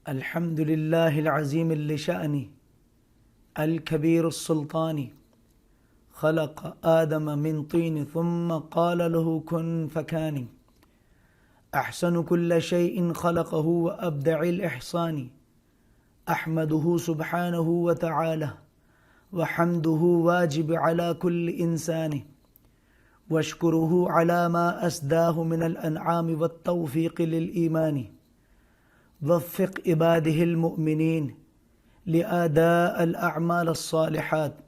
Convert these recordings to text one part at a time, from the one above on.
الحمد لله العظيم اللشأن الكبير السلطان خلق آدم من طين ثم قال له كن فكان أحسن كل شيء خلقه وأبدع الإحسان أحمده سبحانه وتعالى وحمده واجب على كل إنسان واشكره على ما أسداه من الأنعام والتوفيق للإيمان وفق عباده المؤمنين لأداء الأعمال الصالحات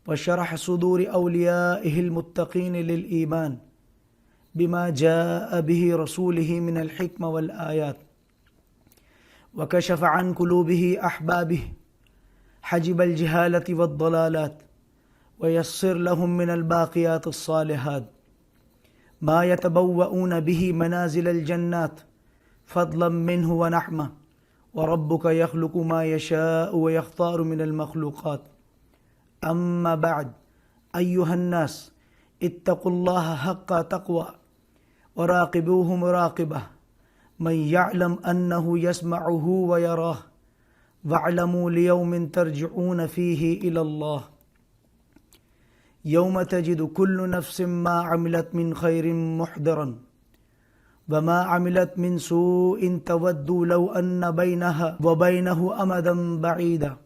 وشرح صدور أوليائه المتقين للإيمان بما جاء به رسوله من الحكمة والآيات وكشف عن قلوبه أحبابه حجب الجهالة والضلالات ويسر لهم من الباقيات الصالحات ما يتبوؤون به منازل الجنات فضلا منه ونعمة وربك يخلق ما يشاء ويختار من المخلوقات أما بعد أيها الناس اتقوا الله حق تقوى وراقبوه مراقبة من يعلم أنه يسمعه ويراه واعلموا ليوم ترجعون فيه إلى الله يوم تجد كل نفس ما عملت من خير محضرا وما عملت من سوء تود لو أن بينها وبينه أمدا بعيدا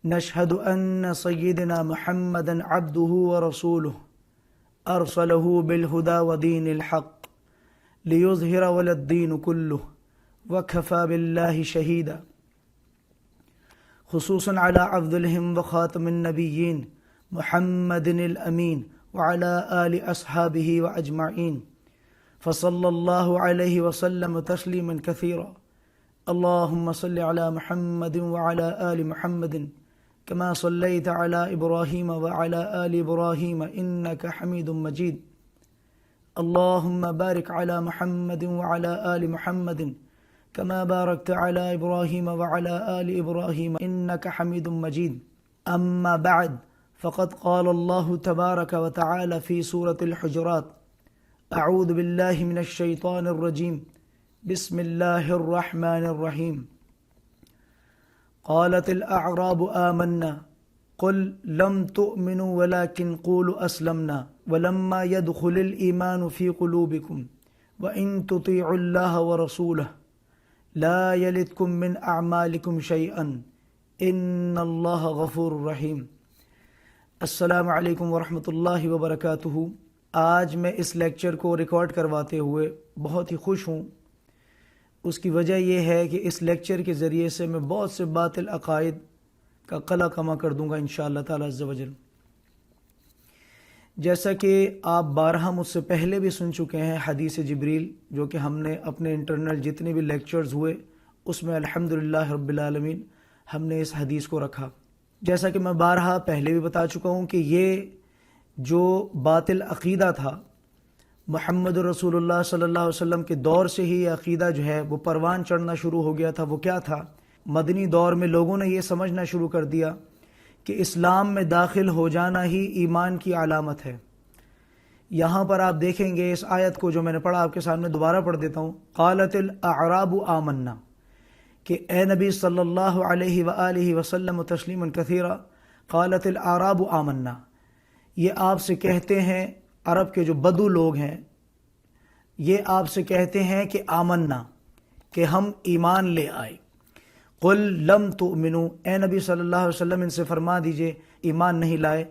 نشهد أن سيدنا محمدا عبده ورسوله أرسله بالهدى ودين الحق ليظهر على الدين كله وكفى بالله شهيدا خصوصا على أفضلهم وخاتم النبيين محمد الأمين وعلى آل أصحابه وأجمعين فصلى الله عليه وسلم تسليما كثيرا اللهم صل على محمد وعلى آل محمد كما صليت على إبراهيم وعلى آل إبراهيم إنك حميد مجيد اللهم بارك على محمد وعلى آل محمد كما باركت على إبراهيم وعلى آل إبراهيم إنك حميد مجيد أما بعد فقد قال الله تبارك وتعالى في سورة الحجرات أعوذ بالله من الشيطان الرجيم بسم الله الرحمن الرحيم قالت الأعراب آمنا قل لم تؤمنوا ولكن قولوا أسلمنا ولما يدخل الإيمان في قلوبكم وإن تطيعوا الله ورسوله لا يلدكم من أعمالكم شيئا إن الله غفور رحيم السلام علیکم ورحمۃ اللہ وبرکاتہ۔ آج میں اس لیکچر کو ریکارڈ کرواتے ہوئے بہت ہی خوش ہوں۔ اس کی وجہ یہ ہے کہ اس لیکچر کے ذریعے سے میں بہت سے باطل عقائد کا قلع کما کر دوں گا انشاءاللہ تعالی عز و جل۔ جیسا کہ آپ بارہا مجھ سے پہلے بھی سن چکے ہیں حدیث جبریل، جو کہ ہم نے اپنے انٹرنل جتنے بھی لیکچرز ہوئے اس میں الحمدللہ رب العالمین ہم نے اس حدیث کو رکھا۔ جیسا کہ میں بارہا پہلے بھی بتا چکا ہوں کہ یہ جو باطل عقیدہ تھا محمد رسول اللہ صلی اللہ علیہ وسلم کے دور سے ہی یہ عقیدہ جو ہے وہ پروان چڑھنا شروع ہو گیا تھا۔ وہ کیا تھا؟ مدنی دور میں لوگوں نے یہ سمجھنا شروع کر دیا کہ اسلام میں داخل ہو جانا ہی ایمان کی علامت ہے۔ یہاں پر آپ دیکھیں گے اس آیت کو جو میں نے پڑھا آپ کے سامنے دوبارہ پڑھ دیتا ہوں۔ قالت الاعراب آمنا، کہ اے نبی صلی اللہ علیہ وآلہ وسلم تسلیما کثیرا، قالت الاعراب آمنا، یہ آپ سے کہتے ہیں، عرب کے جو بدو لوگ ہیں یہ آپ سے کہتے ہیں کہ آمنا، کہ ہم ایمان لے آئے۔ قل لم تؤمنوا، اے نبی صلی اللہ علیہ وسلم ان سے فرما دیجئے ایمان نہیں لائے،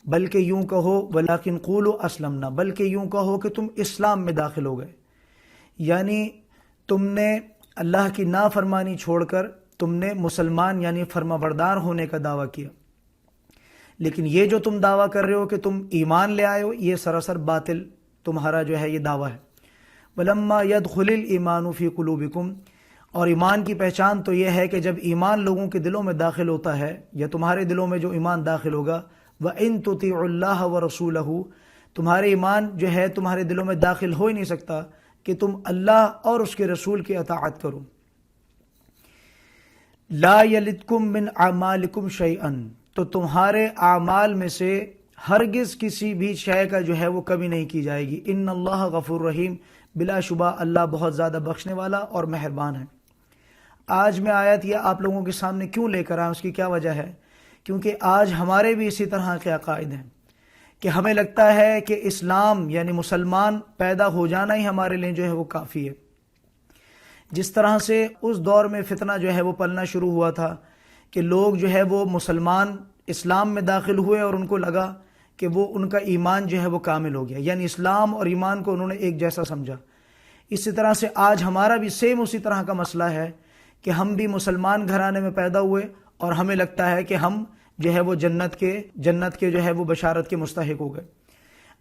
بلکہ یوں کہو ولکن قولوا اسلمنا، بلکہ یوں کہو کہ تم اسلام میں داخل ہو گئے، یعنی تم نے اللہ کی نافرمانی چھوڑ کر تم نے مسلمان یعنی فرما بردار ہونے کا دعویٰ کیا۔ لیکن یہ جو تم دعویٰ کر رہے ہو کہ تم ایمان لے آئے ہو، یہ سراسر باطل تمہارا جو ہے یہ دعویٰ ہے۔ وَلَمَّا يَدْخُلِ الْإِيمَانُ فِي قُلُوبِكُمْ، اور ایمان کی پہچان تو یہ ہے کہ جب ایمان لوگوں کے دلوں میں داخل ہوتا ہے، یا تمہارے دلوں میں جو ایمان داخل ہوگا، وَإِن تُطِيعُوا اللَّهَ وَرَسُولَهُ، تمہارے ایمان جو ہے تمہارے دلوں میں داخل ہو ہی نہیں سکتا کہ تم اللہ اور اس کے رسول کی اطاعت کرو۔ لا یلدکم من اعمالکم شیئا، تو تمہارے اعمال میں سے ہرگز کسی بھی شے کا جو ہے وہ کمی نہیں کی جائے گی۔ ان اللہ غفور رحیم، بلا شبہ اللہ بہت زیادہ بخشنے والا اور مہربان ہے۔ آج میں آیت یہ آپ لوگوں کے سامنے کیوں لے کر آیا، اس کی کیا وجہ ہے؟ کیونکہ آج ہمارے بھی اسی طرح کے عقائد ہیں کہ ہمیں لگتا ہے کہ اسلام یعنی مسلمان پیدا ہو جانا ہی ہمارے لیے جو ہے وہ کافی ہے۔ جس طرح سے اس دور میں فتنہ جو ہے وہ پلنا شروع ہوا تھا کہ لوگ جو ہے وہ مسلمان اسلام میں داخل ہوئے اور ان کو لگا کہ وہ ان کا ایمان جو ہے وہ کامل ہو گیا، یعنی اسلام اور ایمان کو انہوں نے ایک جیسا سمجھا۔ اسی طرح سے آج ہمارا بھی سیم اسی طرح کا مسئلہ ہے کہ ہم بھی مسلمان گھرانے میں پیدا ہوئے اور ہمیں لگتا ہے کہ ہم جو ہے وہ جنت کے جو ہے وہ بشارت کے مستحق ہو گئے۔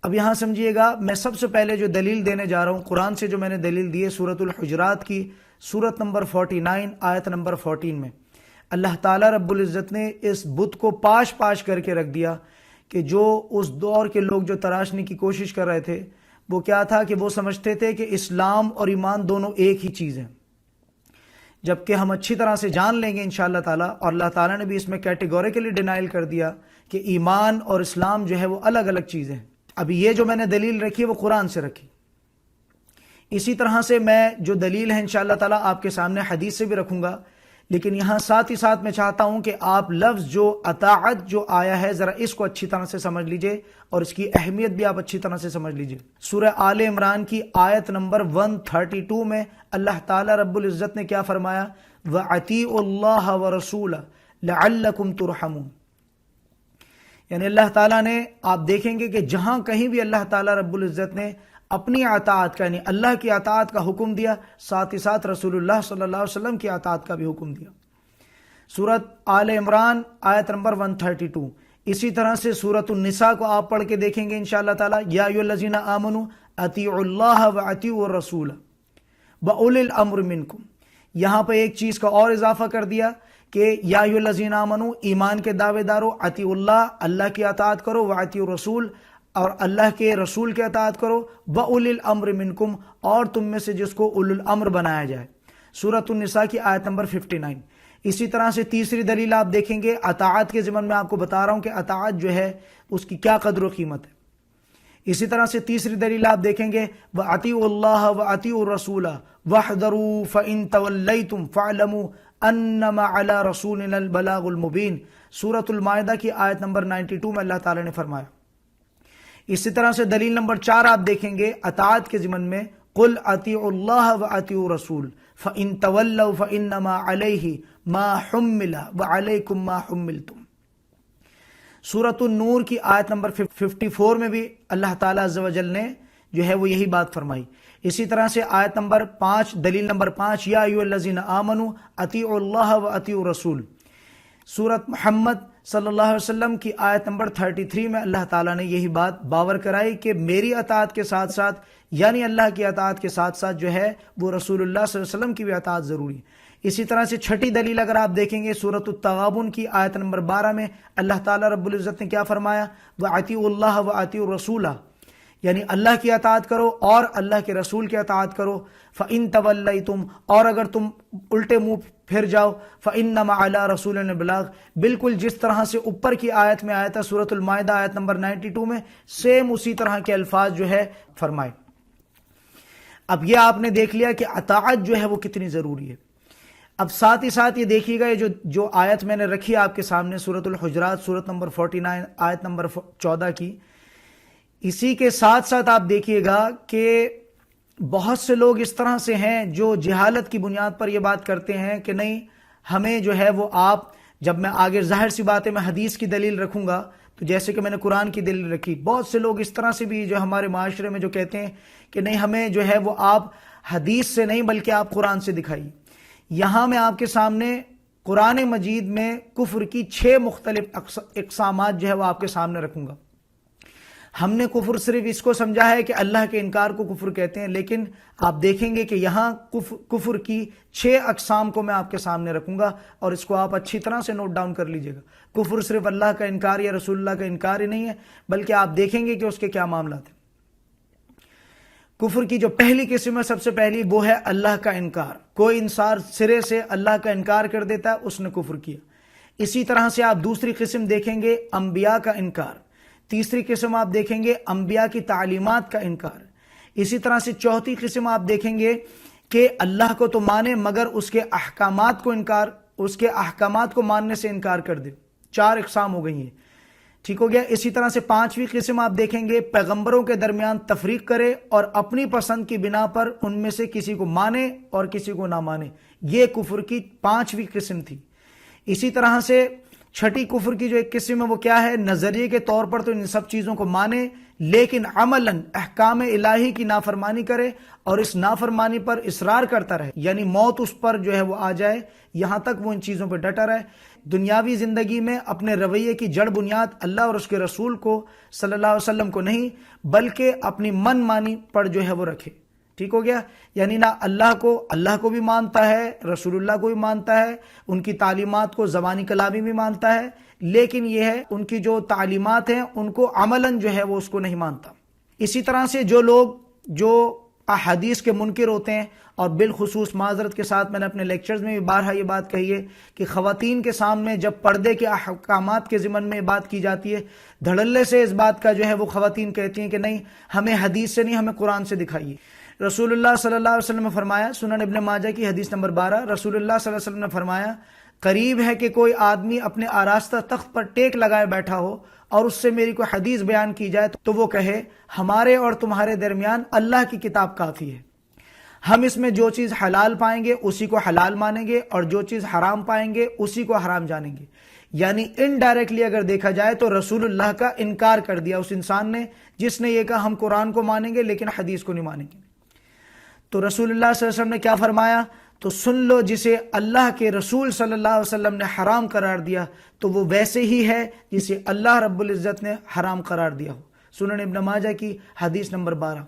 اب یہاں سمجھیے گا، میں سب سے پہلے جو دلیل دینے جا رہا ہوں قرآن سے، جو میں نے دلیل دی ہے سورۃ الحجرات کی سورت نمبر 49 آیت نمبر 14 میں اللہ تعالیٰ رب العزت نے اس بت کو پاش کر کے رکھ دیا کہ جو اس دور کے لوگ جو تراشنے کی کوشش کر رہے تھے وہ کیا تھا کہ وہ سمجھتے تھے کہ اسلام اور ایمان دونوں ایک ہی چیز ہیں، جبکہ ہم اچھی طرح سے جان لیں گے انشاءاللہ تعالیٰ، اور اللہ تعالیٰ نے بھی اس میں کیٹیگوریکلی ڈینائل کر دیا کہ ایمان اور اسلام جو ہے وہ الگ الگ چیزیں ہیں۔ ابھی یہ جو میں نے دلیل رکھی ہے وہ قرآن سے رکھی، اسی طرح سے میں جو دلیل ہے انشاءاللہ تعالیٰ آپ کے سامنے حدیث سے بھی رکھوں گا، لیکن یہاں ساتھ ہی ساتھ میں چاہتا ہوں کہ آپ لفظ جو اطاعت جو آیا ہے ذرا اس کو اچھی طرح سے سمجھ لیجئے اور اس کی اہمیت بھی آپ اچھی طرح سے سمجھ لیجئے۔ سورہ آل عمران کی آیت نمبر 132 میں اللہ تعالیٰ رب العزت نے کیا فرمایا؟ وَأَطِيعُوا اللَّهَ وَرَسُولَهُ لَعَلَّكُمْ تُرْحَمُونَ، یعنی اللہ تعالیٰ نے، آپ دیکھیں گے کہ جہاں کہیں بھی اللہ تعالیٰ رب العزت نے اپنی اطاعت کا یعنی اللہ کی اطاعت کا حکم دیا، ساتھ ہی ساتھ رسول اللہ صلی اللہ علیہ وسلم کی اطاعت کا بھی حکم دیا۔ سورت آل عمران آیت نمبر 132، اسی طرح سے سورت النساء کو آپ پڑھ کے دیکھیں گے انشاءاللہ تعالیٰ، یا ایھا الذین آمنوا اطیعوا اللہ واطیعوا الرسول واولی الامر منکم، یہاں پہ ایک چیز کا اور اضافہ کر دیا کہ یا ایھا الذین آمنوا، ایمان کے دعوے دارو، اطیعوا اللہ، اللہ کی اطاعت کرو، واطیعوا الرسول، اور اللہ کے رسول کی اطاعت کرو، وَأُولِي الْأَمْرِ مِنْكُمْ، اور تم میں سے جس کو اولو الامر بنایا جائے، سورۃ النساء کی آیت نمبر 59۔ اسی طرح سے تیسری دلیل آپ دیکھیں گے اطاعت کے ضمن میں، آپ کو بتا رہا ہوں کہ اطاعت جو ہے اس کی کیا قدر و قیمت ہے۔ اسی طرح سے تیسری دلیل آپ دیکھیں گے وَأَطِيعُوا اللَّهَ وَأَطِيعُوا الرَّسُولَ وَاحْذَرُوا فَإِن تَوَلَّيْتُمْ فَاعْلَمُوا أَنَّمَا عَلَى رَسُولِنَا الْبَلَاغُ الْمُبِينُ، سورۃ المائدہ کی آیت نمبر 92 میں اللہ تعالیٰ نے فرمایا۔ اسی طرح سے دلیل نمبر 4 آپ دیکھیں گے اطاعت کے ضمن میں، قُلْ أَطِيعُوا اللَّهَ وَأَطِيعُوا الرَّسُولَ فَإِن تَوَلَّوْا فَإِنَّمَا عَلَيْهِ مَا حُمِّلَ وَعَلَيْكُمْ مَا حُمِّلْتُمْ، سورۃ النور کی آیت نمبر 54 میں بھی اللہ تعالیٰ عز و جل نے جو ہے وہ یہی بات فرمائی۔ اسی طرح سے آیت نمبر 5 دلیل نمبر 5، یا ایھا الذین آمنوا اطیعوا اللہ واطیعوا الرسول، سورۃ محمد صلی اللہ علیہ وسلم کی آیت نمبر 33 میں اللہ تعالیٰ نے یہی بات باور کرائی کہ میری اطاعت کے ساتھ ساتھ، یعنی اللہ کی اطاعت کے ساتھ ساتھ جو ہے وہ رسول اللہ صلی اللہ علیہ وسلم کی بھی اطاعت ضروری ہے۔ اسی طرح سے چھٹی دلیل اگر آپ دیکھیں گے سورۃ التغابن کی آیت نمبر 12 میں اللہ تعالیٰ رب العزت نے کیا فرمایا؟ وَأَطِيعُوا اللَّهَ وَأَطِيعُوا الرَّسُولَ، یعنی اللہ کی اطاعت کرو اور اللہ کے رسول کی اطاعت کرو۔ فَإِن تَوَلَّيْتُمْ، اور اگر تم الٹے منہ پھر جاؤ، فَإِنَّمَا عَلَىٰ رَسُولِنَا الْبَلَاغُ، بالکل جس طرح سے اوپر کی آیت میں آیا تھا سورۃ المائدہ آیت نمبر 92 میں، سیم اسی طرح کے الفاظ جو ہے فرمائے۔ اب یہ آپ نے دیکھ لیا کہ اطاعت جو ہے وہ کتنی ضروری ہے۔ اب ساتھ ہی ساتھ یہ دیکھیے گا، یہ جو آیت میں نے رکھی آپ کے سامنے سورۃ الحجرات سورت نمبر 49 آیت نمبر 14 کی، اسی کے ساتھ ساتھ آپ دیکھیے گا کہ بہت سے لوگ اس طرح سے ہیں جو جہالت کی بنیاد پر یہ بات کرتے ہیں کہ نہیں ہمیں جو ہے وہ آپ، جب میں آگے ظاہر سی بات ہے میں حدیث کی دلیل رکھوں گا، تو جیسے کہ میں نے قرآن کی دلیل رکھی، بہت سے لوگ اس طرح سے بھی جو ہمارے معاشرے میں جو کہتے ہیں کہ نہیں ہمیں جو ہے وہ آپ حدیث سے نہیں بلکہ آپ قرآن سے دکھائیے۔ یہاں میں آپ کے سامنے قرآن مجید میں کفر کی 6 مختلف اقسامات جو ہے وہ آپ کے سامنے رکھوں گا۔ ہم نے کفر صرف اس کو سمجھا ہے کہ اللہ کے انکار کو کفر کہتے ہیں، لیکن آپ دیکھیں گے کہ یہاں کفر کی 6 اقسام کو میں آپ کے سامنے رکھوں گا، اور اس کو آپ اچھی طرح سے نوٹ ڈاؤن کر لیجئے گا۔ کفر صرف اللہ کا انکار یا رسول اللہ کا انکار ہی نہیں ہے، بلکہ آپ دیکھیں گے کہ اس کے کیا معاملات ہیں۔ کفر کی جو پہلی قسم ہے، سب سے پہلی، وہ ہے اللہ کا انکار۔ کوئی انسان سرے سے اللہ کا انکار کر دیتا ہے، اس نے کفر کیا۔ اسی طرح سے آپ دوسری قسم دیکھیں گے انبیاء کا انکار۔ تیسری قسم آپ دیکھیں گے انبیاء کی تعلیمات کا انکار۔ اسی طرح سے چوتھی قسم آپ دیکھیں گے کہ اللہ کو تو مانے مگر اس کے احکامات کو ماننے سے انکار کر دے. 4 اقسام ہو گئی ہیں. ٹھیک ہو گیا. اسی طرح سے 5ویں قسم آپ دیکھیں گے پیغمبروں کے درمیان تفریق کرے اور اپنی پسند کی بنا پر ان میں سے کسی کو مانے اور کسی کو نہ مانے. یہ کفر کی 5ویں قسم تھی. اسی طرح سے 6ٹھی کفر کی جو ایک قسم ہے وہ کیا ہے؟ نظریے کے طور پر تو ان سب چیزوں کو مانے لیکن عملاً احکام الہی کی نافرمانی کرے اور اس نافرمانی پر اصرار کرتا رہے، یعنی موت اس پر جو ہے وہ آ جائے یہاں تک وہ ان چیزوں پہ ڈٹا رہے. دنیاوی زندگی میں اپنے رویے کی جڑ بنیاد اللہ اور اس کے رسول کو صلی اللہ علیہ وسلم کو نہیں بلکہ اپنی من مانی پر جو ہے وہ رکھے. ٹھیک ہو گیا. یعنی نہ اللہ کو بھی مانتا ہے، رسول اللہ کو بھی مانتا ہے، ان کی تعلیمات کو زبانی کلامی بھی مانتا ہے، لیکن یہ ہے ان کی جو تعلیمات ہیں ان کو عملاً جو ہے وہ اس کو نہیں مانتا. اسی طرح سے جو لوگ جو احادیث کے منکر ہوتے ہیں، اور بالخصوص معذرت کے ساتھ میں نے اپنے لیکچرز میں بھی بارہا یہ بات کہی ہے کہ خواتین کے سامنے جب پردے کے احکامات کے ضمن میں بات کی جاتی ہے دھڑلے سے اس بات کا جو ہے وہ خواتین کہتی ہیں کہ نہیں، ہمیں حدیث سے نہیں، ہمیں قرآن سے دکھائیے. رسول اللہ صلی اللہ علیہ وسلم نے فرمایا، سنن ابن ماجہ کی حدیث نمبر 12، رسول اللہ صلی اللہ علیہ وسلم نے فرمایا قریب ہے کہ کوئی آدمی اپنے آراستہ تخت پر ٹیک لگائے بیٹھا ہو اور اس سے میری کوئی حدیث بیان کی جائے تو وہ کہے ہمارے اور تمہارے درمیان اللہ کی کتاب کافی ہے. ہم اس میں جو چیز حلال پائیں گے اسی کو حلال مانیں گے اور جو چیز حرام پائیں گے اسی کو حرام جانیں گے. یعنی انڈائریکٹلی اگر دیکھا جائے تو رسول اللہ کا انکار کر دیا اس انسان نے جس نے یہ کہا ہم قرآن کو مانیں گے لیکن حدیث کو نہیں مانیں گے. تو رسول اللہ صلی اللہ علیہ وسلم نے کیا فرمایا؟ تو سن لو، جسے اللہ کے رسول صلی اللہ علیہ وسلم نے حرام قرار دیا تو وہ ویسے ہی ہے جسے اللہ رب العزت نے حرام قرار دیا ہو. سنن ابن ماجہ کی حدیث نمبر 12.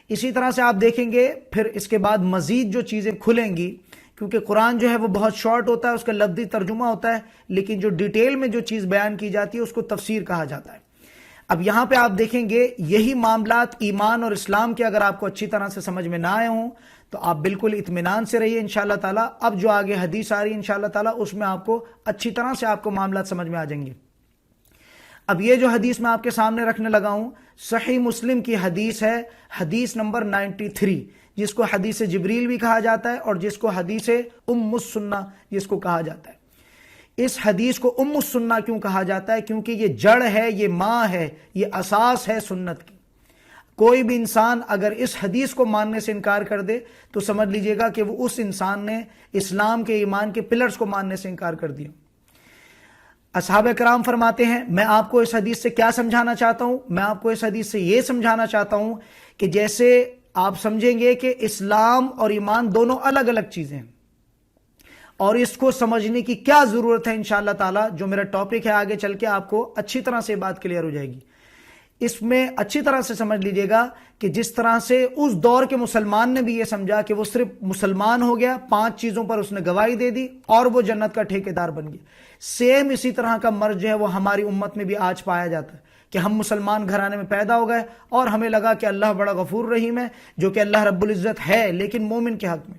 اسی طرح سے آپ دیکھیں گے پھر اس کے بعد مزید جو چیزیں کھلیں گی، کیونکہ قرآن جو ہے وہ بہت شارٹ ہوتا ہے، اس کا لفظی ترجمہ ہوتا ہے، لیکن جو ڈیٹیل میں جو چیز بیان کی جاتی ہے اس کو تفسیر کہا جاتا ہے. اب یہاں پہ آپ دیکھیں گے یہی معاملات ایمان اور اسلام کے اگر آپ کو اچھی طرح سے سمجھ میں نہ آئے ہوں تو آپ بالکل اطمینان سے رہیے انشاءاللہ تعالیٰ. اب جو آگے حدیث آ رہی ہے انشاءاللہ تعالیٰ اس میں آپ کو اچھی طرح سے آپ کو معاملات سمجھ میں آ جائیں گے. اب یہ جو حدیث میں آپ کے سامنے رکھنے لگا ہوں صحیح مسلم کی حدیث ہے، حدیث نمبر 93، جس کو حدیث جبریل بھی کہا جاتا ہے اور جس کو حدیث ام السنہ جس کو کہا جاتا ہے. اس حدیث کو ام السنہ کیوں کہا جاتا ہے؟ کیونکہ یہ جڑ ہے، یہ ماں ہے، یہ اساس ہے سنت کی. کوئی بھی انسان اگر اس حدیث کو ماننے سے انکار کر دے تو سمجھ لیجئے گا کہ وہ اس انسان نے اسلام کے ایمان کے پلرز کو ماننے سے انکار کر دیا. اصحاب کرام فرماتے ہیں میں آپ کو اس حدیث سے کیا سمجھانا چاہتا ہوں؟ میں آپ کو اس حدیث سے یہ سمجھانا چاہتا ہوں کہ جیسے آپ سمجھیں گے کہ اسلام اور ایمان دونوں الگ الگ چیزیں ہیں اور اس کو سمجھنے کی کیا ضرورت ہے انشاءاللہ تعالی. جو میرا ٹاپک ہے آگے چل کے آپ کو اچھی طرح سے بات کلیئر ہو جائے گی. اس میں اچھی طرح سے سمجھ لیجئے گا کہ جس طرح سے اس دور کے مسلمان نے بھی یہ سمجھا کہ وہ صرف مسلمان ہو گیا، 5 چیزوں پر اس نے گواہی دے دی اور وہ جنت کا ٹھیکیدار بن گیا، سیم اسی طرح کا مرض جو ہے وہ ہماری امت میں بھی آج پایا جاتا ہے کہ ہم مسلمان گھرانے میں پیدا ہو گئے اور ہمیں لگا کہ اللہ بڑا غفور رحیم ہے، جو کہ اللہ رب العزت ہے لیکن مومن کے حق میں.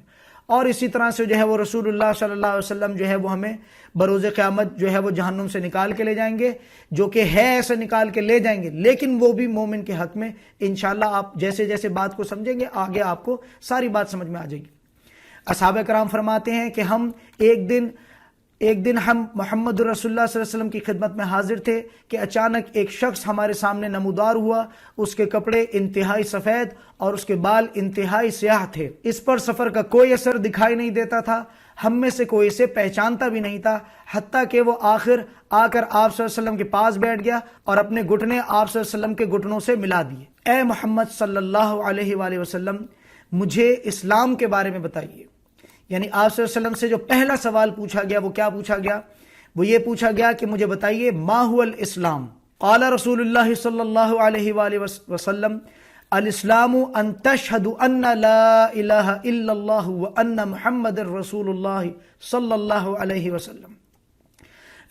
اور اسی طرح سے جو ہے وہ رسول اللہ صلی اللہ علیہ وسلم جو ہے وہ ہمیں بروز قیامت جو ہے وہ جہنم سے نکال کے لے جائیں گے، جو کہ ہے ایسے نکال کے لے جائیں گے لیکن وہ بھی مومن کے حق میں. انشاءاللہ آپ جیسے جیسے بات کو سمجھیں گے آگے آپ کو ساری بات سمجھ میں آ جائے گی. اصحاب کرام فرماتے ہیں کہ ہم ایک دن ہم محمد رسول اللہ صلی اللہ علیہ وسلم کی خدمت میں حاضر تھے کہ اچانک ایک شخص ہمارے سامنے نمودار ہوا. اس کے کپڑے انتہائی سفید اور اس کے بال انتہائی سیاہ تھے. اس پر سفر کا کوئی اثر دکھائی نہیں دیتا تھا، ہم میں سے کوئی اسے پہچانتا بھی نہیں تھا، حتیٰ کہ وہ آخر آ کر آپ صلی اللہ علیہ وسلم کے پاس بیٹھ گیا اور اپنے گھٹنے آپ صلی اللہ علیہ وسلم کے گھٹنوں سے ملا دیے. اے محمد صلی اللہ علیہ وآلہ وسلم، مجھے اسلام کے بارے میں بتائیے. یعنی آپ صلی اللہ علیہ وسلم سے جو پہلا سوال پوچھا گیا وہ کیا پوچھا گیا؟ وہ یہ پوچھا گیا کہ مجھے بتائیے ما هو الاسلام؟ قال رسول اللہ صلی اللہ علیہ وآلہ وسلم الاسلام ان تشہد ان لا الہ الا اللہ وان محمد رسول اللہ صلی اللہ علیہ وسلم.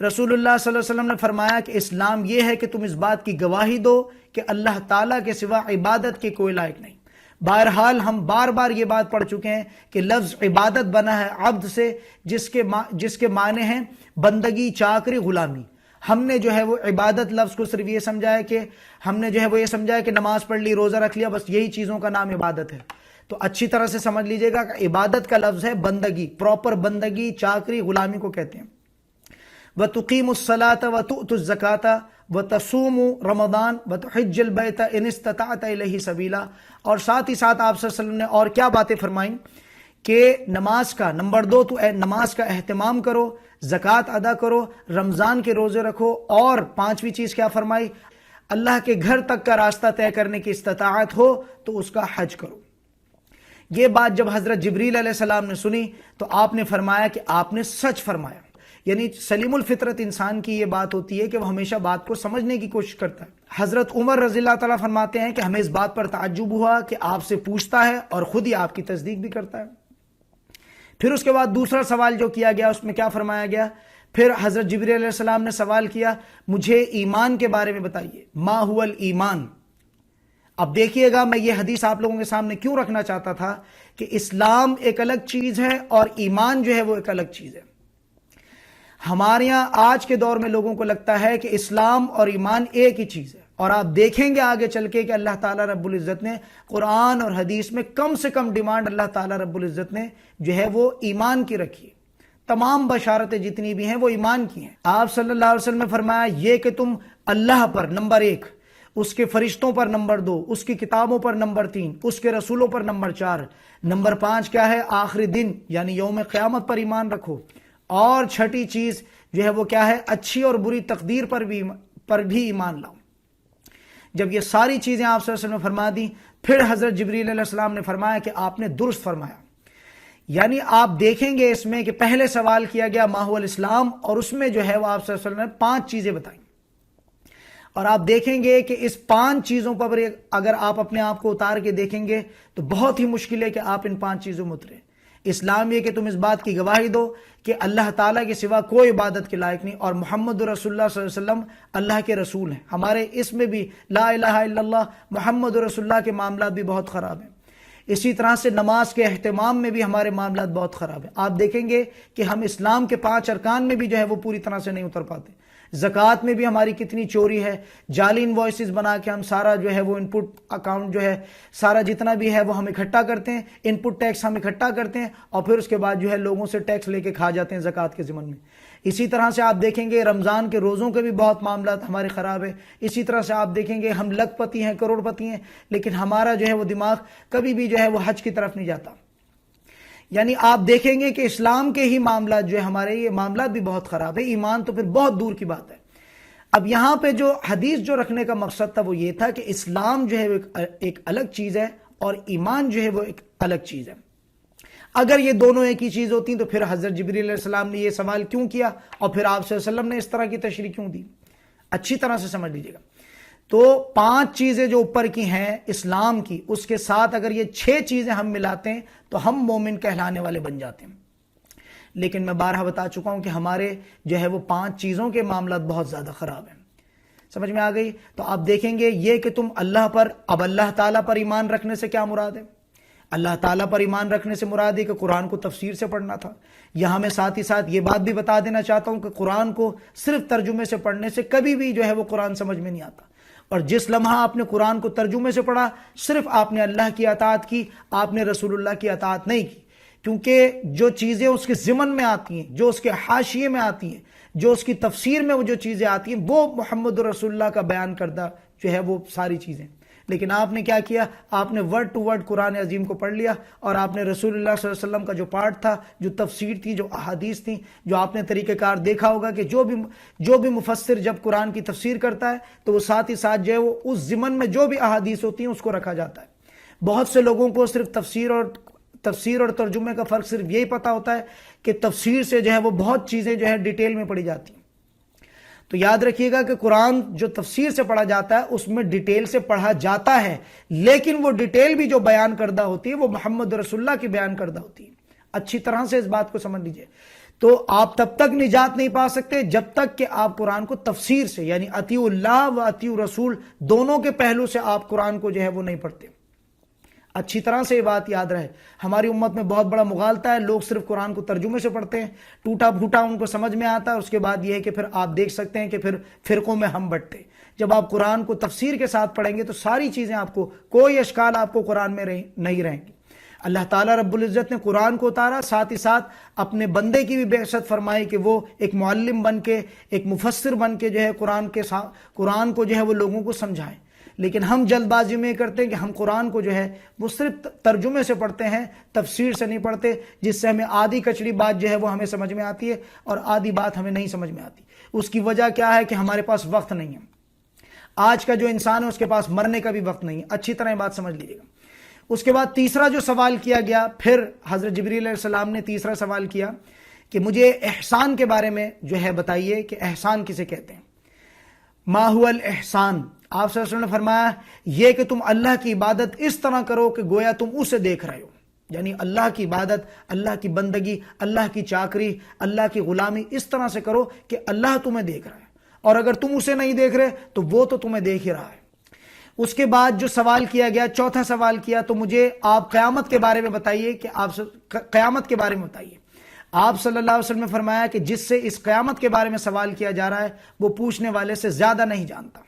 رسول اللہ صلی اللہ علیہ وسلم نے فرمایا کہ اسلام یہ ہے کہ تم اس بات کی گواہی دو کہ اللہ تعالیٰ کے سوا عبادت کے کوئی لائق نہیں. بہرحال ہم بار بار یہ بات پڑھ چکے ہیں کہ لفظ عبادت بنا ہے عبد سے، جس کے معنی ہیں بندگی، چاکری، غلامی. ہم نے جو ہے وہ عبادت لفظ کو صرف یہ سمجھا ہے کہ ہم نے جو ہے وہ یہ سمجھا ہے کہ نماز پڑھ لی، روزہ رکھ لیا، بس یہی چیزوں کا نام عبادت ہے. تو اچھی طرح سے سمجھ لیجئے گا کہ عبادت کا لفظ ہے بندگی، پراپر بندگی، چاکری، غلامی کو کہتے ہیں۔ وَتُقِيمُ الصَّلَاةَ وَتُؤْتُ الزَّكَاةَ وَتَصُومُ رمضان وَتُحِجُّ الْبَيْتَ إِنِ اسْتَطَعْتَ إِلَيْهِ سَبِيلًا، اور ساتھ ہی ساتھ آپ صلی اللہ علیہ وسلم نے اور کیا باتیں فرمائیں کہ نماز کا نمبر 2 تو نماز کا اہتمام کرو، زکوٰۃ ادا کرو، رمضان کے روزے رکھو، اور 5ویں چیز کیا فرمائی؟ اللہ کے گھر تک کا راستہ طے کرنے کی استطاعت ہو تو اس کا حج کرو۔ یہ بات جب حضرت جبریل علیہ السلام نے سنی تو آپ نے فرمایا کہ آپ نے سچ فرمایا۔ یعنی سلیم الفطرت انسان کی یہ بات ہوتی ہے کہ وہ ہمیشہ بات کو سمجھنے کی کوشش کرتا ہے۔ حضرت عمر رضی اللہ تعالیٰ فرماتے ہیں کہ ہمیں اس بات پر تعجب ہوا کہ آپ سے پوچھتا ہے اور خود ہی آپ کی تصدیق بھی کرتا ہے۔ پھر اس کے بعد دوسرا سوال جو کیا گیا اس میں کیا فرمایا گیا؟ پھر حضرت جبریل علیہ السلام نے سوال کیا مجھے ایمان کے بارے میں بتائیے، ما هو الایمان۔ اب دیکھیے گا، میں یہ حدیث آپ لوگوں کے سامنے کیوں رکھنا چاہتا تھا کہ اسلام ایک الگ چیز ہے اور ایمان جو ہے وہ ایک الگ چیز ہے۔ ہمارے یہاں آج کے دور میں لوگوں کو لگتا ہے کہ اسلام اور ایمان ایک ہی چیز ہے، اور آپ دیکھیں گے آگے چل کے کہ اللہ تعالیٰ رب العزت نے قرآن اور حدیث میں کم سے کم ڈیمانڈ اللہ تعالیٰ رب العزت نے جو ہے وہ ایمان کی رکھی ہے۔ تمام بشارتیں جتنی بھی ہیں وہ ایمان کی ہیں۔ آپ صلی اللہ علیہ وسلم نے فرمایا یہ کہ تم اللہ پر نمبر 1، اس کے فرشتوں پر نمبر 2، اس کی کتابوں پر نمبر 3، اس کے رسولوں پر نمبر 4، نمبر 5 کیا ہے؟ آخری دن یعنی یوم قیامت پر ایمان رکھو، اور چھٹی چیز جو ہے وہ کیا ہے؟ اچھی اور بری تقدیر پر بھی ایمان لاؤ۔ جب یہ ساری چیزیں آپ صلی اللہ علیہ وسلم نے فرما دی، پھر حضرت جبریل علیہ السلام نے فرمایا کہ آپ نے درست فرمایا۔ یعنی آپ دیکھیں گے اس میں کہ پہلے سوال کیا گیا ما هو الاسلام، اور اس میں جو ہے وہ آپ صلی اللہ علیہ وسلم نے 5 چیزیں بتائیں، اور آپ دیکھیں گے کہ اس 5 چیزوں پر اگر آپ اپنے آپ کو اتار کے دیکھیں گے تو بہت ہی مشکل ہے کہ آپ ان 5 چیزوں میں اتریں۔ اسلام یہ کہ تم اس بات کی گواہی دو کہ اللہ تعالیٰ کے سوا کوئی عبادت کے لائق نہیں، اور محمد رسول اللہ صلی اللہ علیہ وسلم اللہ کے رسول ہیں۔ ہمارے اس میں بھی لا الہ الا اللہ محمد رسول اللہ کے معاملات بھی بہت خراب ہیں۔ اسی طرح سے نماز کے اہتمام میں بھی ہمارے معاملات بہت خراب ہیں۔ آپ دیکھیں گے کہ ہم اسلام کے 5 ارکان میں بھی جو ہے وہ پوری طرح سے نہیں اتر پاتے۔ زکوٰۃ میں بھی ہماری کتنی چوری ہے، جعلی انوائسز بنا کے ہم سارا جو ہے وہ ان پٹ اکاؤنٹ جو ہے سارا جتنا بھی ہے وہ ہم اکٹھا کرتے ہیں، ان پٹ ٹیکس ہم اکٹھا کرتے ہیں، اور پھر اس کے بعد جو ہے لوگوں سے ٹیکس لے کے کھا جاتے ہیں زکوٰۃ کے ضمن میں۔ اسی طرح سے آپ دیکھیں گے رمضان کے روزوں کے بھی بہت معاملات ہمارے خراب ہیں۔ اسی طرح سے آپ دیکھیں گے ہم لکھ پتی ہیں، کروڑ پتی ہیں، لیکن ہمارا جو ہے وہ دماغ کبھی بھی جو ہے وہ حج کی طرف نہیں جاتا۔ یعنی آپ دیکھیں گے کہ اسلام کے ہی معاملات جو ہے ہمارے یہ معاملات بھی بہت خراب ہے، ایمان تو پھر بہت دور کی بات ہے۔ اب یہاں پہ جو حدیث جو رکھنے کا مقصد تھا وہ یہ تھا کہ اسلام جو ہے ایک الگ چیز ہے اور ایمان جو ہے وہ ایک الگ چیز ہے۔ اگر یہ دونوں ایک ہی چیز ہوتی تو پھر حضرت جبریل علیہ السلام نے یہ سوال کیوں کیا، اور پھر آپ صلی اللہ علیہ وسلم نے اس طرح کی تشریح کیوں دی؟ اچھی طرح سے سمجھ لیجیے گا۔ تو 5 چیزیں جو اوپر کی ہیں اسلام کی، اس کے ساتھ اگر یہ 6 چیزیں ہم ملاتے ہیں تو ہم مومن کہلانے والے بن جاتے ہیں۔ لیکن میں بارہا بتا چکا ہوں کہ ہمارے جو ہے وہ 5 چیزوں کے معاملات بہت زیادہ خراب ہیں۔ سمجھ میں آ گئی؟ تو آپ دیکھیں گے یہ کہ تم اللہ پر، اب اللہ تعالیٰ پر ایمان رکھنے سے کیا مراد ہے؟ اللہ تعالیٰ پر ایمان رکھنے سے مراد ہے کہ قرآن کو تفسیر سے پڑھنا تھا۔ یہاں میں ساتھ ہی ساتھ یہ بات بھی بتا دینا چاہتا ہوں کہ قرآن کو صرف ترجمے سے پڑھنے سے کبھی بھی جو ہے وہ قرآن سمجھ میں نہیں آتا، اور جس لمحہ آپ نے قرآن کو ترجمے سے پڑھا صرف آپ نے اللہ کی اطاعت کی، آپ نے رسول اللہ کی اطاعت نہیں کی، کیونکہ جو چیزیں اس کے ضمن میں آتی ہیں، جو اس کے حاشیے میں آتی ہیں، جو اس کی تفسیر میں وہ جو چیزیں آتی ہیں، وہ محمد رسول اللہ کا بیان کردہ جو ہے وہ ساری چیزیں۔ لیکن آپ نے کیا کیا؟ آپ نے ورڈ ٹو ورڈ قرآن عظیم کو پڑھ لیا، اور آپ نے رسول اللہ صلی اللہ علیہ وسلم کا جو پارٹ تھا، جو تفسیر تھی، جو احادیث تھیں، جو آپ نے طریقہ کار دیکھا ہوگا کہ جو بھی مفسر جب قرآن کی تفسیر کرتا ہے تو وہ ساتھ ہی ساتھ جو ہے وہ اس ضمن میں جو بھی احادیث ہوتی ہیں اس کو رکھا جاتا ہے۔ بہت سے لوگوں کو صرف تفسیر اور ترجمے کا فرق صرف یہی پتا ہوتا ہے کہ تفسیر سے جو ہے وہ بہت چیزیں جو ہے ڈیٹیل میں پڑھی جاتی ہیں۔ تو یاد رکھیے گا کہ قرآن جو تفسیر سے پڑھا جاتا ہے اس میں ڈیٹیل سے پڑھا جاتا ہے، لیکن وہ ڈیٹیل بھی جو بیان کردہ ہوتی ہے وہ محمد رسول اللہ کی بیان کردہ ہوتی ہے۔ اچھی طرح سے اس بات کو سمجھ لیجئے۔ تو آپ تب تک نجات نہیں پا سکتے جب تک کہ آپ قرآن کو تفسیر سے، یعنی اطیعوا اللہ و اطیعوا رسول، دونوں کے پہلو سے آپ قرآن کو جو ہے وہ نہیں پڑھتے۔ اچھی طرح سے یہ بات یاد رہے، ہماری امت میں بہت بڑا مغالطہ ہے، لوگ صرف قرآن کو ترجمے سے پڑھتے ہیں، ٹوٹا پھوٹا ان کو سمجھ میں آتا ہے، اس کے بعد یہ ہے کہ پھر آپ دیکھ سکتے ہیں کہ پھر فرقوں میں ہم بٹتے۔ جب آپ قرآن کو تفسیر کے ساتھ پڑھیں گے تو ساری چیزیں آپ کو، کوئی اشکال آپ کو قرآن میں نہیں رہیں گے۔ اللہ تعالیٰ رب العزت نے قرآن کو اتارا، ساتھ ہی ساتھ اپنے بندے کی بھی بعثت فرمائی کہ وہ ایک معلم بن کے، ایک مفسر بن کے جو ہے قرآن کو جو ہے وہ لوگوں کو سمجھائیں۔ لیکن ہم جلد بازی میں کرتے ہیں کہ ہم قرآن کو جو ہے وہ صرف ترجمے سے پڑھتے ہیں، تفسیر سے نہیں پڑھتے، جس سے ہمیں آدھی کچڑی بات جو ہے وہ ہمیں سمجھ میں آتی ہے اور آدھی بات ہمیں نہیں سمجھ میں آتی۔ اس کی وجہ کیا ہے کہ ہمارے پاس وقت نہیں ہے۔ آج کا جو انسان ہے اس کے پاس مرنے کا بھی وقت نہیں ہے، اچھی طرح یہ بات سمجھ لیجیے گا۔ اس کے بعد تیسرا جو سوال کیا گیا، پھر حضرت جبریل علیہ السلام نے تیسرا سوال کیا کہ مجھے احسان کے بارے میں جو ہے بتائیے کہ احسان کسے کہتے ہیں۔ ما هو الاحسان، آپ صلی اللہ علیہ وسلم نے فرمایا یہ کہ تم اللہ کی عبادت اس طرح کرو کہ گویا تم اسے دیکھ رہے ہو، یعنی اللہ کی عبادت، اللہ کی بندگی، اللہ کی چاکری، اللہ کی غلامی اس طرح سے کرو کہ اللہ تمہیں دیکھ رہا ہے، اور اگر تم اسے نہیں دیکھ رہے تو وہ تو تمہیں دیکھ ہی رہا ہے۔ اس کے بعد جو سوال کیا گیا، چوتھا سوال کیا تو مجھے آپ قیامت کے بارے میں بتائیے کہ آپ قیامت کے بارے میں بتائیے۔ آپ صلی اللہ علیہ وسلم نے فرمایا کہ جس سے اس قیامت کے بارے میں سوال کیا جا رہا ہے وہ پوچھنے والے سے زیادہ نہیں جانتا۔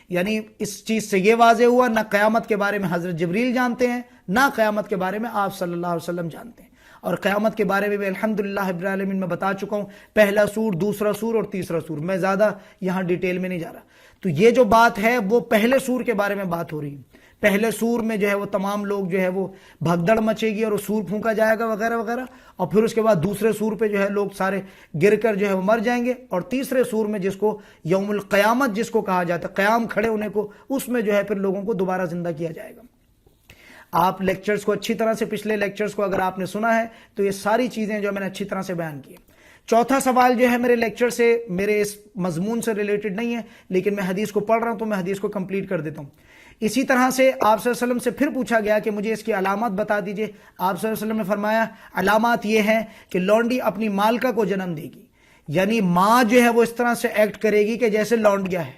یعنی اس چیز سے یہ واضح ہوا نہ قیامت کے بارے میں حضرت جبریل جانتے ہیں، نہ قیامت کے بارے میں آپ صلی اللہ علیہ وسلم جانتے ہیں۔ اور قیامت کے بارے میں الحمدللہ رب العالمین میں بتا چکا ہوں، پہلا سور، دوسرا سور اور تیسرا سور، میں زیادہ یہاں ڈیٹیل میں نہیں جا رہا۔ تو یہ جو بات ہے وہ پہلے سور کے بارے میں بات ہو رہی ہے۔ پہلے سور میں جو ہے وہ تمام لوگ جو ہے وہ بھگدڑ مچے گی اور وہ سور پھونکا جائے گا وغیرہ وغیرہ، اور پھر اس کے بعد دوسرے سور پہ جو ہے لوگ سارے گر کر جو ہے وہ مر جائیں گے، اور تیسرے سور میں جس کو یوم القیامت جس کو کہا جاتا ہے، قیام کھڑے ہونے کو، اس میں جو ہے پھر لوگوں کو دوبارہ زندہ کیا جائے گا۔ آپ لیکچرز کو اچھی طرح سے، پچھلے لیکچرز کو اگر آپ نے سنا ہے تو یہ ساری چیزیں جو میں نے اچھی طرح سے بیان کی ہیں۔ چوتھا سوال جو ہے میرے لیکچر سے، میرے اس مضمون سے ریلیٹڈ نہیں ہے، لیکن میں حدیث کو پڑھ رہا ہوں تو میں حدیث کو کمپلیٹ کر دیتا ہوں۔ اسی طرح سے آپ صلی اللہ علیہ وسلم سے پھر پوچھا گیا کہ مجھے اس کی علامات بتا دیجئے۔ آپ صلی اللہ علیہ وسلم نے فرمایا علامات یہ ہیں کہ لونڈی اپنی مالکہ کو جنم دے گی، یعنی ماں جو ہے وہ اس طرح سے ایکٹ کرے گی کہ جیسے لونڈیا ہے،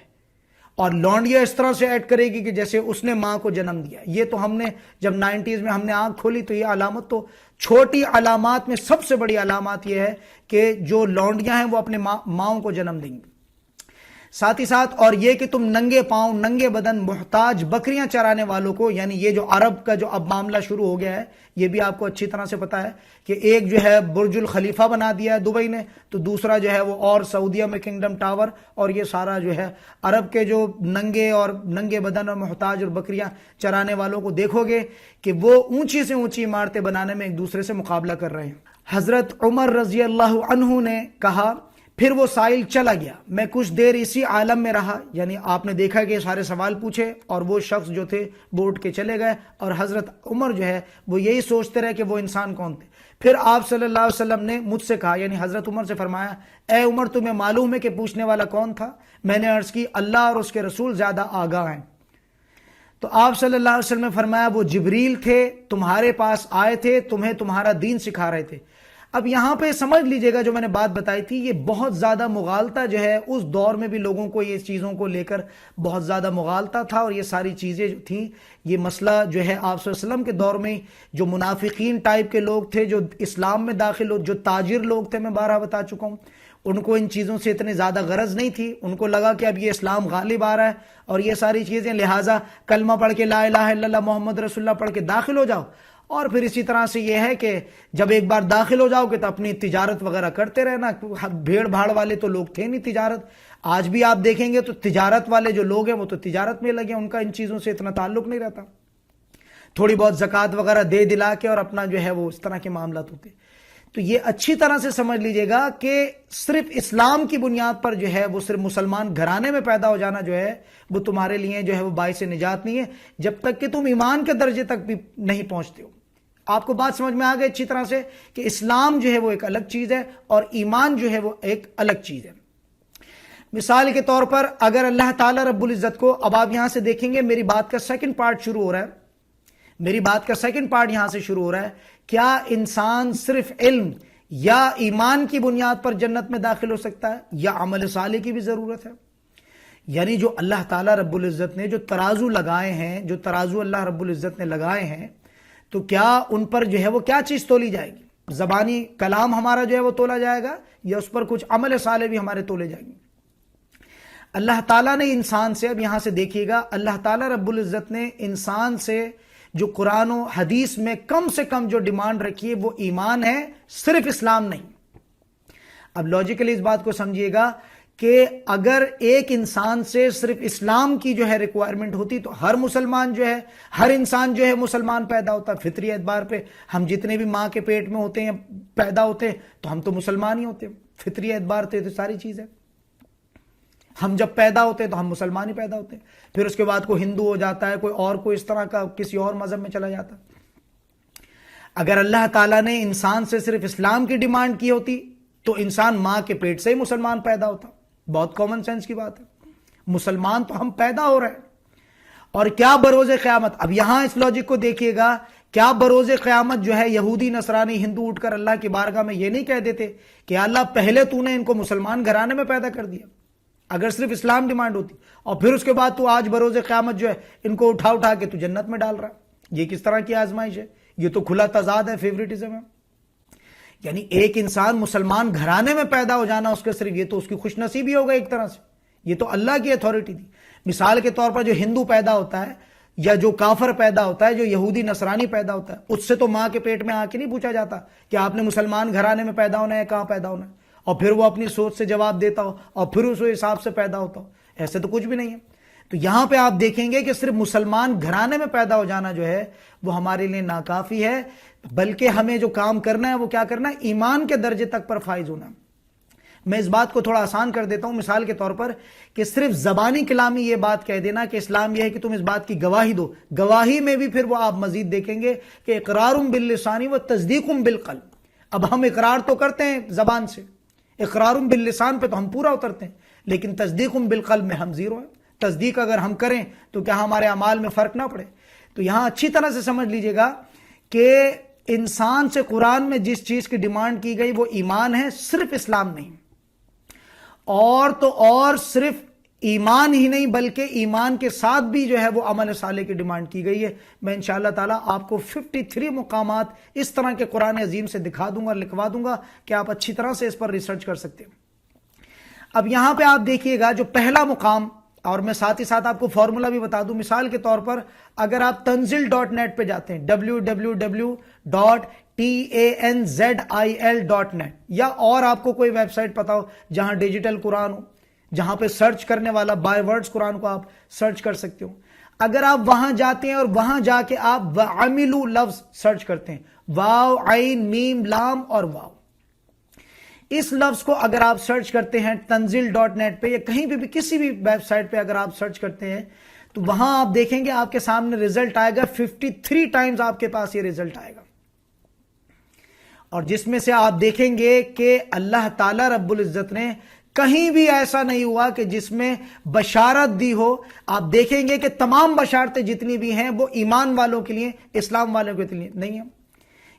اور لونڈیا اس طرح سے ایکٹ کرے گی کہ جیسے اس نے ماں کو جنم دیا۔ یہ تو ہم نے جب 90s میں ہم نے آنکھ کھولی تو یہ علامت تو چھوٹی علامات میں سب سے بڑی علامات یہ ہے کہ جو لونڈیاں ہیں وہ اپنے ماؤں کو جنم دیں گی۔ ساتھ ہی ساتھ اور یہ کہ تم ننگے پاؤں، ننگے بدن، محتاج بکریاں چرانے والوں کو، یعنی یہ جو عرب کا جو اب معاملہ شروع ہو گیا ہے، یہ بھی آپ کو اچھی طرح سے پتا ہے کہ ایک جو ہے برج الخلیفہ بنا دیا ہے دبئی نے، تو دوسرا جو ہے وہ اور سعودیہ میں کنگڈم ٹاور، اور یہ سارا جو ہے عرب کے جو ننگے بدن اور محتاج اور بکریاں چرانے والوں کو دیکھو گے کہ وہ اونچی سے اونچی عمارتیں بنانے میں ایک دوسرے سے مقابلہ کر رہے ہیں۔ حضرت عمر رضی اللہ عنہ نے کہا پھر وہ سائل چلا گیا، میں کچھ دیر اسی عالم میں رہا، یعنی آپ نے دیکھا کہ سارے سوال پوچھے اور وہ شخص جو تھے وہ اٹھ کے چلے گئے، اور حضرت عمر جو ہے وہ یہی سوچتے رہے کہ وہ انسان کون تھے۔ پھر آپ صلی اللہ علیہ وسلم نے مجھ سے کہا، یعنی حضرت عمر سے فرمایا اے عمر تمہیں معلوم ہے کہ پوچھنے والا کون تھا؟ میں نے عرض کی اللہ اور اس کے رسول زیادہ آگاہ ہیں۔ تو آپ صلی اللہ علیہ وسلم نے فرمایا وہ جبریل تھے، تمہارے پاس آئے تھے، تمہیں تمہارا دین سکھا رہے تھے۔ اب یہاں پہ سمجھ لیجئے گا جو میں نے بات بتائی تھی، یہ بہت زیادہ مغالطہ جو ہے اس دور میں بھی لوگوں کو یہ چیزوں کو لے کر بہت زیادہ مغالطہ تھا، اور یہ ساری چیزیں جو تھیں، یہ مسئلہ جو ہے آپ صلی اللہ علیہ وسلم کے دور میں جو منافقین ٹائپ کے لوگ تھے، جو اسلام میں داخل ہو، جو تاجر لوگ تھے، میں بارہا بتا چکا ہوں، ان کو ان چیزوں سے اتنی زیادہ غرض نہیں تھی۔ ان کو لگا کہ اب یہ اسلام غالب آ رہا ہے اور یہ ساری چیزیں، لہٰذا کلمہ پڑھ کے لا الہ الا اللہ محمد رسول اللہ پڑھ کے داخل ہو جاؤ، اور پھر اسی طرح سے یہ ہے کہ جب ایک بار داخل ہو جاؤ گے تو اپنی تجارت وغیرہ کرتے رہنا۔ بھیڑ بھاڑ والے تو لوگ تھے نہیں تجارت، آج بھی آپ دیکھیں گے تو تجارت والے جو لوگ ہیں وہ تو تجارت میں لگے، ان کا ان چیزوں سے اتنا تعلق نہیں رہتا، تھوڑی بہت زکوٰۃ وغیرہ دے دلا کے اور اپنا جو ہے وہ اس طرح کے معاملات ہوتے۔ تو یہ اچھی طرح سے سمجھ لیجئے گا کہ صرف اسلام کی بنیاد پر جو ہے وہ صرف مسلمان گھرانے میں پیدا ہو جانا جو ہے وہ تمہارے لیے جو ہے وہ باعث نجات نہیں ہے، جب تک کہ تم ایمان کے درجے تک بھی نہیں پہنچتے ہو۔ آپ کو بات سمجھ میں آ گئی اچھی طرح سے کہ اسلام جو ہے وہ ایک الگ چیز ہے اور ایمان جو ہے وہ ایک الگ چیز ہے۔ مثال کے طور پر اگر اللہ تعالیٰ رب العزت کو، اب آپ یہاں سے دیکھیں گے میری بات کا سیکنڈ پارٹ شروع ہو رہا ہے، میری بات کا سیکنڈ پارٹ یہاں سے شروع ہو رہا ہے، کیا انسان صرف علم یا ایمان کی بنیاد پر جنت میں داخل ہو سکتا ہے یا عمل صالح کی بھی ضرورت ہے؟ یعنی جو اللہ تعالیٰ رب العزت نے جو ترازو لگائے ہیں، جو ترازو اللہ رب العزت نے لگائے ہیں، تو کیا ان پر جو ہے وہ کیا چیز تولی جائے گی؟ زبانی کلام ہمارا جو ہے وہ تولا جائے گا یا اس پر کچھ عمل صالح بھی ہمارے تولے جائیں گے؟ اللہ تعالیٰ نے انسان سے، اب یہاں سے دیکھیے گا، اللہ تعالیٰ رب العزت نے انسان سے جو قرآن و حدیث میں کم سے کم جو ڈیمانڈ رکھی ہے وہ ایمان ہے، صرف اسلام نہیں۔ اب لاجیکلی اس بات کو سمجھیے گا کہ اگر ایک انسان سے صرف اسلام کی جو ہے ریکوائرمنٹ ہوتی تو ہر مسلمان جو ہے، ہر انسان جو ہے مسلمان پیدا ہوتا۔ فطری اعتبار پہ ہم جتنے بھی ماں کے پیٹ میں ہوتے ہیں، پیدا ہوتے ہیں، تو ہم تو مسلمان ہی ہوتے ہیں۔ فطری اعتبار سے تو ساری چیز ہے، ہم جب پیدا ہوتے ہیں تو ہم مسلمان ہی پیدا ہوتے ہیں، پھر اس کے بعد کوئی ہندو ہو جاتا ہے، کوئی اور کوئی اس طرح کا کسی اور مذہب میں چلا جاتا۔ اگر اللہ تعالیٰ نے انسان سے صرف اسلام کی ڈیمانڈ کی ہوتی تو انسان ماں کے پیٹ سے ہی مسلمان پیدا ہوتا۔ بہت کامن سینس کی بات ہے، مسلمان تو ہم پیدا ہو رہے ہیں۔ اور کیا بروز قیامت، اب یہاں اس لاجک کو دیکھیے گا، کیا بروز قیامت جو ہے یہودی نصرانی ہندو اٹھ کر اللہ کی بارگاہ میں یہ نہیں کہہ دیتے کہ اللہ پہلے تو نے ان کو مسلمان گھرانے میں پیدا کر دیا، اگر صرف اسلام ڈیمانڈ ہوتی، اور پھر اس کے بعد تو آج بروز قیامت جو ہے ان کو اٹھا کے تو جنت میں ڈال رہا ہے۔ یہ کس طرح کی آزمائش ہے؟ یہ تو کھلا تضاد ہے، فیوریٹزم ہے۔ یعنی ایک انسان مسلمان گھرانے میں پیدا ہو جانا، اس کے صرف یہ تو اس کی خوش نصیبی ہوگا ایک طرح سے، یہ تو اللہ کی اتھارٹی تھی۔ مثال کے طور پر جو ہندو پیدا ہوتا ہے یا جو کافر پیدا ہوتا ہے، جو یہودی نصرانی پیدا ہوتا ہے، اس سے تو ماں کے پیٹ میں آ کے نہیں پوچھا جاتا کہ آپ نے مسلمان گھرانے میں پیدا ہونا ہے، کہاں پیدا ہونا ہے، اور پھر وہ اپنی سوچ سے جواب دیتا ہو اور پھر اس حساب سے پیدا ہوتا ہو۔ ایسے تو کچھ بھی نہیں ہے۔ تو یہاں پہ آپ دیکھیں گے کہ صرف مسلمان گھرانے میں پیدا ہو جانا جو ہے وہ ہمارے لیے ناکافی ہے، بلکہ ہمیں جو کام کرنا ہے وہ کیا کرنا ہے؟ ایمان کے درجے تک پر فائز ہونا۔ میں اس بات کو تھوڑا آسان کر دیتا ہوں، مثال کے طور پر کہ صرف زبانی کلامی یہ بات کہہ دینا کہ اسلام یہ ہے کہ تم اس بات کی گواہی دو، گواہی میں بھی پھر وہ آپ مزید دیکھیں گے کہ اقرار باللسان و تصدیق بالقلب۔ اب ہم اقرار تو کرتے ہیں زبان سے، اقرار باللسان پہ تو ہم پورا اترتے ہیں، لیکن تصدیق بالقلب میں ہم زیرو ہیں۔ تصدیق اگر ہم کریں تو کیا ہمارے اعمال میں فرق نہ پڑے؟ تو یہاں اچھی طرح سے سمجھ لیجئے گا کہ انسان سے قرآن میں جس چیز کی ڈیمانڈ کی گئی وہ ایمان ہے، صرف اسلام نہیں۔ اور تو اور صرف ایمان ہی نہیں بلکہ ایمان کے ساتھ بھی جو ہے وہ عمل صالح کی ڈیمانڈ کی گئی ہے۔ میں انشاءاللہ تعالیٰ آپ کو 53 مقامات اس طرح کے قرآن عظیم سے دکھا دوں گا، لکھوا دوں گا کہ آپ اچھی طرح سے اس پر ریسرچ کر سکتے ہیں۔ اب یہاں پہ آپ دیکھیے گا جو پہلا مقام، اور میں ساتھ ہی ساتھ آپ کو فارمولا بھی بتا دوں، مثال کے طور پر اگر آپ tanzil.net پہ جاتے ہیں، www.tanzil.net، یا اور آپ کو کوئی ویب سائٹ پتا ہو جہاں ڈیجیٹل قرآن ہو، جہاں پہ سرچ کرنے والا بائی ورڈز قرآن کو آپ سرچ کر سکتے ہو، اگر آپ وہاں جاتے ہیں اور وہاں جا کے آپ وَعَمِلُوا لفظ سرچ کرتے ہیں، واو عین میم لام اور واو، اس لفظ کو اگر آپ سرچ کرتے ہیں tanzil.net پہ یا کہیں پہ بھی کسی بھی ویب سائٹ پہ اگر آپ سرچ کرتے ہیں تو وہاں آپ دیکھیں گے آپ کے سامنے رزلٹ آئے گا، 53 ٹائمز آپ کے پاس یہ رزلٹ آئے گا، اور جس میں سے آپ دیکھیں گے کہ اللہ تعالی رب العزت نے کہیں بھی ایسا نہیں ہوا کہ جس میں بشارت دی ہو۔ آپ دیکھیں گے کہ تمام بشارتیں جتنی بھی ہیں وہ ایمان والوں کے لیے، اسلام والوں کے لیے نہیں ہیں۔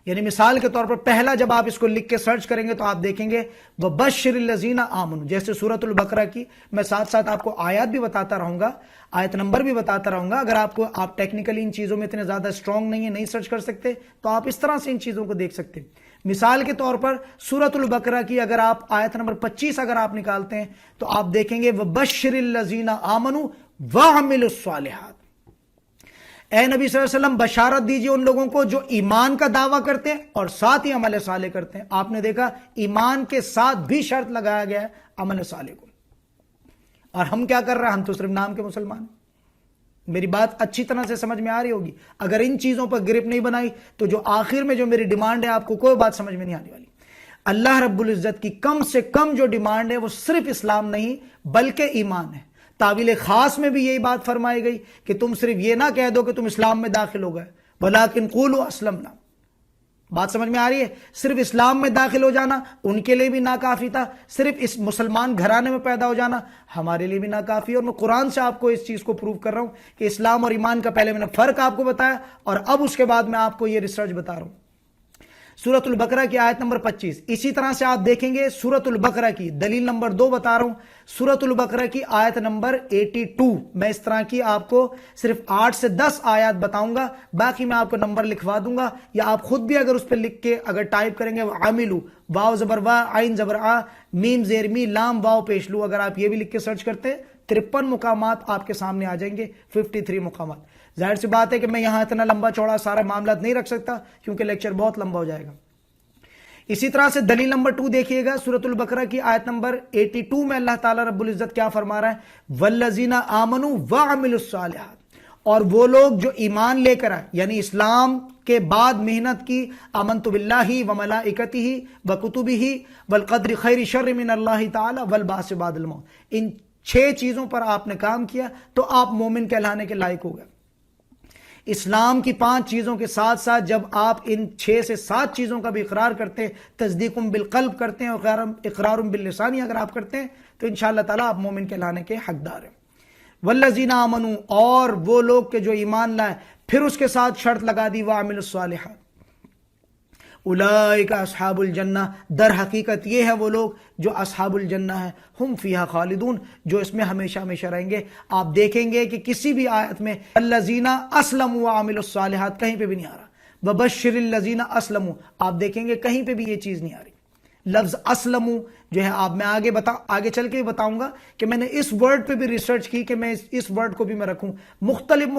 یعنی مثال کے طور پر پہلا جب آپ اس کو لکھ کے سرچ کریں گے تو آپ دیکھیں گے وَبَشِّرِ الَّذِينَ آمَنُوا، جیسے سورۃ البقرہ کی، میں ساتھ ساتھ آپ کو آیات بھی بتاتا رہوں گا، آیت نمبر بھی بتاتا رہوں گا۔ اگر آپ ٹیکنیکلی ان چیزوں میں اتنے زیادہ اسٹرانگ نہیں ہیں، نہیں سرچ کر سکتے، تو آپ اس طرح سے ان چیزوں کو دیکھ سکتے ہیں۔ مثال کے طور پر سورۃ البقرہ کی اگر آپ آیت نمبر 25 اگر آپ نکالتے ہیں تو آپ دیکھیں گے وَبَشِّرِ الَّذِينَ آمَنُوا وَعَمِلُوا الصَّالِحَاتِ، اے نبی صلی اللہ علیہ وسلم بشارت دیجئے ان لوگوں کو جو ایمان کا دعویٰ کرتے ہیں اور ساتھ ہی عمل صالح کرتے ہیں۔ آپ نے دیکھا ایمان کے ساتھ بھی شرط لگایا گیا ہے عمل صالح کو، اور ہم کیا کر رہے ہیں؟ ہم تو صرف نام کے مسلمان ہیں۔ میری بات اچھی طرح سے سمجھ میں آ رہی ہوگی، اگر ان چیزوں پر گرپ نہیں بنائی تو جو آخر میں جو میری ڈیمانڈ ہے آپ کو کوئی بات سمجھ میں نہیں آنے والی۔ اللہ رب العزت کی کم سے کم جو ڈیمانڈ ہے وہ صرف اسلام نہیں بلکہ ایمان ہے۔ تعویل خاص میں بھی یہی بات فرمائی گئی کہ تم صرف یہ نہ کہہ دو کہ تم اسلام میں داخل ہو گئے، وَلَٰكِنْ قُولُوا أَسْلَمْنَا۔ بات سمجھ میں آ رہی ہے؟ صرف اسلام میں داخل ہو جانا ان کے لیے بھی ناکافی تھا، صرف اس مسلمان گھرانے میں پیدا ہو جانا ہمارے لیے بھی ناکافی ہے۔ اور میں قرآن سے آپ کو اس چیز کو پروف کر رہا ہوں کہ اسلام اور ایمان کا پہلے میں نے فرق آپ کو بتایا، اور اب اس کے بعد میں آپ کو یہ ریسرچ بتا رہا ہوں۔ سورۃ البقرہ کی آیت نمبر 25، اسی طرح سے آپ دیکھیں گے سورۃ البقرہ کی دلیل نمبر 2 بتا رہا ہوں، سورۃ البقرہ کی آیت نمبر 82۔ میں اس طرح کی آپ کو صرف 8 سے 10 آیات بتاؤں گا، باقی میں آپ کو نمبر لکھوا دوں گا، یا آپ خود بھی اگر اس پہ لکھ کے اگر ٹائپ کریں گے عاملو، واو زبر وا عین زبر آ میم زیر می لام واو پیش لو، اگر آپ یہ بھی لکھ کے سرچ کرتے ہیں 53 مقامات آپ کے سامنے آ جائیں گے، 53 مقامات۔ ظاہر سی بات ہے کہ میں یہاں اتنا لمبا چوڑا سارا معاملات نہیں رکھ سکتا کیونکہ لیکچر بہت لمبا ہو جائے گا۔ اسی طرح سے دلیل نمبر 2 دیکھیے گا، سورۃ البقرہ کی آیت نمبر 82 میں اللہ تعالیٰ رب العزت کیا فرما رہا ہے؟ وَالَّذِينَ آمَنُوا وَعَمِلُوا الصَّالِحَاتِ، اور وہ لوگ جو ایمان لے کر آئے، یعنی اسلام کے بعد محنت کی، آمنت باللہ وملائکتہ وکتبہ والقدر خیر شر من اللہ تعالی والبعث بعد الموت، ان 6 چیزوں پر آپ نے کام کیا تو آپ مومن کہلانے کے لائق ہو گئے۔ اسلام کی 5 چیزوں کے ساتھ ساتھ جب آپ ان 6 سے 7 چیزوں کا بھی اقرار کرتے ہیں، تصدیق بالقلب کرتے ہیں اور اقرار باللسانی اگر آپ کرتے ہیں تو انشاءاللہ تعالیٰ آپ مومن کہلانے کے حقدار ہیں۔ والذین آمنوا، اور وہ لوگ کے جو ایمان لائے، پھر اس کے ساتھ شرط لگا دی وعملوا الصالحات، اولئک اصحاب الجنہ، در حقیقت یہ ہے وہ لوگ جو اصحاب الجنہ ہیں، ہم فیہا خالدون، جو اس میں ہمیشہ ہمیشہ رہیں گے۔ آپ دیکھیں گے کہ کسی بھی آیت میں الذین اسلموا وعملوا الصالحات کہیں پہ بھی نہیں آ رہا، وبشر الذین اسلموا، آپ دیکھیں گے کہیں پہ بھی یہ چیز نہیں آ رہی۔ لفظ اسلموا جو ہے آپ میں آگے چل کے بتاؤں گا کہ میں نے اس ورڈ پہ بھی ریسرچ کی کہ میں اس ورڈ کو بھی میں رکھوں، مختلف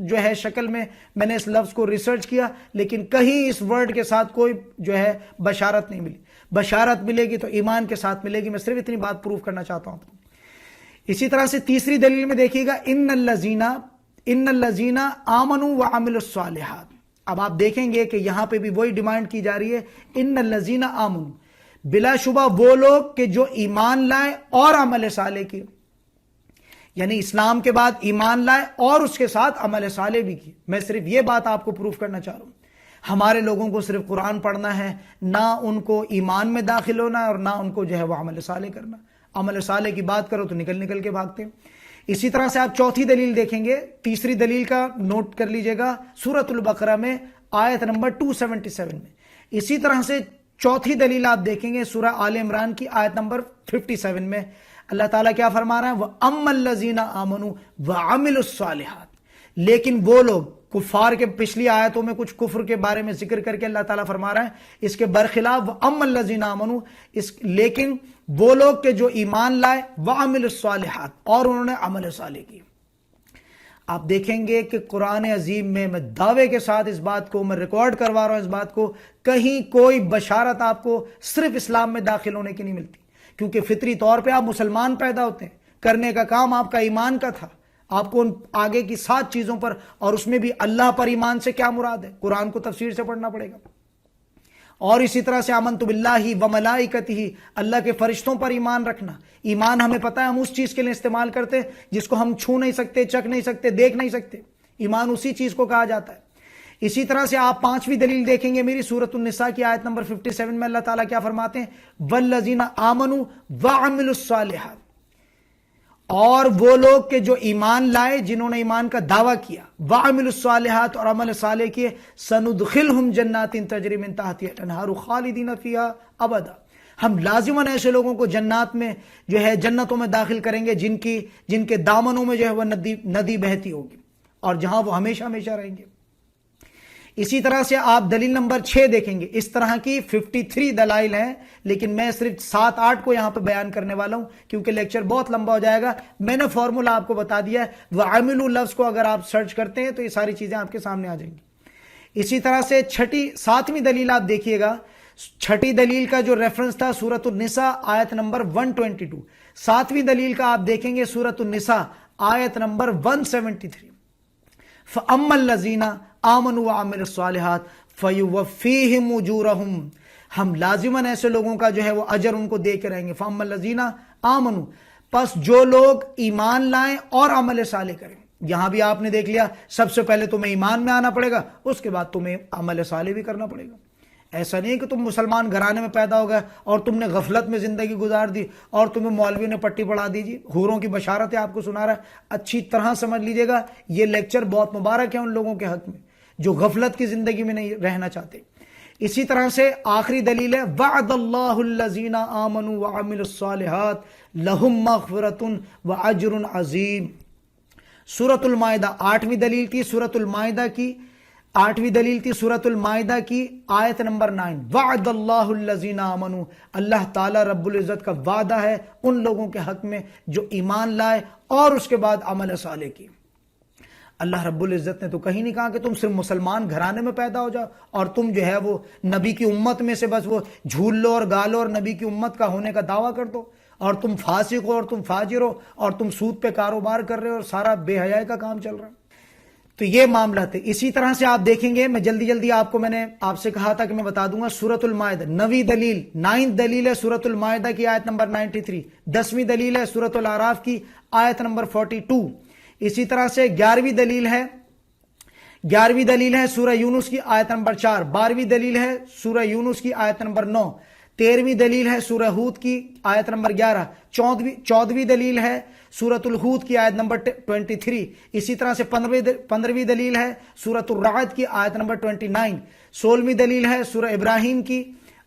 جو ہے شکل میں میں نے اس لفظ کو ریسرچ کیا، لیکن کہیں اس ورڈ کے ساتھ کوئی جو ہے بشارت نہیں ملی۔ بشارت ملے گی تو ایمان کے ساتھ ملے گی، میں صرف اتنی بات پروف کرنا چاہتا ہوں آپ کو۔ اسی طرح سے تیسری دلیل میں دیکھیے گا ان الذین آمنوا وعملوا الصالحات، اب آپ دیکھیں گے کہ یہاں پہ بھی وہی ڈیمانڈ کی جا رہی ہے، ان الذین آمنوا، بلا شبہ وہ لوگ کہ جو ایمان لائے اور عمل صالح کیے، یعنی اسلام کے بعد ایمان لائے اور اس کے ساتھ عمل صالح بھی کیے۔ میں صرف یہ بات آپ کو پروف کرنا چاہ رہا ہوں، ہمارے لوگوں کو صرف قرآن پڑھنا ہے، نہ ان کو ایمان میں داخل ہونا ہے اور نہ ان کو جو ہے وہ عمل صالح کرنا۔ عمل صالح کی بات کرو تو نکل کے بھاگتے ہیں۔ اسی طرح سے آپ چوتھی دلیل دیکھیں گے، تیسری دلیل کا نوٹ کر لیجئے گا، سورۃ البقرہ میں آیت نمبر 277 میں۔ اسی طرح سے چوتھی دلیل آپ دیکھیں گے سورہ آل عمران کی آیت نمبر 57 میں، اللہ تعالیٰ کیا فرما رہا ہے؟ وَأَمَّا الَّذِينَ آمَنُوا وَعَمِلُوا الصَّالِحَاتِ، لیکن وہ لوگ، کفار کے پچھلی آیتوں میں کچھ کفر کے بارے میں ذکر کر کے اللہ تعالیٰ فرما رہا ہے، اس کے برخلاف وَأَمَّا الَّذِينَ آمَنُوا، لیکن وہ لوگ کہ جو ایمان لائے وَعَمِلُوا الصَّالِحَاتِ، اور انہوں نے عمل صالح کی۔ آپ دیکھیں گے کہ قرآن عظیم میں دعوے کے ساتھ اس بات کو میں ریکارڈ کروا رہا ہوں، اس بات کو، کہیں کوئی بشارت آپ کو صرف اسلام میں داخل ہونے کی نہیں ملتی، کیونکہ فطری طور پہ آپ مسلمان پیدا ہوتے ہیں، کرنے کا کام آپ کا ایمان کا تھا، آپ کو ان آگے کی 7 چیزوں پر، اور اس میں بھی اللہ پر ایمان سے کیا مراد ہے، قرآن کو تفسیر سے پڑھنا پڑے گا۔ اور اسی طرح سے آمنت باللہ وملائکتہ، اللہ کے فرشتوں پر ایمان رکھنا۔ ایمان ہمیں پتہ ہے ہم اس چیز کے لیے استعمال کرتے ہیں جس کو ہم چھو نہیں سکتے، چکھ نہیں سکتے، دیکھ نہیں سکتے، ایمان اسی چیز کو کہا جاتا ہے۔ اسی طرح سے آپ 5ویں دلیل دیکھیں گے میری سورۃ النساء کی آیت نمبر 57 میں، اللہ تعالیٰ کیا فرماتے ہیں؟ والذین آمنوا وعملوا الصالحات، اور وہ لوگ کہ جو ایمان لائے، جنہوں نے ایمان کا دعویٰ کیا، وعملوا الصالحات، اور عمل صالح کیے، سندخلہم جنات تجری من تحتہا الانہار خالدین فیہا ابدا، ہم لازماً ایسے لوگوں کو جنات میں جو ہے جنتوں میں داخل کریں گے جن کے دامنوں میں جو ہے وہ ندی بہتی ہوگی، اور جہاں وہ ہمیشہ ہمیشہ رہیں گے۔ اسی طرح سے آپ دلیل نمبر 6 دیکھیں گے، اس طرح کی 53 دلائل ہیں، لیکن میں صرف 7-8 کو یہاں پہ بیان کرنے والا ہوں کیونکہ لیکچر بہت لمبا ہو جائے گا۔ میں نے فارمولا آپ کو بتا دیا ہے، وَعَمِلُوا لفظ کو اگر آپ سرچ کرتے ہیں تو یہ ساری چیزیں آپ کے سامنے آ جائیں گی۔ اسی طرح سے 7ویں دلیل آپ دیکھیے گا، 6ٹھی دلیل کا جو ریفرنس تھا سورۃ النساء آیت نمبر 122، 7ویں دلیل کا آپ دیکھیں گے سورۃ النساء آیت نمبر 173، فَأَمَّا الَّذِينَ آمنوا وعملوا الصالحات فَيُوَفِّيهِمْ أُجُورَهُمْ، ہم لازماً ایسے لوگوں کا جو ہے وہ اجر ان کو دے کے رہیں گے۔ فَأَمَّا الَّذِينَ آمنوا، پس جو لوگ ایمان لائیں اور عمل صالح کریں، یہاں بھی آپ نے دیکھ لیا، سب سے پہلے تمہیں ایمان میں آنا پڑے گا، اس کے بعد تمہیں عمل صالح بھی کرنا پڑے گا۔ ایسا نہیں ہے کہ تم مسلمان گھرانے میں پیدا ہو گئے اور تم نے غفلت میں زندگی گزار دی اور تمہیں مولوی نے پٹی پڑھا دی، جی حوروں کی بشارتیں آپ کو سنا رہا ہے۔ اچھی طرح سمجھ لیجئے گا، یہ لیکچر بہت مبارک ہے ان لوگوں کے حق میں جو غفلت کی زندگی میں نہیں رہنا چاہتے۔ اسی طرح سے آخری دلیل ہے، وعد اللہ الذین آمنوا وعملوا الصالحات لہم مغفرۃ واجر عظیم۔ سورۃ المائدہ 8ویں دلیل تھی، سورۃ المائدہ کی 8ویں دلیل تھی سورۃ المائدہ کی آیت نمبر 9، وعد اللہ الذین آمنوا، اللہ تعالیٰ رب العزت کا وعدہ ہے ان لوگوں کے حق میں جو ایمان لائے اور اس کے بعد عمل صالح کی۔ اللہ رب العزت نے تو کہیں نہیں کہا کہ تم صرف مسلمان گھرانے میں پیدا ہو جاؤ اور تم جو ہے وہ نبی کی امت میں سے بس وہ جھول لو اور گالو اور نبی کی امت کا ہونے کا دعویٰ کر دو، اور تم فاسق ہو اور تم فاجر ہو اور تم سود پہ کاروبار کر رہے ہو اور سارا بے حیائی کا کام چل رہا ہے۔ تو یہ معاملہ تھے۔ اسی طرح سے آپ دیکھیں گے، میں جلدی آپ کو، میں نے آپ سے کہا تھا کہ میں بتا دوں گا، سورۃ المائدہ 9ویں دلیل، 9th دلیل ہے سورۃ المائدہ کی آیت نمبر 93، 10ویں دلیل ہے سورۃ الاعراف کی آیت نمبر 42، اسی طرح سے 11ویں دلیل ہے سورہ یونس کی آیت نمبر 4، 12ویں دلیل ہے سورہ یونس کی آیت نمبر 9، 13ویں دلیل ہے سورہ ہود کی آیت نمبر 11، 14ویں دلیل ہے سورۃ الہود کی آیت نمبر 23، اسی طرح سے 15ویں دلیل ہے سورۃ الرعد کی آیت نمبر 29، 16ویں دلیل ہے سورہ ابراہیم کی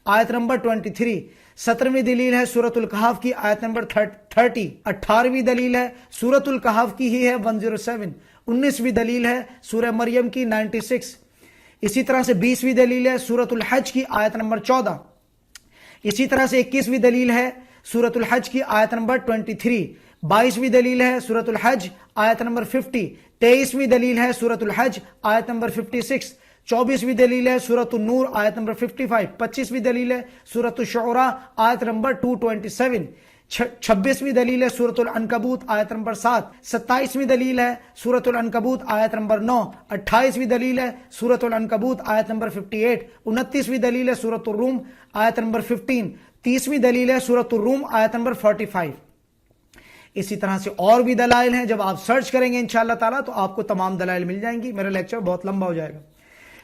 آیت نمبر 23، 17ویں دلیل ہے سورۃ الکہف کی آیت نمبر 30، 18ویں دلیل ہے سورۃ الکہف کی ہی ہے 107، 19ویں دلیل ہے سورہ مریم کی 96، اسی طرح سے 20ویں دلیل ہے سورۃ الحج کی آیت نمبر 14، اسی طرح سے 21ویں دلیل ہے سورۃ الحج کی آیت نمبر 23، 22ویں دلیل ہے سورۃ الحج آیت نمبر 50، 23ویں دلیل ہے سورۃ الحج آیت نمبر 56، 24ویں دلیل ہے سورۃ النور آیت نمبر 55، 25ویں دلیل ہے سورۃ الشعراء آیت نمبر 227، 26ویں دلیل ہے سورۃ العنکبوت آیت نمبر 7، 27ویں دلیل ہے سورۃ العنکبوت آیت نمبر 9، 28ویں دلیل ہے سورۃ العنکبوت آیت نمبر 58، 29ویں دلیل ہے سورۃ الروم آیت نمبر 15، 30ویں دلیل ہے سورۃ الروم آیت نمبر 45۔ اسی طرح سے اور بھی دلائل ہیں، جب آپ سرچ کریں گے انشاءاللہ تعالیٰ تو آپ کو تمام دلائل مل جائیں گی، میرا لیکچر بہت لمبا ہو جائے گا۔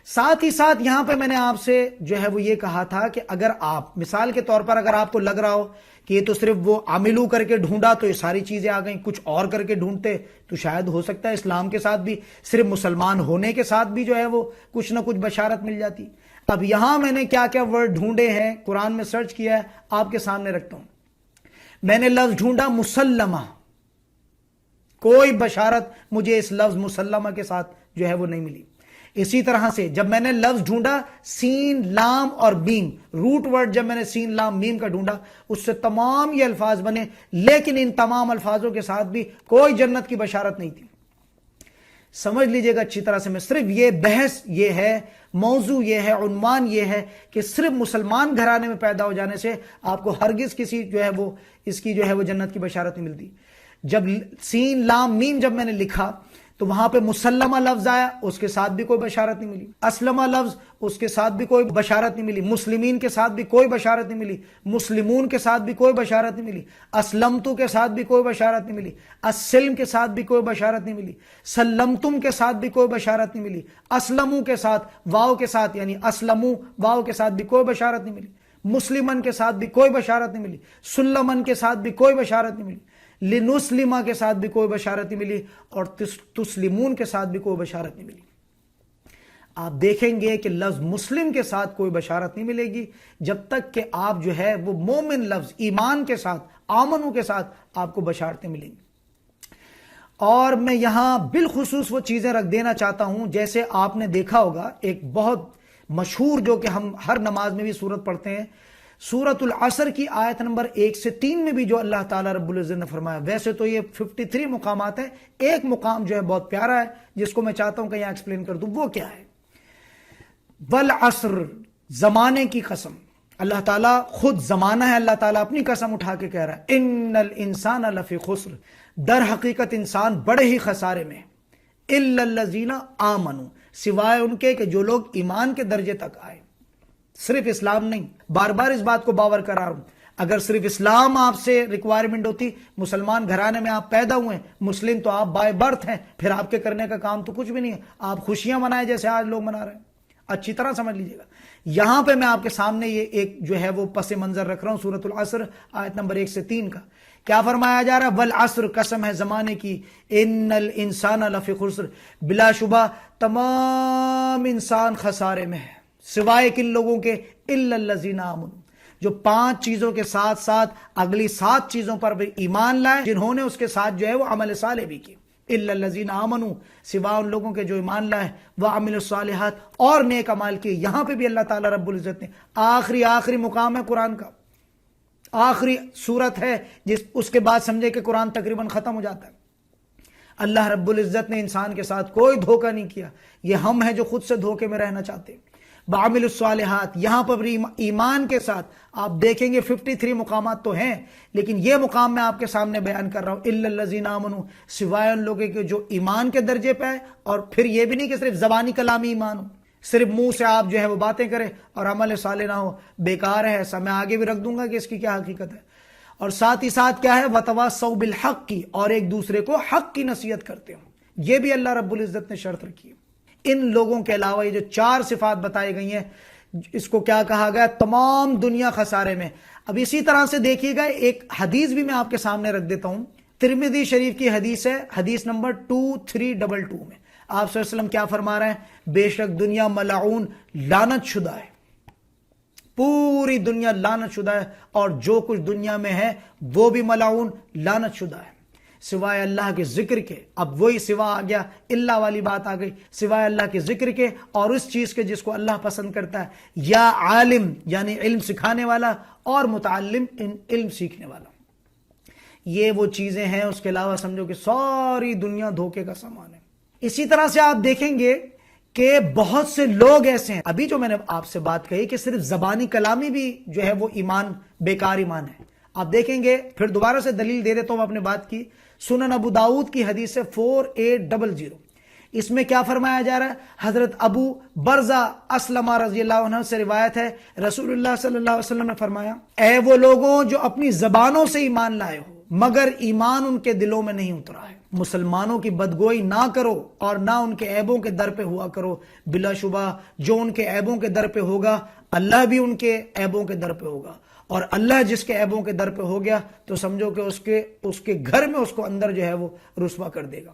ساتھ ہی ساتھ یہاں پہ میں نے آپ سے جو ہے وہ یہ کہا تھا کہ اگر آپ مثال کے طور پر اگر آپ کو لگ رہا ہو کہ یہ تو صرف وہ عملو کر کے ڈھونڈا تو یہ ساری چیزیں آ گئیں، کچھ اور کر کے ڈھونڈتے تو شاید ہو سکتا ہے اسلام کے ساتھ بھی، صرف مسلمان ہونے کے ساتھ بھی جو ہے وہ کچھ نہ کچھ بشارت مل جاتی۔ اب یہاں میں نے کیا کیا ورڈ ڈھونڈے ہیں، قرآن میں سرچ کیا ہے، آپ کے سامنے رکھتا ہوں۔ میں نے لفظ ڈھونڈا مسلمہ، کوئی بشارت مجھے اس لفظ مسلمہ کے ساتھ جو ہے وہ نہیں ملی۔ اسی طرح سے جب میں نے لفظ ڈھونڈا سین لام اور میم، روٹ ورڈ جب میں نے سین لام میم کا ڈھونڈا، اس سے تمام یہ الفاظ بنے، لیکن ان تمام الفاظوں کے ساتھ بھی کوئی جنت کی بشارت نہیں تھی۔ سمجھ لیجئے گا اچھی طرح سے، میں صرف یہ بحث یہ ہے، موضوع یہ ہے، عنوان یہ ہے کہ صرف مسلمان گھرانے میں پیدا ہو جانے سے آپ کو ہرگز کسی جو ہے وہ اس کی جو ہے وہ جنت کی بشارت نہیں ملتی۔ جب سین لام میم جب میں نے لکھا تو وہاں پہ مسلمہ لفظ آیا، اس کے ساتھ بھی کوئی بشارت نہیں ملی، اسلمہ لفظ اس کے ساتھ بھی کوئی بشارت نہیں ملی، مسلمین کے ساتھ بھی کوئی بشارت نہیں ملی، مسلمون کے ساتھ بھی کوئی بشارت نہیں ملی، اسلمتو کے ساتھ بھی کوئی بشارت نہیں ملی، السلم کے ساتھ بھی کوئی بشارت نہیں ملی، سلمتم کے ساتھ بھی کوئی بشارت نہیں ملی، اسلمو کے ساتھ واو کے ساتھ یعنی اسلمو واو کے ساتھ بھی کوئی بشارت نہیں ملی، مسلمن کے ساتھ بھی کوئی بشارت نہیں ملی، سلمن کے ساتھ بھی کوئی بشارت نہیں ملی، لنسلمہ کے ساتھ بھی کوئی بشارت نہیں ملی، اور تسلمون کے ساتھ بھی کوئی بشارت نہیں ملی۔ آپ دیکھیں گے کہ لفظ مسلم کے ساتھ کوئی بشارت نہیں ملے گی جب تک کہ آپ جو ہے وہ مومن لفظ ایمان کے ساتھ، آمنو کے ساتھ آپ کو بشارتیں ملیں گی۔ اور میں یہاں بالخصوص وہ چیزیں رکھ دینا چاہتا ہوں، جیسے آپ نے دیکھا ہوگا ایک بہت مشہور جو کہ ہم ہر نماز میں بھی سورت پڑھتے ہیں، سورۃ العصر کی آیت نمبر 1 سے 3 میں بھی جو اللہ تعالیٰ رب العزت نے فرمایا، ویسے تو یہ 53 مقامات ہیں، ایک مقام جو ہے بہت پیارا ہے جس کو میں چاہتا ہوں کہ یہاں ایکسپلین کر دوں، وہ کیا ہے؟ والعصر، زمانے کی قسم، اللہ تعالیٰ خود زمانہ ہے، اللہ تعالیٰ اپنی قسم اٹھا کے کہہ رہا ہے ان الانسان لفی خسر، در حقیقت انسان بڑے ہی خسارے میں، الا الذین آمنوا، سوائے ان کے کہ جو لوگ ایمان کے درجے تک آئے۔ صرف اسلام نہیں، بار بار اس بات کو باور کرا رہا ہوں، اگر صرف اسلام آپ سے ریکوائرمنٹ ہوتی، مسلمان گھرانے میں آپ پیدا ہوئے، مسلم تو آپ بائی برتھ ہیں، پھر آپ کے کرنے کا کام تو کچھ بھی نہیں ہے، آپ خوشیاں منائیں جیسے آج لوگ منا رہے ہیں۔ اچھی طرح سمجھ لیجئے گا، یہاں پہ میں آپ کے سامنے یہ ایک جو ہے وہ پس منظر رکھ رہا ہوں، سورۃ العصر آیت نمبر 1 سے 3 کا۔ کیا فرمایا جا رہا ہے؟ والعصر، قسم ہے زمانے کی، ان الانسان لفی خسر، بلا شبہ تمام انسان خسارے میں ہے، سوائے کن لوگوں کے؟ الا الذین آمنوا، جو 5 چیزوں کے ساتھ ساتھ اگلی 7 چیزوں پر بھی ایمان لائے، جنہوں نے اس کے ساتھ جو ہے وہ عمل صالح بھی کی۔ الا الذین آمنوا، سوا ان لوگوں کے جو ایمان لائے، وعملوا الصالحات، اور نیک اعمال کیے۔ یہاں پہ بھی اللہ تعالیٰ رب العزت نے آخری مقام ہے قرآن کا، آخری سورت ہے جس اس کے بعد سمجھے کہ قرآن تقریباً ختم ہو جاتا ہے۔ اللہ رب العزت نے انسان کے ساتھ کوئی دھوکہ نہیں کیا، یہ ہم ہیں جو خود سے دھوکے میں رہنا چاہتے ہیں۔ بعمل الصالحات، یہاں پر ایمان کے ساتھ آپ دیکھیں گے 53 مقامات تو ہیں، لیکن یہ مقام میں آپ کے سامنے بیان کر رہا ہوں، الا الذین آمنوا، سوائے ان لوگوں کے جو ایمان کے درجے پہ ہے، اور پھر یہ بھی نہیں کہ صرف زبانی کلامی ایمان ہو، صرف منہ سے آپ جو ہے وہ باتیں کریں اور عمل صالح نہ ہو، بیکار ہے ایسا۔ میں آگے بھی رکھ دوں گا کہ اس کی کیا حقیقت ہے۔ اور ساتھ ہی ساتھ کیا ہے، وتواصوا بالحق کی، اور ایک دوسرے کو حق کی نصیحت کرتے ہوں، یہ بھی اللہ رب العزت نے شرط رکھی ہے۔ ان لوگوں کے علاوہ یہ جو 4 صفات بتائی گئی ہیں، اس کو کیا کہا گیا، تمام دنیا خسارے میں۔ اب اسی طرح سے دیکھیے گا، ایک حدیث بھی میں آپ کے سامنے رکھ دیتا ہوں، ترمذی شریف کی حدیث ہے، حدیث نمبر 2322 میں آپ صلی اللہ علیہ وسلم کیا فرما رہے ہیں، بے شک دنیا ملعون، لعنت شدہ ہے، پوری دنیا لعنت شدہ ہے، اور جو کچھ دنیا میں ہے وہ بھی ملعون، لعنت شدہ ہے، سوائے اللہ کے ذکر کے۔ اب وہی سوا آ گیا، اللہ والی بات آ گئی، سوائے اللہ کے ذکر کے اور اس چیز کے جس کو اللہ پسند کرتا ہے، یا عالم یعنی علم سکھانے والا، اور متعلم علم سیکھنے والا، یہ وہ چیزیں ہیں، اس کے علاوہ سمجھو کہ ساری دنیا دھوکے کا سامان ہے۔ اسی طرح سے آپ دیکھیں گے کہ بہت سے لوگ ایسے ہیں، ابھی جو میں نے آپ سے بات کہی کہ صرف زبانی کلامی بھی جو ہے وہ ایمان بیکار ایمان ہے، آپ دیکھیں گے، پھر دوبارہ سے دلیل دے دیتا ہوں اپنے بات کی، سنن ابو داؤد کی حدیث ہے 4800، اس میں کیا فرمایا جا رہا ہے، حضرت ابو برزہ اسلمہ رضی اللہ عنہ سے روایت ہے، رسول اللہ صلی اللہ علیہ وسلم نے فرمایا، اے وہ لوگوں جو اپنی زبانوں سے ایمان لائے ہو مگر ایمان ان کے دلوں میں نہیں اترا ہے، مسلمانوں کی بدگوئی نہ کرو اور نہ ان کے عیبوں کے در پہ ہوا کرو، بلا شبہ جو ان کے عیبوں کے در پہ ہوگا اللہ بھی ان کے عیبوں کے در پہ ہوگا، اور اللہ جس کے عیبوں کے در پہ ہو گیا تو سمجھو کہ اس کے گھر میں اس کو اندر جو ہے وہ رسوا کر دے گا۔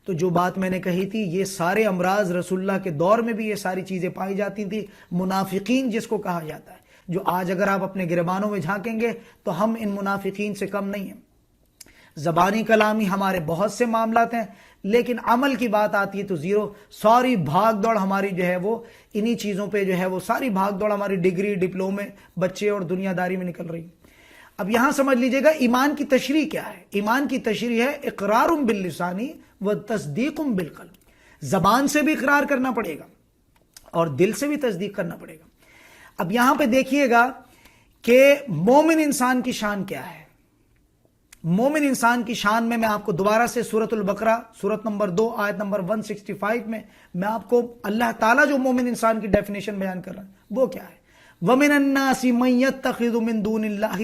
تو جو بات میں نے کہی تھی، یہ سارے امراض رسول اللہ کے دور میں بھی یہ ساری چیزیں پائی جاتی تھی، منافقین جس کو کہا جاتا ہے، جو آج اگر آپ اپنے گریبانوں میں جھانکیں گے تو ہم ان منافقین سے کم نہیں ہیں۔ زبانی کلامی ہمارے بہت سے معاملات ہیں، لیکن عمل کی بات آتی ہے تو زیرو، ساری بھاگ دوڑ ہماری جو ہے وہ انہی چیزوں پہ جو ہے وہ ساری بھاگ دوڑ ہماری ڈگری، ڈپلومے، بچے اور دنیا داری میں نکل رہی۔ اب یہاں سمجھ لیجئے گا ایمان کی تشریح کیا ہے۔ ایمان کی تشریح ہے اقرار باللسانی و تصدیق بالقلب، زبان سے بھی اقرار کرنا پڑے گا اور دل سے بھی تصدیق کرنا پڑے گا۔ اب یہاں پہ دیکھیے گا کہ مومن انسان کی شان کیا ہے۔ مومن انسان کی شان میں آپ کو دوبارہ سے سورۃ البقرہ سورت نمبر 2 آیت نمبر 165 میں آپ کو اللہ تعالیٰ جو مومن انسان کی ڈیفینیشن بیان کر رہا ہے وہ کیا ہے، وَمِنَ النَّاسِ مَن يَتَّخِذُ مِن دُونِ اللَّهِ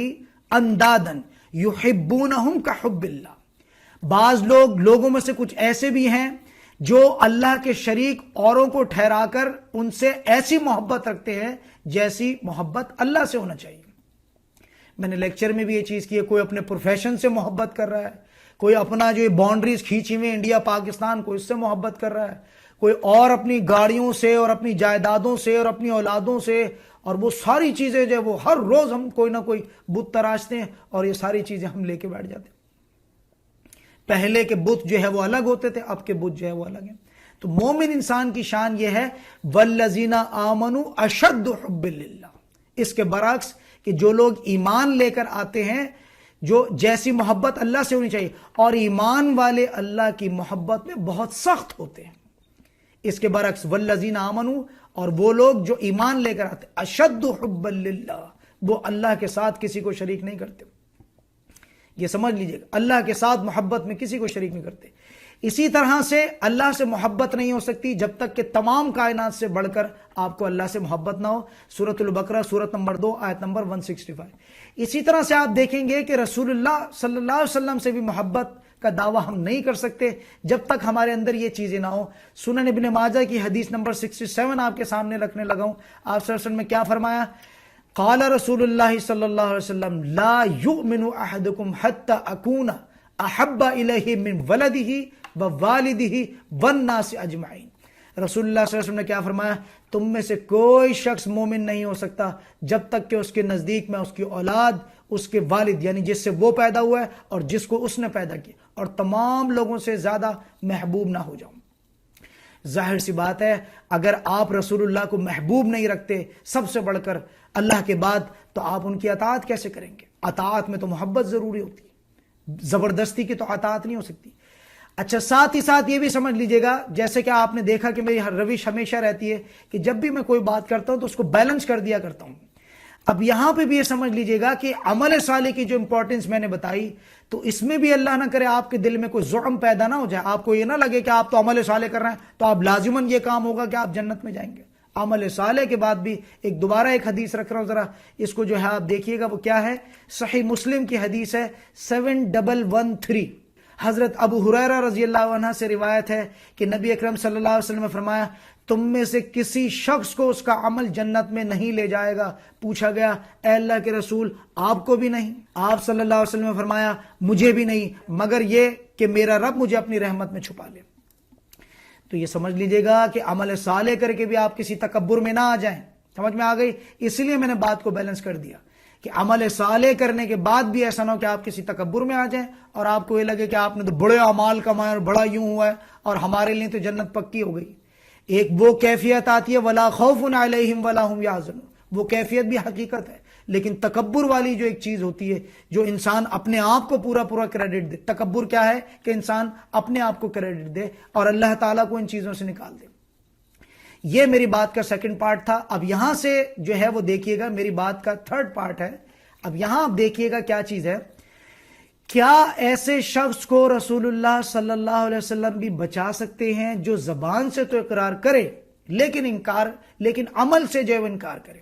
أَندَادًا يُحِبُّونَهُمْ كَحُبِّ اللَّهِ، بعض لوگوں میں سے کچھ ایسے بھی ہیں جو اللہ کے شریک اوروں کو ٹھہرا کر ان سے ایسی محبت رکھتے ہیں جیسی محبت اللہ سے ہونا چاہیے۔ میں نے لیکچر میں بھی یہ چیز کی ہے، کوئی اپنے پروفیشن سے محبت کر رہا ہے، کوئی اپنا جو باؤنڈریز کھینچی ہوئی انڈیا پاکستان کو اس سے محبت کر رہا ہے، کوئی اور اپنی گاڑیوں سے اور اپنی جائیدادوں سے اور اپنی اولادوں سے، اور وہ ساری چیزیں جو وہ ہر روز ہم کوئی نہ کوئی بت تراشتے ہیں اور یہ ساری چیزیں ہم لے کے بیٹھ جاتے ہیں۔ پہلے کے بت جو ہے وہ الگ ہوتے تھے، اب کے بت جو ہے وہ الگ ہیں۔ تو مومن انسان کی شان یہ ہے والذین آمنوا اشد حب للہ، اس کے برعکس کہ جو لوگ ایمان لے کر آتے ہیں، جو جیسی محبت اللہ سے ہونی چاہیے، اور ایمان والے اللہ کی محبت میں بہت سخت ہوتے ہیں۔ اس کے برعکس والذین آمنوا، اور وہ لوگ جو ایمان لے کر آتے اشد حب للہ، وہ اللہ کے ساتھ کسی کو شریک نہیں کرتے۔ یہ سمجھ لیجئے گا، اللہ کے ساتھ محبت میں کسی کو شریک نہیں کرتے۔ اسی طرح سے اللہ سے محبت نہیں ہو سکتی جب تک کہ تمام کائنات سے بڑھ کر آپ کو اللہ سے محبت نہ ہو۔ سورۃ البقرہ سورت نمبر 2 آیت نمبر 165۔ اسی طرح سے آپ دیکھیں گے کہ رسول اللہ صلی اللہ علیہ وسلم سے بھی محبت کا دعویٰ ہم نہیں کر سکتے جب تک ہمارے اندر یہ چیزیں نہ ہو۔ سنن ابن ماجہ کی حدیث نمبر 67 آپ کے سامنے رکھنے لگا ہوں۔ آپ صلی اللہ علیہ وسلم نے کیا فرمایا، قال رسول اللہ صلی اللہ علیہ وسلم لا یؤمن احدکم حتی اکون احب الیہ من ولدہ ووالدہ والناس اجمعین۔ رسول اللہ صلی اللہ علیہ وسلم نے کیا فرمایا، تم میں سے کوئی شخص مومن نہیں ہو سکتا جب تک کہ اس کے نزدیک میں اس کی اولاد، اس کے والد یعنی جس سے وہ پیدا ہوا ہے اور جس کو اس نے پیدا کیا، اور تمام لوگوں سے زیادہ محبوب نہ ہو جاؤں۔ ظاہر سی بات ہے، اگر آپ رسول اللہ کو محبوب نہیں رکھتے سب سے بڑھ کر اللہ کے بعد، تو آپ ان کی اطاعت کیسے کریں گے؟ اطاعت میں تو محبت ضروری ہوتی ہے، زبردستی کی تو اطاعت نہیں ہو سکتی۔ اچھا ساتھ ہی ساتھ یہ بھی سمجھ لیجئے گا، جیسے کہ آپ نے دیکھا کہ میری روش ہمیشہ رہتی ہے کہ جب بھی میں کوئی بات کرتا ہوں تو اس کو بیلنس کر دیا کرتا ہوں۔ اب یہاں پہ بھی یہ سمجھ لیجئے گا کہ عمل صالح کی جو امپورٹنس میں نے بتائی، تو اس میں بھی اللہ نہ کرے آپ کے دل میں کوئی ظلم پیدا نہ ہو جائے، آپ کو یہ نہ لگے کہ آپ تو عمل صالح کر رہے ہیں تو آپ لازماً یہ کام ہوگا کہ آپ جنت میں جائیں گے۔ عمل صالح کے بعد بھی دوبارہ ایک حدیث رکھ رہا ہوں، ذرا اس کو جو ہے آپ دیکھیے گا، وہ کیا ہے؟ صحیح مسلم کی حدیث ہے 7113، حضرت ابو ہریرہ رضی اللہ عنہ سے روایت ہے کہ نبی اکرم صلی اللہ علیہ وسلم نے فرمایا، تم میں سے کسی شخص کو اس کا عمل جنت میں نہیں لے جائے گا۔ پوچھا گیا، اے اللہ کے رسول آپ کو بھی نہیں؟ آپ صلی اللہ علیہ وسلم نے فرمایا، مجھے بھی نہیں، مگر یہ کہ میرا رب مجھے اپنی رحمت میں چھپا لے۔ تو یہ سمجھ لیجئے گا کہ عمل صالح کر کے بھی آپ کسی تکبر میں نہ آ جائیں۔ سمجھ میں آ گئی؟ اس لیے میں نے بات کو بیلنس کر دیا کہ عمل صالح کرنے کے بعد بھی ایسا نہ ہو کہ آپ کسی تکبر میں آ جائیں اور آپ کو یہ لگے کہ آپ نے تو بڑے اعمال کمائے اور بڑا یوں ہوا ہے اور ہمارے لیے تو جنت پکی ہو گئی۔ ایک وہ کیفیت آتی ہے وَلَا خَوْفٌ عَلَيْهِمْ وَلَا هُمْ يَحْزَنُونَ، وہ کیفیت بھی حقیقت ہے، لیکن تکبر والی جو ایک چیز ہوتی ہے، جو انسان اپنے آپ کو پورا کریڈٹ دے۔ تکبر کیا ہے؟ کہ انسان اپنے آپ کو کریڈٹ دے اور اللہ تعالیٰ کو ان چیزوں سے نکال دے۔ یہ میری بات کا سیکنڈ پارٹ تھا۔ اب یہاں سے جو ہے وہ دیکھیے گا، میری بات کا تھرڈ پارٹ ہے۔ اب یہاں آپ دیکھیے گا کیا چیز ہے، کیا ایسے شخص کو رسول اللہ صلی اللہ علیہ وسلم بھی بچا سکتے ہیں جو زبان سے تو اقرار کرے لیکن عمل سے جو انکار کرے؟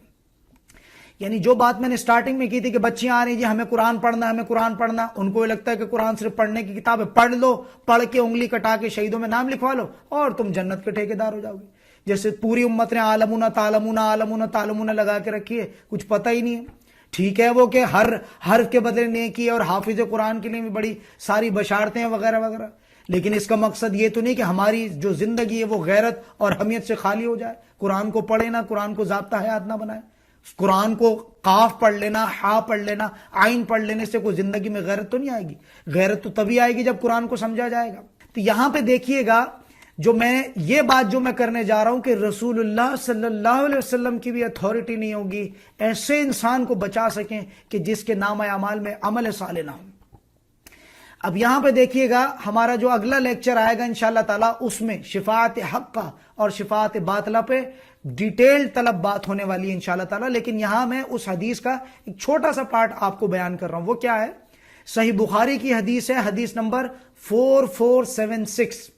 یعنی جو بات میں نے سٹارٹنگ میں کی تھی کہ بچیاں آ رہی جی ہمیں قرآن پڑھنا، ان کو یہ لگتا ہے کہ قرآن صرف پڑھنے کی کتاب ہے، پڑھ لو، پڑھ کے انگلی کٹا کے شہیدوں میں نام لکھوا لو اور تم جنت کے ٹھیکیدار ہو جاؤ گے۔ جیسے پوری امت نے عالمون تعلمون لگا کے رکھی ہے، کچھ پتہ ہی نہیں ہے۔ ٹھیک ہے وہ کہ ہر حرف کے بدلے نیکی ہے اور حافظ قرآن کے لیے بھی بڑی ساری بشارتیں وغیرہ وغیرہ، لیکن اس کا مقصد یہ تو نہیں کہ ہماری جو زندگی ہے وہ غیرت اور حمیت سے خالی ہو جائے۔ قرآن کو پڑھے نا، قرآن کو ضابطہ حیات نہ بنائے، قرآن کو قاف پڑھ لینا، ہا پڑھ لینا، عین پڑھ لینے سے کوئی زندگی میں غیرت تو نہیں آئے گی۔ غیرت تو تبھی آئے گی جب قرآن کو سمجھا جائے گا۔ تو یہاں پہ دیکھیے گا، یہ بات جو میں کرنے جا رہا ہوں کہ رسول اللہ صلی اللہ علیہ وسلم کی بھی اتھارٹی نہیں ہوگی ایسے انسان کو بچا سکیں کہ جس کے نام اعمال میں عمل صالح نہ ہو۔ اب یہاں پہ دیکھیے گا، ہمارا جو اگلا لیکچر آئے گا انشاءاللہ تعالیٰ، اس میں شفاعت حقہ اور شفاعت باطلہ پہ ڈیٹیل طلب بات ہونے والی ہے انشاءاللہ تعالیٰ، لیکن یہاں میں اس حدیث کا ایک چھوٹا سا پارٹ آپ کو بیان کر رہا ہوں۔ وہ کیا ہے؟ صحیح بخاری کی حدیث ہے، حدیث نمبر 4476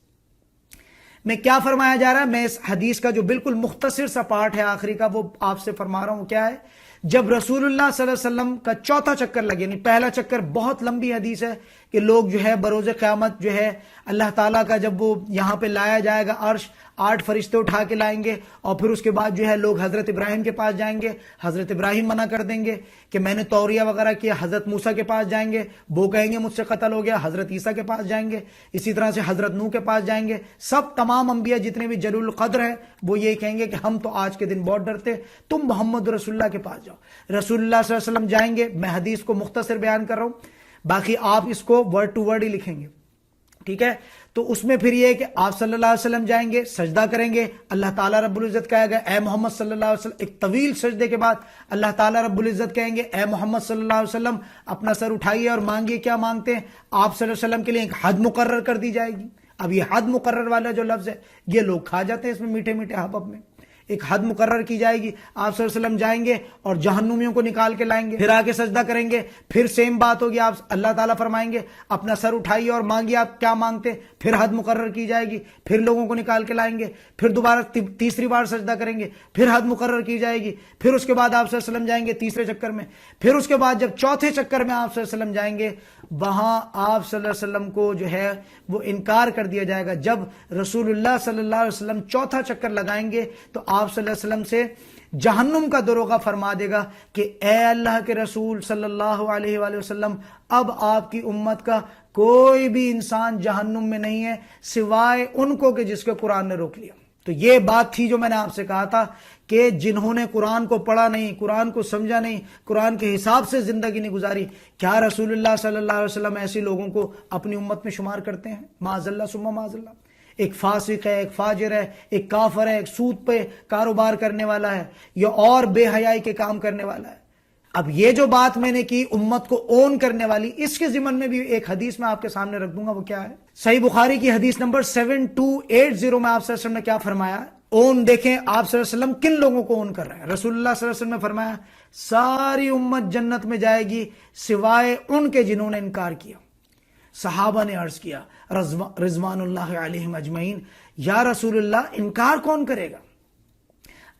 میں کیا فرمایا جا رہا ہے؟ میں اس حدیث کا جو بالکل مختصر سا پارٹ ہے آخری کا، وہ آپ سے فرما رہا ہوں۔ کیا ہے؟ جب رسول اللہ صلی اللہ علیہ وسلم کا چوتھا چکر لگے، یعنی پہلا چکر بہت لمبی حدیث ہے کہ لوگ جو ہے بروز قیامت جو ہے اللہ تعالیٰ کا جب وہ یہاں پہ لایا جائے گا عرش، 8 فرشتے اٹھا کے لائیں گے اور پھر اس کے بعد جو ہے لوگ حضرت ابراہیم کے پاس جائیں گے، حضرت ابراہیم منع کر دیں گے کہ میں نے توریہ وغیرہ کیا، حضرت موسیٰ کے پاس جائیں گے، وہ کہیں گے مجھ سے قتل ہو گیا، حضرت عیسیٰ کے پاس جائیں گے، اسی طرح سے حضرت نوح کے پاس جائیں گے، سب تمام انبیاء جتنے بھی جلیل القدر ہیں وہ یہ کہیں گے کہ ہم تو آج کے دن بہت ڈرتے، تم محمد رسول اللہ کے پاس جاؤ۔ رسول اللہ صلی اللہ علیہ وسلم جائیں گے، میں حدیث کو مختصر بیان کر رہا ہوں، باقی آپ اس کو ورڈ ٹو ورڈ ہی لکھیں گے، ٹھیک ہے؟ تو اس میں پھر یہ ہے کہ آپ صلی اللہ علیہ وسلم جائیں گے، سجدہ کریں گے، اللہ تعالیٰ رب العزت کہے گا اے محمد صلی اللہ علیہ وسلم، ایک طویل سجدے کے بعد اللہ تعالیٰ رب العزت کہیں گے اے محمد صلی اللہ علیہ وسلم اپنا سر اٹھائیے اور مانگیے، کیا مانگتے ہیں؟ آپ صلی اللہ علیہ وسلم کے لیے ایک حد مقرر کر دی جائے گی۔ اب یہ حد مقرر والا جو لفظ ہے یہ لوگ کھا جاتے ہیں اس میں میٹھے میٹھے حبب میں۔ ایک حد مقرر کی جائے گی، آپ صلی اللہ علیہ وسلم جائیں گے اور جہنمیوں کو نکال کے لائیں گے، پھر آگے سجدہ کریں گے، پھر سیم بات ہوگی، آپ اللہ تعالیٰ فرمائیں گے اپنا سر اٹھائیے اور مانگیے آپ کیا مانگتے، پھر حد مقرر کی جائے گی، پھر لوگوں کو نکال کے لائیں گے، پھر دوبارہ تیسری بار سجدہ کریں گے، پھر حد مقرر کی جائے گی، پھر اس کے بعد آپ صلی اللہ علیہ وسلم جائیں گے تیسرے چکر میں، پھر اس کے بعد جب چوتھے چکر میں آپ صلی اللہ علیہ وسلم جائیں گے، وہاں آپ صلی اللہ علیہ وسلم کو جو ہے وہ انکار کر دیا جائے گا۔ جب رسول اللہ صلی اللہ علیہ وسلم چوتھا چکر لگائیں گے تو آپ صلی اللہ علیہ وسلم سے جہنم کا دروغہ فرما دے گا کہ اے اللہ کے رسول صلی اللہ علیہ وآلہ وسلم، اب آپ کی امت کا کوئی بھی انسان جہنم میں نہیں ہے سوائے ان کو کہ جس کے قرآن نے روک لیا۔ تو یہ بات تھی جو میں نے آپ سے کہا تھا کہ جنہوں نے قرآن کو پڑھا نہیں، قرآن کو سمجھا نہیں، قرآن کے حساب سے زندگی نہیں گزاری، کیا رسول اللہ صلی اللہ علیہ وسلم ایسے لوگوں کو اپنی امت میں شمار کرتے ہیں؟ معاذ اللہ ثم معاذ اللہ۔ ایک فاسق ہے، ایک فاجر ہے، ایک کافر ہے، ایک سود پہ کاروبار کرنے والا ہے یا اور بے حیائی کے کام کرنے والا ہے، اب یہ جو بات میں نے کی امت کو اون کرنے والی، اس کے ضمن میں بھی ایک حدیث میں آپ کے سامنے رکھ دوں گا، وہ کیا ہے؟ صحیح بخاری کی حدیث نمبر 7280 میں آپ صلی اللہ علیہ وسلم نے کیا فرمایا؟ اون دیکھیں آپ صلی اللہ علیہ وسلم کن لوگوں کو اون کر رہے ہیں۔ رسول اللہ صلی اللہ علیہ وسلم نے فرمایا ساری امت جنت میں جائے گی سوائے ان کے جنہوں نے انکار کیا۔ صحابہ نے عرض کیا رضوان اللہ علیہم اجمعین، یا رسول اللہ انکار کون کرے گا؟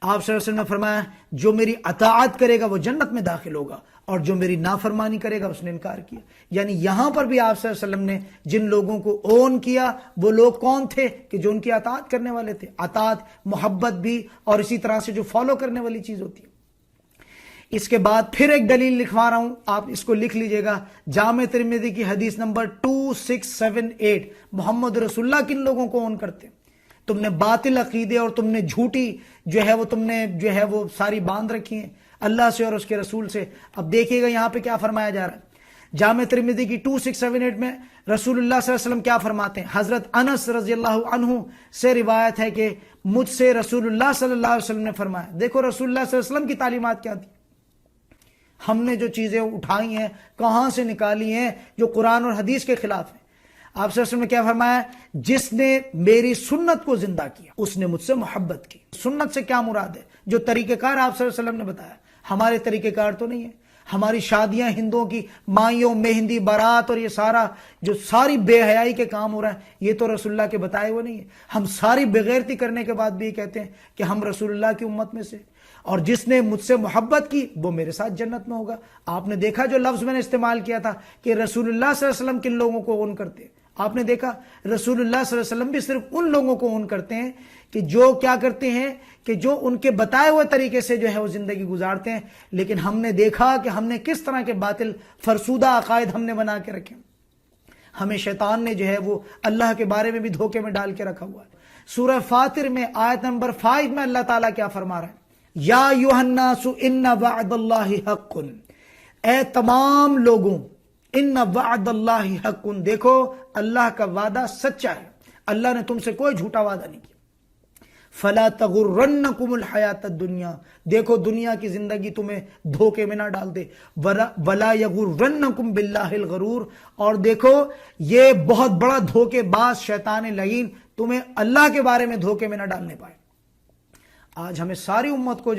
آپ صلی اللہ علیہ وسلم نے فرمایا جو میری اطاعت کرے گا وہ جنت میں داخل ہوگا، اور جو میری نافرمانی کرے گا اس نے انکار کیا۔ یعنی یہاں پر بھی آپ صلی اللہ علیہ وسلم نے جن لوگوں کو اون کیا وہ لوگ کون تھے کہ جو ان کی اطاعت کرنے والے تھے۔ اطاعت محبت بھی، اور اسی طرح سے جو فالو کرنے والی چیز ہوتی ہے۔ اس کے بعد پھر ایک دلیل لکھوا رہا ہوں، آپ اس کو لکھ لیجئے گا، جامع ترمذی کی حدیث نمبر 2678، محمد رسول اللہ کن لوگوں کو اون کرتے ہیں؟ تم نے باطل عقیدے اور تم نے جھوٹی تم نے وہ ساری باندھ رکھی ہیں اللہ سے اور اس کے رسول سے۔ اب دیکھیے گا یہاں پہ کیا فرمایا جا رہا ہے۔ جامع ترمذی کی 2678 میں رسول اللہ صلی اللہ علیہ وسلم کیا فرماتے ہیں؟ حضرت انس رضی اللہ عنہ سے روایت ہے کہ مجھ سے رسول اللہ صلی اللہ علیہ وسلم نے فرمایا، دیکھو رسول اللہ صلی اللہ علیہ وسلم کی تعلیمات کیا تھی، ہم نے جو چیزیں اٹھائی ہیں کہاں سے نکالی ہیں جو قرآن اور حدیث کے خلاف ہیں۔ آپ صلی اللہ علیہ وسلم نے کیا فرمایا؟ جس نے میری سنت کو زندہ کیا اس نے مجھ سے محبت کی۔ سنت سے کیا مراد ہے؟ جو طریقہ کار آپ صلی اللہ علیہ وسلم نے بتایا، ہمارے طریقہ کار تو نہیں ہے۔ ہماری شادیاں ہندوؤں کی مائیوں مہندی بارات اور یہ ساری بے حیائی کے کام ہو رہا ہے، یہ تو رسول اللہ کے بتائے ہوئے نہیں ہے۔ ہم ساری بغیرتی کرنے کے بعد بھی یہ کہتے ہیں کہ ہم رسول اللہ کی امت میں سے، اور جس نے مجھ سے محبت کی وہ میرے ساتھ جنت میں ہوگا۔ آپ نے دیکھا جو لفظ میں نے استعمال کیا تھا کہ رسول اللہ صلی اللہ علیہ وسلم کن لوگوں کو اون کرتے ہیں، آپ نے دیکھا رسول اللہ صلی اللہ علیہ وسلم بھی صرف ان لوگوں کو اون کرتے ہیں کہ جو کیا کرتے ہیں کہ جو ان کے بتائے ہوئے طریقے سے وہ زندگی گزارتے ہیں۔ لیکن ہم نے دیکھا کہ ہم نے کس طرح کے باطل فرسودہ عقائد ہم نے بنا کے رکھے، ہمیں شیطان نے وہ اللہ کے بارے میں بھی دھوکے میں ڈال کے رکھا ہوا ہے۔ سورہ فاطر میں آیت نمبر 5 میں اللہ تعالیٰ کیا فرما رہا ہے؟ یا ایھا الناس ان وعد اللہ حق، اے تمام لوگوں، ان وعد اللہ حق، دیکھو اللہ کا وعدہ سچا ہے، اللہ نے تم سے کوئی جھوٹا وعدہ نہیں کیا۔ فلا تغرنکم الحیات الدنیا، دیکھو دنیا کی زندگی تمہیں دھوکے میں نہ ڈال دے، ولا یغرنکم باللہ الغرور، اور دیکھو یہ بہت بڑا دھوکے باز شیطان لعین تمہیں اللہ کے بارے میں دھوکے میں نہ ڈالنے پائے۔ آج ہمیں ساری امت کو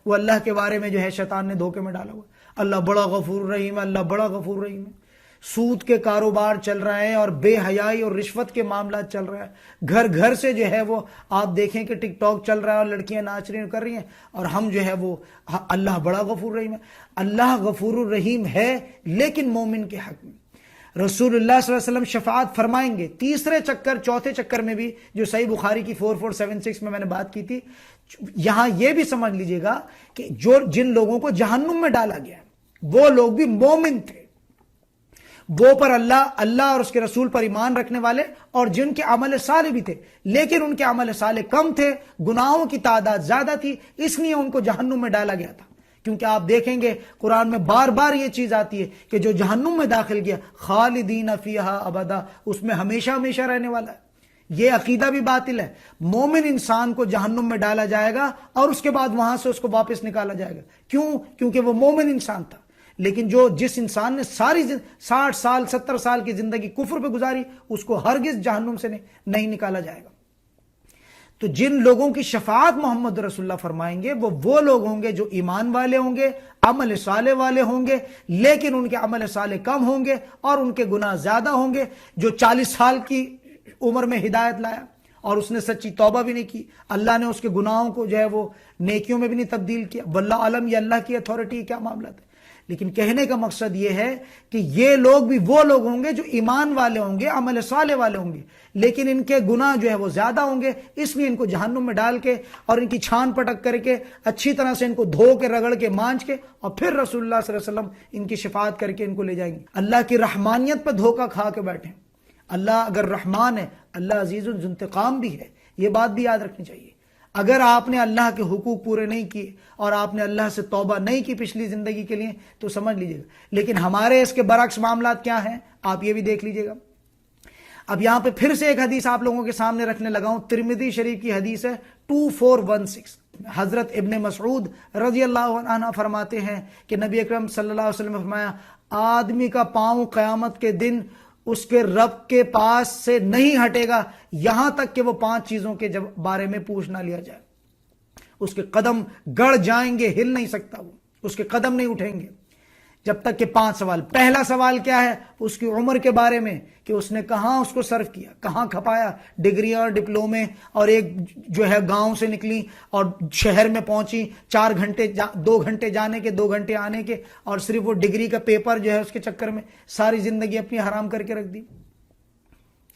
وہ اللہ کے بارے میں شیطان نے دھوکے میں ڈالا ہوا، اللہ بڑا غفور رحیم ہے، اللہ بڑا غفور رحیم ہے۔ سود کے کاروبار چل رہے ہیں اور بے حیائی اور رشوت کے معاملات چل رہے ہیں، گھر گھر سے وہ آپ دیکھیں کہ ٹک ٹاک چل رہا ہے اور لڑکیاں ناچ رہی کر رہی ہیں، اور ہم وہ اللہ بڑا غفور رحیم ہے۔ اللہ غفور الرحیم ہے لیکن مومن کے حق میں رسول اللہ صلی اللہ علیہ وسلم شفاعت فرمائیں گے۔ تیسرے چکر چوتھے چکر میں بھی جو صحیح بخاری کی 4476 میں نے بات کی تھی، یہاں یہ بھی سمجھ لیجئے گا کہ جن لوگوں کو جہنم میں ڈالا گیا وہ لوگ بھی مومن تھے، وہ پر اللہ اور اس کے رسول پر ایمان رکھنے والے، اور جن کے عمل صالح بھی تھے، لیکن ان کے عمل صالح کم تھے، گناہوں کی تعداد زیادہ تھی، اس لیے ان کو جہنم میں ڈالا گیا تھا۔ کیونکہ آپ دیکھیں گے قرآن میں بار بار یہ چیز آتی ہے کہ جو جہنم میں داخل گیا خالدین فیہا ابدا، اس میں ہمیشہ ہمیشہ رہنے والا ہے۔ یہ عقیدہ بھی باطل ہے۔ مومن انسان کو جہنم میں ڈالا جائے گا اور اس کے بعد وہاں سے اس کو واپس نکالا جائے گا، کیوں؟ کیونکہ وہ مومن انسان تھا۔ لیکن جس انسان نے ساری 60 سال 70 سال کی زندگی کفر پہ گزاری، اس کو ہرگز جہنم سے نہیں نکالا جائے گا۔ تو جن لوگوں کی شفاعت محمد رسول اللہ فرمائیں گے وہ لوگ ہوں گے جو ایمان والے ہوں گے، عمل صالح والے ہوں گے، لیکن ان کے عمل صالح کم ہوں گے اور ان کے گناہ زیادہ ہوں گے۔ جو 40 سال کی عمر میں ہدایت لایا اور اس نے سچی توبہ بھی نہیں کی، اللہ نے اس کے گناہوں کو وہ نیکیوں میں بھی نہیں تبدیل کیا۔ واللہ عالم، یہ اللہ کی اتھارٹی کیا معاملات ہے۔ لیکن کہنے کا مقصد یہ ہے کہ یہ لوگ بھی وہ لوگ ہوں گے جو ایمان والے ہوں گے، عمل صالح والے ہوں گے، لیکن ان کے گناہ وہ زیادہ ہوں گے، اس لیے ان کو جہنم میں ڈال کے اور ان کی چھان پٹک کر کے اچھی طرح سے ان کو دھو کے رگڑ کے مانج کے اور پھر رسول اللہ صلی اللہ علیہ وسلم ان کی شفاعت کر کے ان کو لے جائیں گے۔ اللہ کی رحمانیت پر دھوکہ کھا کے بیٹھے۔ اللہ اگر رحمان ہے، اللہ عزیز ذو انتقام بھی ہے، یہ بات بھی یاد رکھنی چاہیے۔ اگر آپ نے اللہ کے حقوق پورے نہیں کیے اور آپ نے اللہ سے توبہ نہیں کی پچھلی زندگی کے لیے تو سمجھ لیجئے گا۔ لیکن ہمارے اس کے برعکس معاملات کیا ہیں آپ یہ بھی دیکھ لیجئے گا۔ اب یہاں پہ پھر سے ایک حدیث آپ لوگوں کے سامنے رکھنے لگا ہوں، ترمذی شریف کی حدیث ہے 2416۔ میں۔ حضرت ابن مسعود رضی اللہ عنہ فرماتے ہیں کہ نبی اکرم صلی اللہ علیہ وسلم نے فرمایا آدمی کا پاؤں قیامت کے دن اس کے رب کے پاس سے نہیں ہٹے گا یہاں تک کہ وہ 5 چیزوں کے بارے میں پوچھ نہ لیا جائے۔ اس کے قدم گڑ جائیں گے، ہل نہیں سکتا، وہ اس کے قدم نہیں اٹھیں گے جب تک کہ 5 سوال۔ پہلا سوال کیا ہے؟ اس کی عمر کے بارے میں کہ اس نے کہاں اس کو صرف کیا، کہاں کھپایا، ڈگریاں اور ڈپلومے، اور ایک جو ہے گاؤں سے نکلی اور شہر میں پہنچی 4 گھنٹے 2 گھنٹے جانے کے 2 گھنٹے آنے کے، اور صرف وہ ڈگری کا پیپر جو ہے اس کے چکر میں ساری زندگی اپنی حرام کر کے رکھ دی،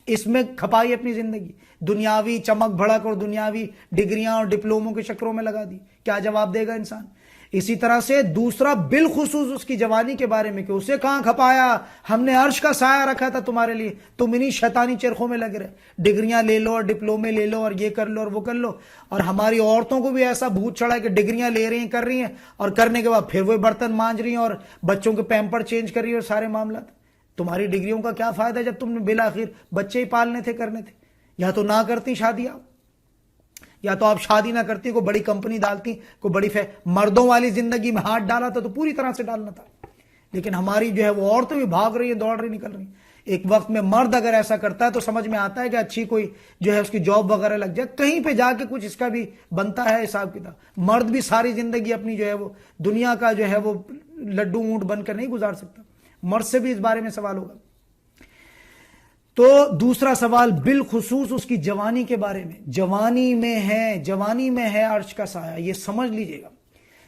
اس میں کھپائی اپنی زندگی، دنیاوی چمک بھڑک اور دنیاوی ڈگریاں اور ڈپلوموں کے چکروں میں لگا دی۔ کیا جواب دے گا انسان؟ اسی طرح سے دوسرا بالخصوص اس کی جوانی کے بارے میں کہ اسے کہاں کھپایا، ہم نے عرش کا سایہ رکھا تھا تمہارے لیے، تم انہی شیطانی چرخوں میں لگ رہے، ڈگریاں لے لو اور ڈپلومے لے لو اور یہ کر لو اور وہ کر لو۔ اور ہماری عورتوں کو بھی ایسا بھوت چڑھا ہے کہ ڈگریاں لے رہی ہیں، کر رہی ہیں، اور کرنے کے بعد پھر وہ برتن مانج رہی ہیں اور بچوں کے پیمپر چینج کر رہی ہیں اور سارے معاملات۔ تمہاری ڈگریوں کا کیا فائدہ جب تم نے بالآخر بچے ہی پالنے تھے، کرنے تھے؟ یا تو نہ کرتی شادی آپ، یا تو آپ شادی نہ کرتی، کوئی بڑی کمپنی ڈالتی، کوئی بڑی مردوں والی زندگی میں ہاتھ ڈالا تھا تو پوری طرح سے ڈالنا تھا۔ لیکن ہماری جو ہے وہ عورتیں بھی بھاگ رہی ہیں، دوڑ رہی، نکل رہی ہیں۔ ایک وقت میں مرد اگر ایسا کرتا ہے تو سمجھ میں آتا ہے کہ اچھی کوئی جو ہے اس کی جاب وغیرہ لگ جائے، کہیں پہ جا کے کچھ اس کا بھی بنتا ہے حساب کتاب۔ مرد بھی ساری زندگی اپنی جو ہے وہ دنیا کا جو ہے وہ لڈو اونٹ بن کر نہیں گزار سکتا، مرد سے بھی اس بارے میں سوال ہوگا۔ تو دوسرا سوال بالخصوص اس کی جوانی کے بارے میں، جوانی میں ہے عرش کا سایہ، یہ سمجھ لیجئے گا۔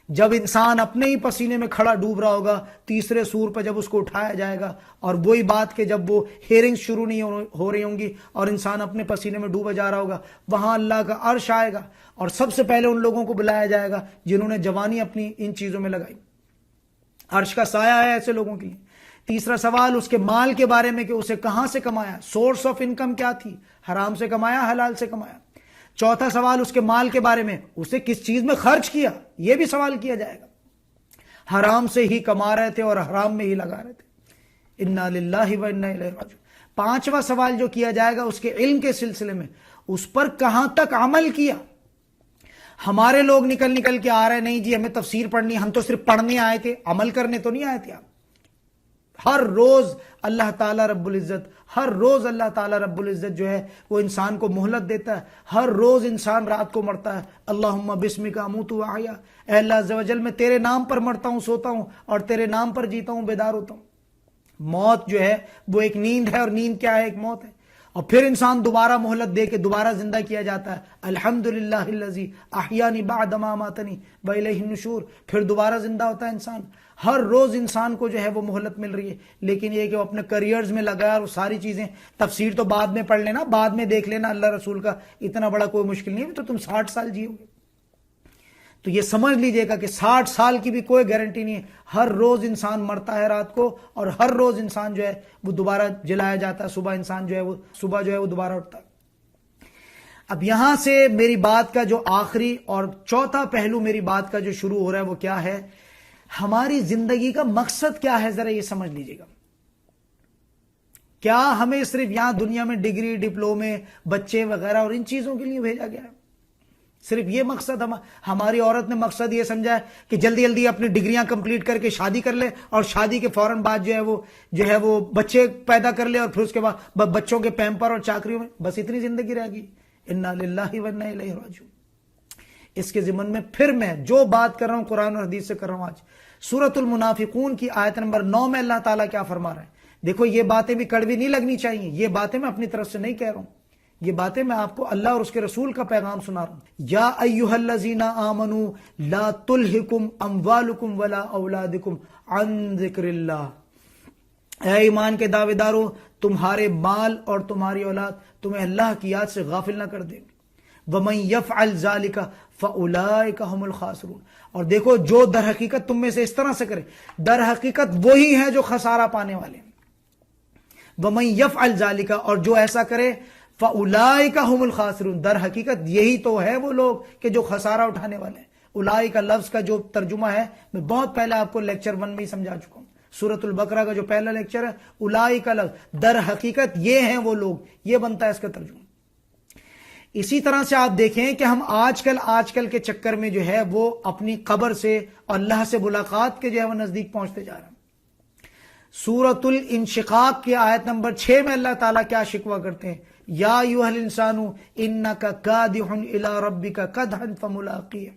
جب انسان اپنے ہی پسینے میں کھڑا ڈوب رہا ہوگا، تیسرے سور پہ جب اس کو اٹھایا جائے گا، اور وہی بات کہ جب وہ ہیئرنگز شروع نہیں ہو رہی ہوں گی اور انسان اپنے پسینے میں ڈوبا جا رہا ہوگا، وہاں اللہ کا عرش آئے گا اور سب سے پہلے ان لوگوں کو بلایا جائے گا جنہوں نے جوانی اپنی ان چیزوں میں لگائی۔ عرش کا سایہ ہے ایسے لوگوں کے لیے۔ تیسرا سوال اس کے مال کے بارے میں کہ اسے کہاں سے کمایا، سورس آف انکم کیا تھی، حرام سے کمایا، حلال سے کمایا۔ چوتھا سوال اس کے مال کے بارے میں، اسے کس چیز میں خرچ کیا، یہ بھی سوال کیا جائے گا۔ حرام سے ہی کما رہے تھے اور حرام میں ہی لگا رہے تھے، انا للہ و انا الیہ راجعون۔ پانچواں سوال جو کیا جائے گا اس کے علم کے سلسلے میں، اس پر کہاں تک عمل کیا۔ ہمارے لوگ نکل کے آ رہے، نہیں جی ہمیں تفسیر پڑھنی، ہم تو صرف پڑھنے آئے تھے، عمل کرنے تو نہیں آئے تھے۔ آپ ہر روز اللہ تعالیٰ رب العزت جو ہے وہ انسان کو مہلت دیتا ہے۔ ہر روز انسان رات کو مرتا ہے، اللہم بسمک اموت و احیا، اے اللہ عز و جل میں تیرے نام پر مرتا ہوں، سوتا ہوں، اور تیرے نام پر جیتا ہوں، بیدار ہوتا ہوں۔ موت جو ہے وہ ایک نیند ہے، اور نیند کیا ہے؟ ایک موت ہے۔ اور پھر انسان دوبارہ مہلت دے کے دوبارہ زندہ کیا جاتا ہے، الحمدللہ الذی احیانی بعد ما اماتنی والیہ النشور، پھر دوبارہ زندہ ہوتا ہے انسان۔ ہر روز انسان کو جو ہے وہ مہلت مل رہی ہے، لیکن یہ کہ وہ اپنے کریئرز میں لگا اور وہ ساری چیزیں، تفسیر تو بعد میں پڑھ لینا، بعد میں دیکھ لینا، اللہ رسول کا اتنا بڑا کوئی مشکل نہیں ہے، تو تم 60 سال جیو گے۔ تو یہ سمجھ لیجئے گا کہ 60 سال کی بھی کوئی گارنٹی نہیں ہے، ہر روز انسان مرتا ہے رات کو، اور ہر روز انسان جو ہے وہ دوبارہ جلایا جاتا ہے، صبح انسان جو ہے وہ دوبارہ اٹھتا ہے۔ اب یہاں سے میری بات کا جو آخری اور چوتھا پہلو میری بات کا جو شروع ہو رہا ہے وہ کیا ہے؟ ہماری زندگی کا مقصد کیا ہے، ذرا یہ سمجھ لیجئے گا۔ کیا ہمیں صرف یہاں دنیا میں ڈگری، ڈپلومے، بچے وغیرہ اور ان چیزوں کے لیے بھیجا گیا ہے؟ صرف یہ مقصد ہماری عورت نے مقصد یہ سمجھا ہے کہ جلدی جلدی اپنی ڈگریاں کمپلیٹ کر کے شادی کر لے، اور شادی کے فوراً بعد جو ہے وہ بچے پیدا کر لے، اور پھر اس کے بعد بچوں کے پیمپر اور چاکریوں میں بس اتنی زندگی رہ گئی۔ انا للہ و انا الیہ راجعون۔ اس کے ضمن میں پھر میں جو بات کر رہا ہوں قرآن اور حدیث سے کر رہا ہوں۔ آج سورۃ المنافقون کی آیت نمبر 9 میں اللہ تعالیٰ کیا فرما رہے ہیں؟ دیکھو یہ باتیں بھی کڑوی نہیں لگنی چاہیے، یہ باتیں میں اپنی طرف سے نہیں کہہ رہا ہوں، یہ باتیں میں آپ کو اللہ اور اس کے رسول کا پیغام سنا رہا ہوں۔ یا ایھا الذین آمنوا لا تلھکم اموالکم ولا اولادکم عن ذکر اللہ، اے ایمان کے دعوے دارو، تمہارے مال اور تمہاری اولاد تمہیں اللہ کی یاد سے غافل نہ کر دے۔ وَمَن يَفْعَلْ ذَلِكَ فَأُولَٰئِكَ هُمُ الْخَاسِرُونَ، اور دیکھو جو در حقیقت تم میں سے اس طرح سے کرے، در حقیقت وہی ہے جو خسارہ پانے والے ہیں۔ وَمَن يَفْعَلْ ذَلِكَ، اور جو ایسا کرے، فَأُولَٰئِكَ هُمُ الْخَاسِرُونَ، در حقیقت یہی تو ہے وہ لوگ کہ جو خسارہ اٹھانے والے ہیں۔ اولئک لفظ کا جو ترجمہ ہے میں بہت پہلے آپ کو لیکچر 1 میں ہی سمجھا چکا ہوں، سورۃ البقرہ کا جو پہلا لیکچر ہے، اولئک لفظ در حقیقت یہ ہیں وہ لوگ، یہ بنتا ہے اس کا ترجمہ۔ اسی طرح سے آپ دیکھیں کہ ہم آج کل کے چکر میں جو ہے وہ اپنی قبر سے اور اللہ سے ملاقات کے جو ہے وہ نزدیک پہنچتے جا رہے ہیں۔ سورۃ الانشقاق کی آیت نمبر 6 میں اللہ تعالیٰ کیا شکوہ کرتے ہیں؟ یا ایھا الانسان انک کادح الی ربک کدحا فملاقیہ،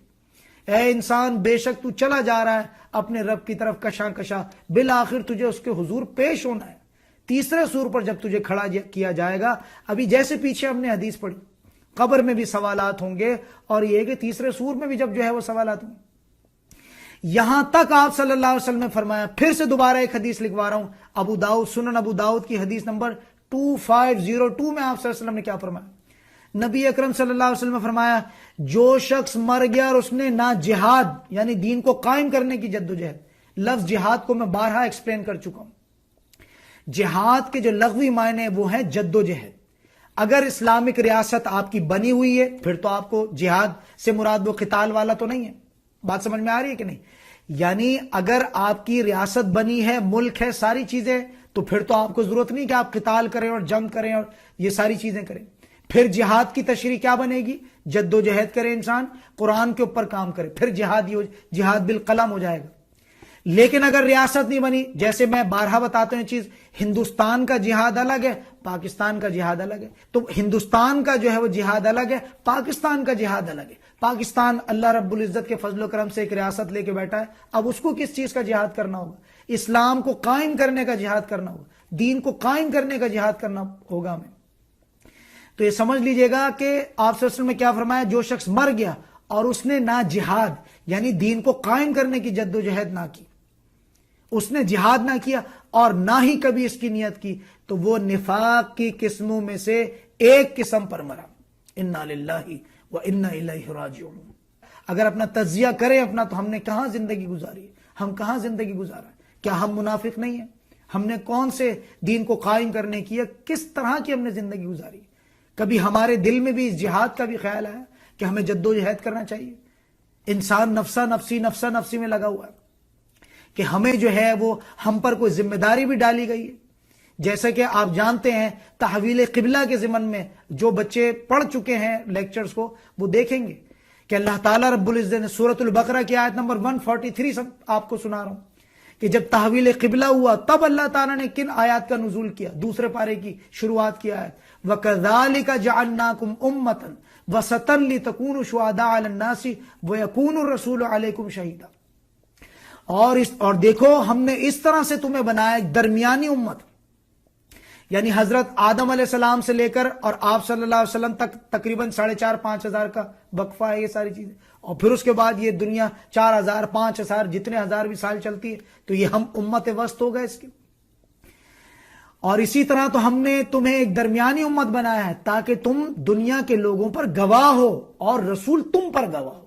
اے انسان بے شک تو چلا جا رہا ہے اپنے رب کی طرف کشاں کشاں، بالآخر تجھے اس کے حضور پیش ہونا ہے۔ تیسرے سور پر جب تجھے کھڑا کیا جائے گا، ابھی جیسے پیچھے ہم نے حدیث پڑھی، قبر میں بھی سوالات ہوں گے، اور یہ کہ تیسرے سور میں بھی جب جو ہے وہ سوالات ہوں گے، یہاں تک آپ صلی اللہ علیہ وسلم نے فرمایا۔ پھر سے دوبارہ ایک حدیث لکھوا رہا ہوں، ابو داؤد، سنن ابو داؤد کی حدیث نمبر 2502 میں آپ صلی اللہ علیہ وسلم نے کیا فرمایا؟ نبی اکرم صلی اللہ علیہ وسلم نے فرمایا، جو شخص مر گیا اور اس نے نہ جہاد یعنی دین کو قائم کرنے کی جدوجہد، لفظ جہاد کو میں بارہا ایکسپلین کر چکا ہوں، جہاد کے جو لغوی معنی وہ ہیں جدوجہد۔ اگر اسلامک ریاست آپ کی بنی ہوئی ہے پھر تو آپ کو جہاد سے مراد وہ قتال والا تو نہیں ہے، بات سمجھ میں آ رہی ہے کہ نہیں؟ یعنی اگر آپ کی ریاست بنی ہے، ملک ہے، ساری چیزیں، تو پھر تو آپ کو ضرورت نہیں کہ آپ قتال کریں اور جنگ کریں اور یہ ساری چیزیں کریں۔ پھر جہاد کی تشریح کیا بنے گی؟ جد و جہد کرے انسان، قرآن کے اوپر کام کرے، پھر جہاد بالقلم ہو جائے گا۔ لیکن اگر ریاست نہیں بنی، جیسے میں بارہا بتاتا ہوں یہ چیز، ہندوستان کا جہاد الگ ہے، پاکستان کا جہاد الگ ہے، تو ہندوستان کا جو ہے وہ جہاد الگ ہے، پاکستان کا جہاد الگ ہے۔ پاکستان اللہ رب العزت کے فضل و کرم سے ایک ریاست لے کے بیٹھا ہے، اب اس کو کس چیز کا جہاد کرنا ہوگا؟ اسلام کو قائم کرنے کا جہاد کرنا ہوگا، دین کو قائم کرنے کا جہاد کرنا ہوگا ہمیں۔ تو یہ سمجھ لیجئے گا کہ آپ صلی اللہ علیہ وسلم نے کیا فرمایا؟ جو شخص مر گیا اور اس نے نہ جہاد یعنی دین کو قائم کرنے کی جد و جہد نہ کی، اس نے جہاد نہ کیا اور نہ ہی کبھی اس کی نیت کی، تو وہ نفاق کی قسموں میں سے ایک قسم پر مرا۔ انا للہ و انا الیہ راجعون۔ اگر اپنا تجزیہ کریں اپنا، تو ہم نے کہاں زندگی گزاری ہے؟ ہم کہاں زندگی گزارا ہے؟ کیا ہم منافق نہیں ہیں؟ ہم نے کون سے دین کو قائم کرنے کی ہے؟ کس طرح کی ہم نے زندگی گزاری؟ کبھی ہمارے دل میں بھی اس جہاد کا بھی خیال آیا کہ ہمیں جد و جہد کرنا چاہیے؟ انسان نفسا نفسی میں لگا ہوا ہے کہ ہمیں جو ہے وہ ہم پر کوئی ذمہ داری بھی ڈالی گئی ہے۔ جیسے کہ آپ جانتے ہیں تحویل قبلہ کے ضمن میں جو بچے پڑھ چکے ہیں لیکچرز کو، وہ دیکھیں گے کہ اللہ تعالیٰ رب العزت نے سورۃ البقرہ کی آیت نمبر 143 آپ کو سنا رہا ہوں کہ جب تحویل قبلہ ہوا تب اللہ تعالیٰ نے کن آیات کا نزول کیا؟ دوسرے پارے کی شروعات کی آیت، وَكَذَلِكَ جَعَلْنَاكُمْ أُمَّةً وَسَطًا لِتَكُونُوا شُهَدَاءَ عَلَى النَّاسِ وَيَكُونَ الرَّسُولُ عَلَيْكُمْ شَهِيدًا۔ اور دیکھو ہم نے اس طرح سے تمہیں بنایا ایک درمیانی امت، یعنی حضرت آدم علیہ السلام سے لے کر اور آپ صلی اللہ علیہ وسلم تک تقریباً 4,500-5 ہزار کا وقفہ ہے یہ ساری چیزیں، اور پھر اس کے بعد یہ دنیا 4,000 5,000 جتنے ہزار بھی سال چلتی ہے، تو یہ ہم امت وسط ہو گئے اس کی۔ اور اسی طرح تو ہم نے تمہیں ایک درمیانی امت بنایا ہے تاکہ تم دنیا کے لوگوں پر گواہ ہو اور رسول تم پر گواہ ہو۔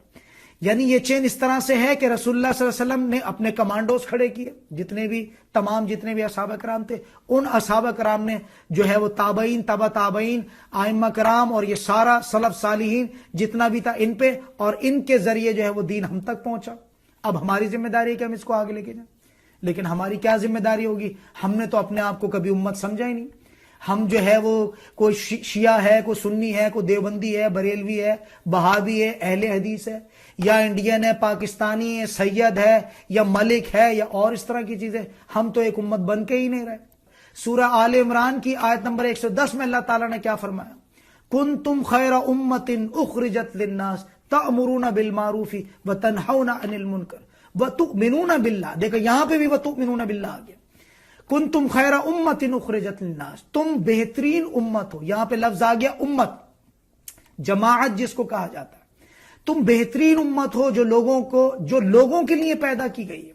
یعنی یہ چین اس طرح سے ہے کہ رسول اللہ صلی اللہ علیہ وسلم نے اپنے کمانڈوز کھڑے کیے، جتنے بھی اصحابہ کرام تھے، ان اصحابہ کرام نے جو ہے وہ تابعین، تبع تابعین، ائمہ کرام اور یہ سارا سلف صالحین جتنا بھی تھا ان پہ، اور ان کے ذریعے جو ہے وہ دین ہم تک پہنچا۔ اب ہماری ذمہ داری ہے کہ ہم اس کو آگے لے کے جائیں، لیکن ہماری کیا ذمہ داری ہوگی؟ ہم نے تو اپنے آپ کو کبھی امت سمجھا ہی نہیں۔ ہم جو ہے وہ کوئی شیعہ ہے، کوئی سنی ہے، کوئی دیوبندی ہے، بریلوی ہے، بہاوی ہے، اہل حدیث ہے، یا انڈین ہے، پاکستانی ہے، سید ہے، یا ملک ہے، یا اور اس طرح کی چیزیں، ہم تو ایک امت بن کے ہی نہیں رہے۔ سورہ آل عمران کی آیت نمبر 110 میں اللہ تعالیٰ نے کیا فرمایا؟ کنتم خیر امت اخرجت للناس تأمرون بالمعروف وتنہون عن المنکر وتؤمنون باللہ۔ دیکھو یہاں پہ بھی وتؤمنون باللہ آ گیا۔ کنتم خیر امت اخرجت للناس، تم بہترین امت ہو۔ یہاں پہ لفظ آ گیا امت، جماعت جس کو کہا جاتا ہے۔ تم بہترین امت ہو جو لوگوں کے لیے پیدا کی گئی ہے۔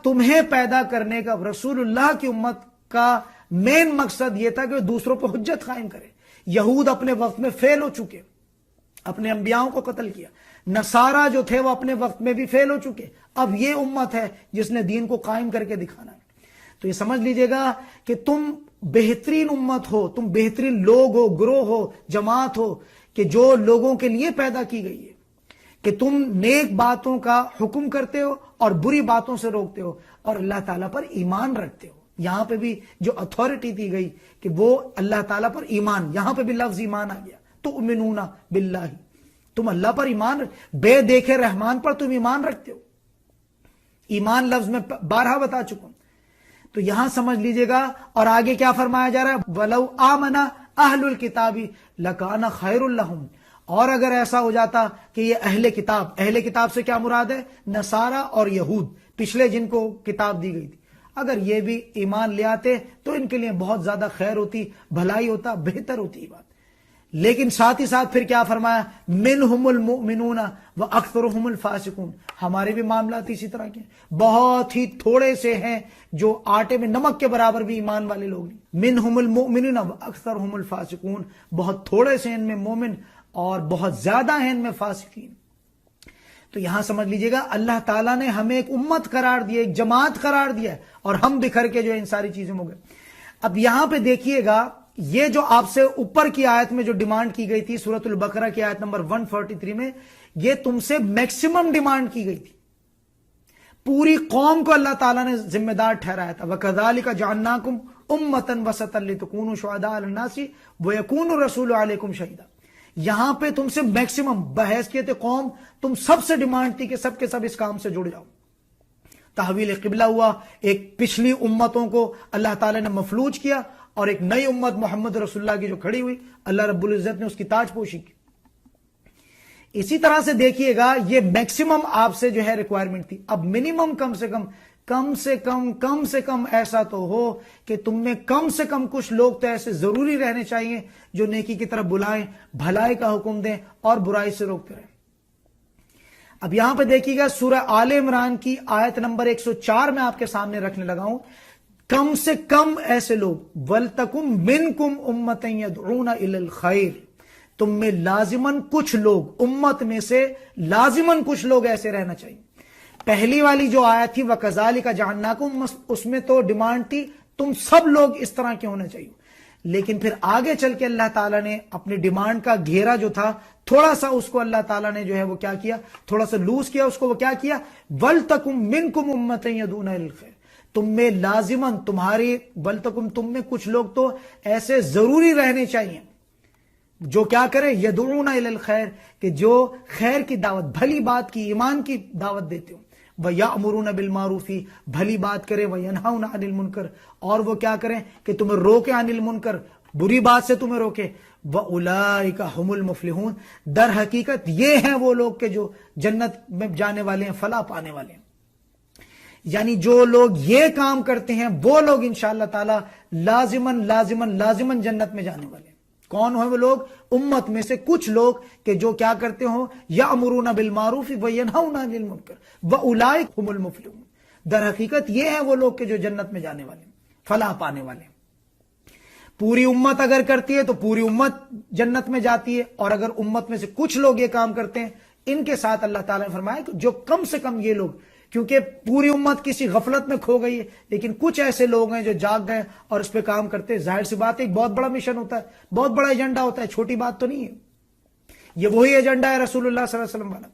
تمہیں پیدا کرنے کا رسول اللہ کی امت کا مین مقصد یہ تھا کہ وہ دوسروں پر حجت قائم کرے۔ یہود اپنے وقت میں فیل ہو چکے، اپنے انبیاؤں کو قتل کیا۔ نصارہ جو تھے وہ اپنے وقت میں بھی فیل ہو چکے۔ اب یہ امت ہے جس نے دین کو قائم کر کے دکھانا ہے۔ تو یہ سمجھ لیجئے گا کہ تم بہترین امت ہو، تم بہترین لوگ ہو، گروہ ہو، جماعت ہو کہ جو لوگوں کے لیے پیدا کی گئی ہے، کہ تم نیک باتوں کا حکم کرتے ہو اور بری باتوں سے روکتے ہو اور اللہ تعالیٰ پر ایمان رکھتے ہو۔ یہاں پہ بھی جو اتھارٹی دی گئی کہ وہ اللہ تعالیٰ پر ایمان، یہاں پہ بھی لفظ ایمان آ گیا، تؤمنون باللہ، تم اللہ پر ایمان، بے دیکھے رحمان پر تم ایمان رکھتے ہو، ایمان لفظ میں بارہا بتا چکا ہوں۔ تو یہاں سمجھ لیجئے گا، اور آگے کیا فرمایا جا رہا ہے، وَلَوْ آمَنَ أَهْلُ الْكِتَابِ لَكَانَ خَيْرٌ لَهُمْ، اور اگر ایسا ہو جاتا کہ یہ اہل کتاب سے کیا مراد ہے، نصارہ اور یہود، پچھلے جن کو کتاب دی گئی تھی، اگر یہ بھی ایمان لے آتے تو ان کے لیے بہت زیادہ خیر ہوتی، بھلائی ہوتا، بہتر ہوتی بات۔ لیکن ساتھ ہی ساتھ پھر کیا فرمایا، منہم المؤمنون واکثرهم الفاسقون، ہمارے بھی معاملات اسی طرح کے، بہت ہی تھوڑے سے ہیں جو آٹے میں نمک کے برابر بھی ایمان والے لوگ نہیں، منہم المؤمنون واکثرهم الفاسقون، بہت تھوڑے سے ان میں مومن اور بہت زیادہ ہیں ان میں فاسقین۔ تو یہاں سمجھ لیجئے گا اللہ تعالیٰ نے ہمیں ایک امت قرار دیا، ایک جماعت قرار دیا ہے، اور ہم بکھر کے جو ان ساری چیزیں ہو گئے۔ اب یہاں پہ دیکھیے گا، یہ جو آپ سے اوپر کی آیت میں جو ڈیمانڈ کی گئی تھی سورۃ البقرہ کی آیت نمبر 143 میں، یہ تم سے میکسیمم ڈیمانڈ کی گئی تھی، پوری قوم کو اللہ تعالیٰ نے ذمہ دار ٹھہرایا تھا، وَكَذَلِكَ جَعَلْنَاكُمْ أُمَّةً وَسَطًا لِتَكُونُوا شُهَدَاءَ عَلَى النَّاسِ وَيَكُونَ الرَّسُولُ عَلَيْكُمْ شَهِيدًا۔ یہاں پہ تم سے میکسیمم بحیثیت قوم تم سب سے ڈیمانڈ تھی کہ سب کے سب اس کام سے جڑ جاؤ۔ تحویل قبلہ ہوا، ایک پچھلی امتوں کو اللہ تعالیٰ نے مفلوج کیا، اور ایک نئی امت محمد رسول اللہ کی جو کھڑی ہوئی، اللہ رب العزت نے اس کی تاج پوشی کی۔ اسی طرح سے دیکھیے گا، یہ میکسیمم آپ سے جو ہے ریکوائرمنٹ تھی، اب منیمم کم سے کم ایسا تو ہو کہ تم میں کم سے کم کچھ لوگ تو ایسے ضروری رہنے چاہیے جو نیکی کی طرف بلائیں، بھلائی کا حکم دیں اور برائی سے روکتے رہیں۔ اب یہاں پہ دیکھیے گا سورہ آل عمران کی آیت نمبر 104 میں آپ کے سامنے رکھنے لگا ہوں، کم سے کم ایسے لوگ، وَلْتَكُمْ مِنْكُمْ أُمَّةً يَدْعُونَ إِلَى الْخَيْرِ، تم میں لازماً کچھ لوگ، امت میں سے لازماً کچھ لوگ ایسے رہنا چاہیے۔ پہلی والی جو آیت تھی وَكَذَلِكَ جَعَلْنَاكُمْ، اس میں تو ڈیمانڈ تھی تم سب لوگ اس طرح کے ہونے چاہیے، لیکن پھر آگے چل کے اللہ تعالیٰ نے اپنی ڈیمانڈ کا گھیرا جو تھا تھوڑا سا اس کو اللہ تعالیٰ نے جو ہے وہ کیا کیا، تھوڑا سا لوز کیا، اس کو وہ کیا کیا، وَلْتَكُمْ مِنْكُمْ أُمَّةً يَدْعُونَ إِلَى الْخَيْرِ، تم میں لازماً تمہاری بلتکم، تم میں کچھ لوگ تو ایسے ضروری رہنے چاہیے جو کیا کریں، یدعون الی الخیر، کہ جو خیر کی دعوت، بھلی بات کی، ایمان کی دعوت دیتے ہوں، وَيَأْمُرُونَ بِالْمَعْرُوفِ، بھلی بات کریں، وَيَنْهَوْنَ عَنِ الْمُنْكَرِ، اور وہ کیا کریں کہ تمہیں روکے عن المنکر، بری بات سے تمہیں روکے، وَأُولَئِكَ هُمُ الْمُفْلِحُونَ، در حقیقت یہ ہیں وہ لوگ کہ جو جنت میں جانے والے ہیں، فلاح پانے والے ہیں۔ یعنی جو لوگ یہ کام کرتے ہیں وہ لوگ انشاءاللہ تعالی لازماً جنت میں جانے والے ہیں۔ کون ہیں وہ لوگ؟ امت میں سے کچھ لوگ کہ جو کیا کرتے ہوں، یأمرون بالمعروف وینہون عن المنکر واولئک هم المفلحون، در حقیقت یہ ہیں وہ لوگ کہ جو جنت میں جانے والے ہیں، فلاح پانے والے ہیں۔ پوری امت اگر کرتی ہے تو پوری امت جنت میں جاتی ہے، اور اگر امت میں سے کچھ لوگ یہ کام کرتے ہیں، ان کے ساتھ اللہ تعالیٰ نے فرمایا کہ جو کم سے کم یہ لوگ، کیونکہ پوری امت کسی غفلت میں کھو گئی ہے، لیکن کچھ ایسے لوگ ہیں جو جاگ گئے اور اس پہ کام کرتے ہیں۔ ظاہر سی بات ہے، ایک بہت بڑا مشن ہوتا ہے، بہت بڑا ایجنڈا ہوتا ہے، چھوٹی بات تو نہیں ہے، یہ وہی ایجنڈا ہے رسول اللہ صلی اللہ علیہ وسلم والا۔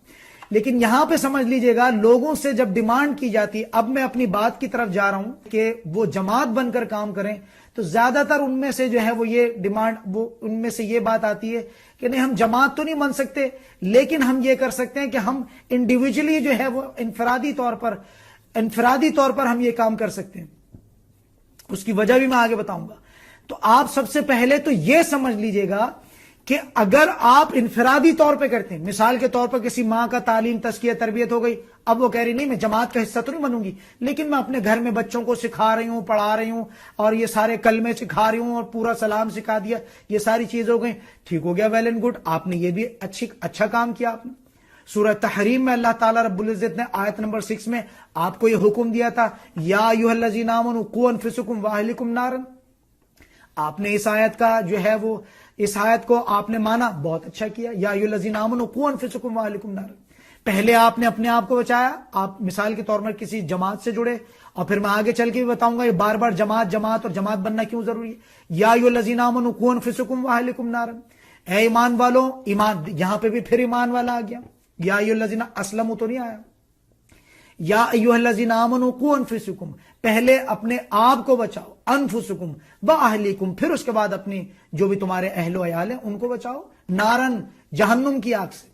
لیکن یہاں پہ سمجھ لیجئے گا، لوگوں سے جب ڈیمانڈ کی جاتی ہے، اب میں اپنی بات کی طرف جا رہا ہوں کہ وہ جماعت بن کر کام کریں، تو زیادہ تر ان میں سے جو ہے وہ یہ ڈیمانڈ، وہ ان میں سے یہ بات آتی ہے کہ نہیں، ہم جماعت تو نہیں بن سکتے، لیکن ہم یہ کر سکتے ہیں کہ ہم انڈیویجلی جو ہے وہ انفرادی طور پر ہم یہ کام کر سکتے ہیں۔ اس کی وجہ بھی میں آگے بتاؤں گا۔ تو آپ سب سے پہلے تو یہ سمجھ لیجئے گا کہ اگر آپ انفرادی طور پہ کرتے ہیں، مثال کے طور پر کسی ماں کا تعلیم، تزکیہ، تربیت ہو گئی، اب وہ کہہ رہی نہیں میں جماعت کا حصہ تو نہیں بنوں گی، لیکن میں اپنے گھر میں بچوں کو سکھا رہی ہوں، پڑھا رہی ہوں، اور یہ سارے کلمے سکھا رہی ہوں، اور پورا سلام سکھا دیا، یہ ساری چیز ہو گئی، ٹھیک ہو گیا، ویل اینڈ گڈ، آپ نے یہ بھی اچھا کام کیا۔ آپ نے سورہ تحریم میں اللہ تعالیٰ رب العزت نے آیت نمبر 6 میں آپ کو یہ حکم دیا تھا، یا ایھا الذین آمنوا قوا انفسکم واہلکم نارا، آپ نے اس آیت کا جو ہے وہ، اس آیت کو آپ نے مانا، بہت اچھا کیا، یا ایھا الذین آمنوا قوا انفسکم واہلکم نارا، پہلے آپ نے اپنے آپ کو بچایا، آپ مثال کے طور پر کسی جماعت سے جڑے، اور پھر میں آگے چل کے بھی بتاؤں گا یہ بار بار جماعت اور جماعت بننا کیوں ضروری ہے۔ یا ایھا الذین آمنوا قوا انفسکم واہلکم نارا، اے ایمان والوں، ایمان یہاں پہ بھی پھر ایمان والا آ گیا، یا ایھا الذین اسلموا تو نہیں آیا، یا ایھا الذین آمنوا قوا انفسکم، پہلے اپنے آپ کو بچاؤ، انفسکم واہلیکم، پھر اس کے بعد اپنی جو بھی تمہارے اہل و عیال ہیں ان کو بچاؤ، نارن جہنم کی آگ سے۔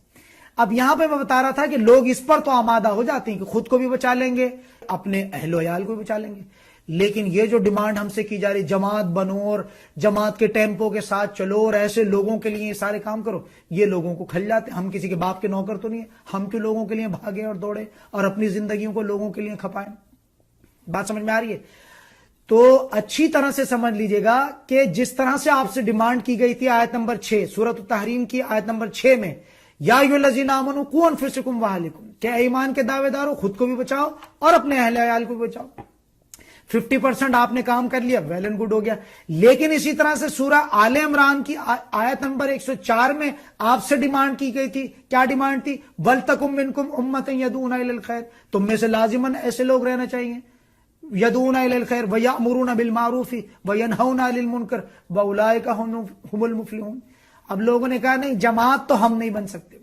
اب یہاں پہ میں بتا رہا تھا کہ لوگ اس پر تو آمادہ ہو جاتے ہیں کہ خود کو بھی بچا لیں گے، اپنے اہل و عیال کو بھی بچا لیں گے، لیکن یہ جو ڈیمانڈ ہم سے کی جا رہی، جماعت بنو اور جماعت کے ٹیمپو کے ساتھ چلو اور ایسے لوگوں کے لیے یہ سارے کام کرو، یہ لوگوں کو کھل جاتے ہیں۔ ہم کسی کے باپ کے نوکر تو نہیں ہیں، ہم کیوں لوگوں کے لیے بھاگے اور دوڑے اور اپنی زندگیوں کو لوگوں کے لیے کھپائیں؟ بات سمجھ میں آ رہی ہے؟ تو اچھی طرح سے سمجھ لیجئے گا کہ جس طرح سے آپ سے ڈیمانڈ کی گئی تھی آیت نمبر 6 سورۃ التحریم کی آیت نمبر 6 میں، یا ایھا الذین آمنوا قوا انفسکم واہلیکم، کہ ایمان کے دعوے دارو خود کو بھی بچاؤ اور اپنے اہل عیال کو بھی بچاؤ۔ 50% آپ نے کام کر لیا، ویل اینڈ گڈ ہو گیا۔ لیکن اسی طرح سے سورہ آل عمران کی آیت نمبر 104 میں آپ سے ڈیمانڈ کی گئی تھی، کیا ڈیمانڈ تھی؟ وَلْتَكُن مِّنكُمْ أُمَّةٌ يَدْعُونَ إِلَى الْخَيْرِ، تم میں سے لازماً ایسے لوگ رہنا چاہیے، يَدْعُونَ إِلَى الْخَيْرِ وَيَأْمُرُونَ بِالْمَعْرُوفِ وَيَنْهَوْنَ عَنِ الْمُنكَرِ وَأُولَٰئِكَ هُمُ الْمُفْلِحُونَ۔ اب لوگوں نے کہا نہیں، جماعت تو ہم نہیں بن سکتے۔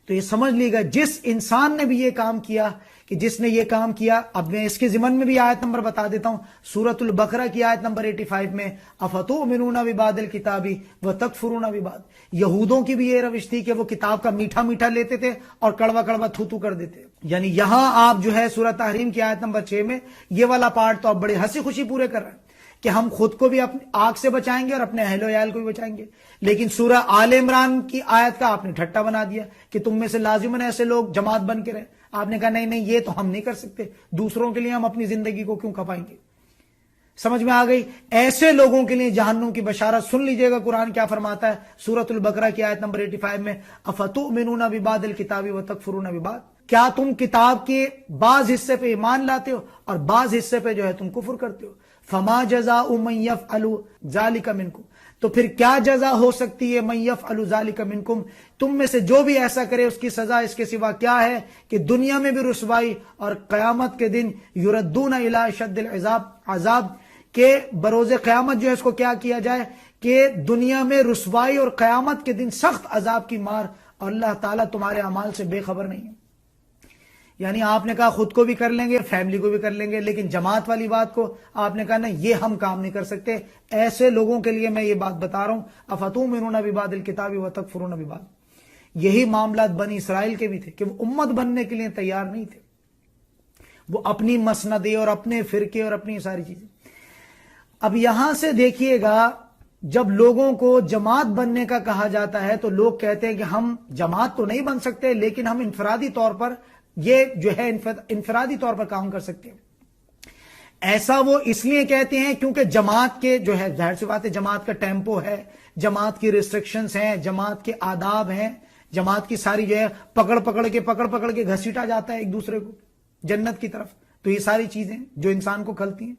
تو یہ سمجھ لیے گا جس انسان نے بھی یہ کام کیا، کہ جس نے یہ کام کیا، اب میں اس کے ضمن میں بھی آیت نمبر بتا دیتا ہوں، سورۃ البقرہ کی آیت نمبر 85 میں، افتؤمنون ببعض الکتاب وتکفرون ببعض، یہودوں کی بھی یہ روش تھی کہ وہ کتاب کا میٹھا میٹھا لیتے تھے اور کڑوا کڑوا تھو تھو کر دیتے۔ یعنی یہاں آپ جو ہے سورۃ تحریم کی آیت نمبر 6 میں یہ والا پارٹ تو آپ بڑے ہنسی خوشی پورے کر رہے ہیں کہ ہم خود کو بھی اپنی آگ سے بچائیں گے اور اپنے اہل و عیال کو بھی بچائیں گے، لیکن سورہ آل عمران کی آیت کا آپ نے ٹھٹا بنا دیا کہ تم میں سے لازماً ایسے لوگ جماعت بن کے رہے۔ آپ نے کہا نہیں نہیں، یہ تو ہم نہیں کر سکتے، دوسروں کے لیے ہم اپنی زندگی کو کیوں کھپائیں گے؟ سمجھ میں آ گئی؟ ایسے لوگوں کے لیے جہنم کی بشارت۔ سن لیجئے گا قرآن کیا فرماتا ہے سورۃ البقرہ کی آیت نمبر 85 میں، افتؤمنون ببعض الکتاب وتکفرون ببعض، کیا تم کتاب کے بعض حصے پہ ایمان لاتے ہو اور بعض حصے پہ جو ہے تم کفر کرتے ہو؟ فما جزاء من یفعل ذلک منکم، تو پھر کیا جزا ہو سکتی ہے من یفعل ذلک منکم، تم میں سے جو بھی ایسا کرے اس کی سزا اس کے سوا کیا ہے کہ دنیا میں بھی رسوائی اور قیامت کے دن یردون الی اشد العذاب، عذاب کے بروز قیامت جو ہے اس کو کیا کیا جائے کہ دنیا میں رسوائی اور قیامت کے دن سخت عذاب کی مار، اور اللہ تعالیٰ تمہارے اعمال سے بے خبر نہیں ہے۔ یعنی آپ نے کہا خود کو بھی کر لیں گے، فیملی کو بھی کر لیں گے، لیکن جماعت والی بات کو آپ نے کہا نہیں، یہ ہم کام نہیں کر سکتے۔ ایسے لوگوں کے لیے میں یہ بات بتا رہا ہوں، افتؤمنون ببعض الکتاب وتکفرون ببعض۔ یہی معاملات بنی اسرائیل کے بھی تھے کہ وہ امت بننے کے لیے تیار نہیں تھے، وہ اپنی مسندیں اور اپنے فرقے اور اپنی ساری چیزیں۔ اب یہاں سے دیکھیے گا، جب لوگوں کو جماعت بننے کا کہا جاتا ہے تو لوگ کہتے ہیں کہ ہم جماعت تو نہیں بن سکتے، لیکن ہم انفرادی طور پر یہ جو ہے انفرادی طور پر کام کر سکتے ہیں۔ ایسا وہ اس لیے کہتے ہیں کیونکہ جماعت کے جو ہے، ظاہر سی بات ہے، جماعت کا ٹیمپو ہے، جماعت کی ریسٹرکشنز ہیں، جماعت کے آداب ہیں، جماعت کی ساری جو ہے پکڑ پکڑ کے گھسیٹا جاتا ہے ایک دوسرے کو جنت کی طرف۔ تو یہ ساری چیزیں جو انسان کو کھلتی ہیں۔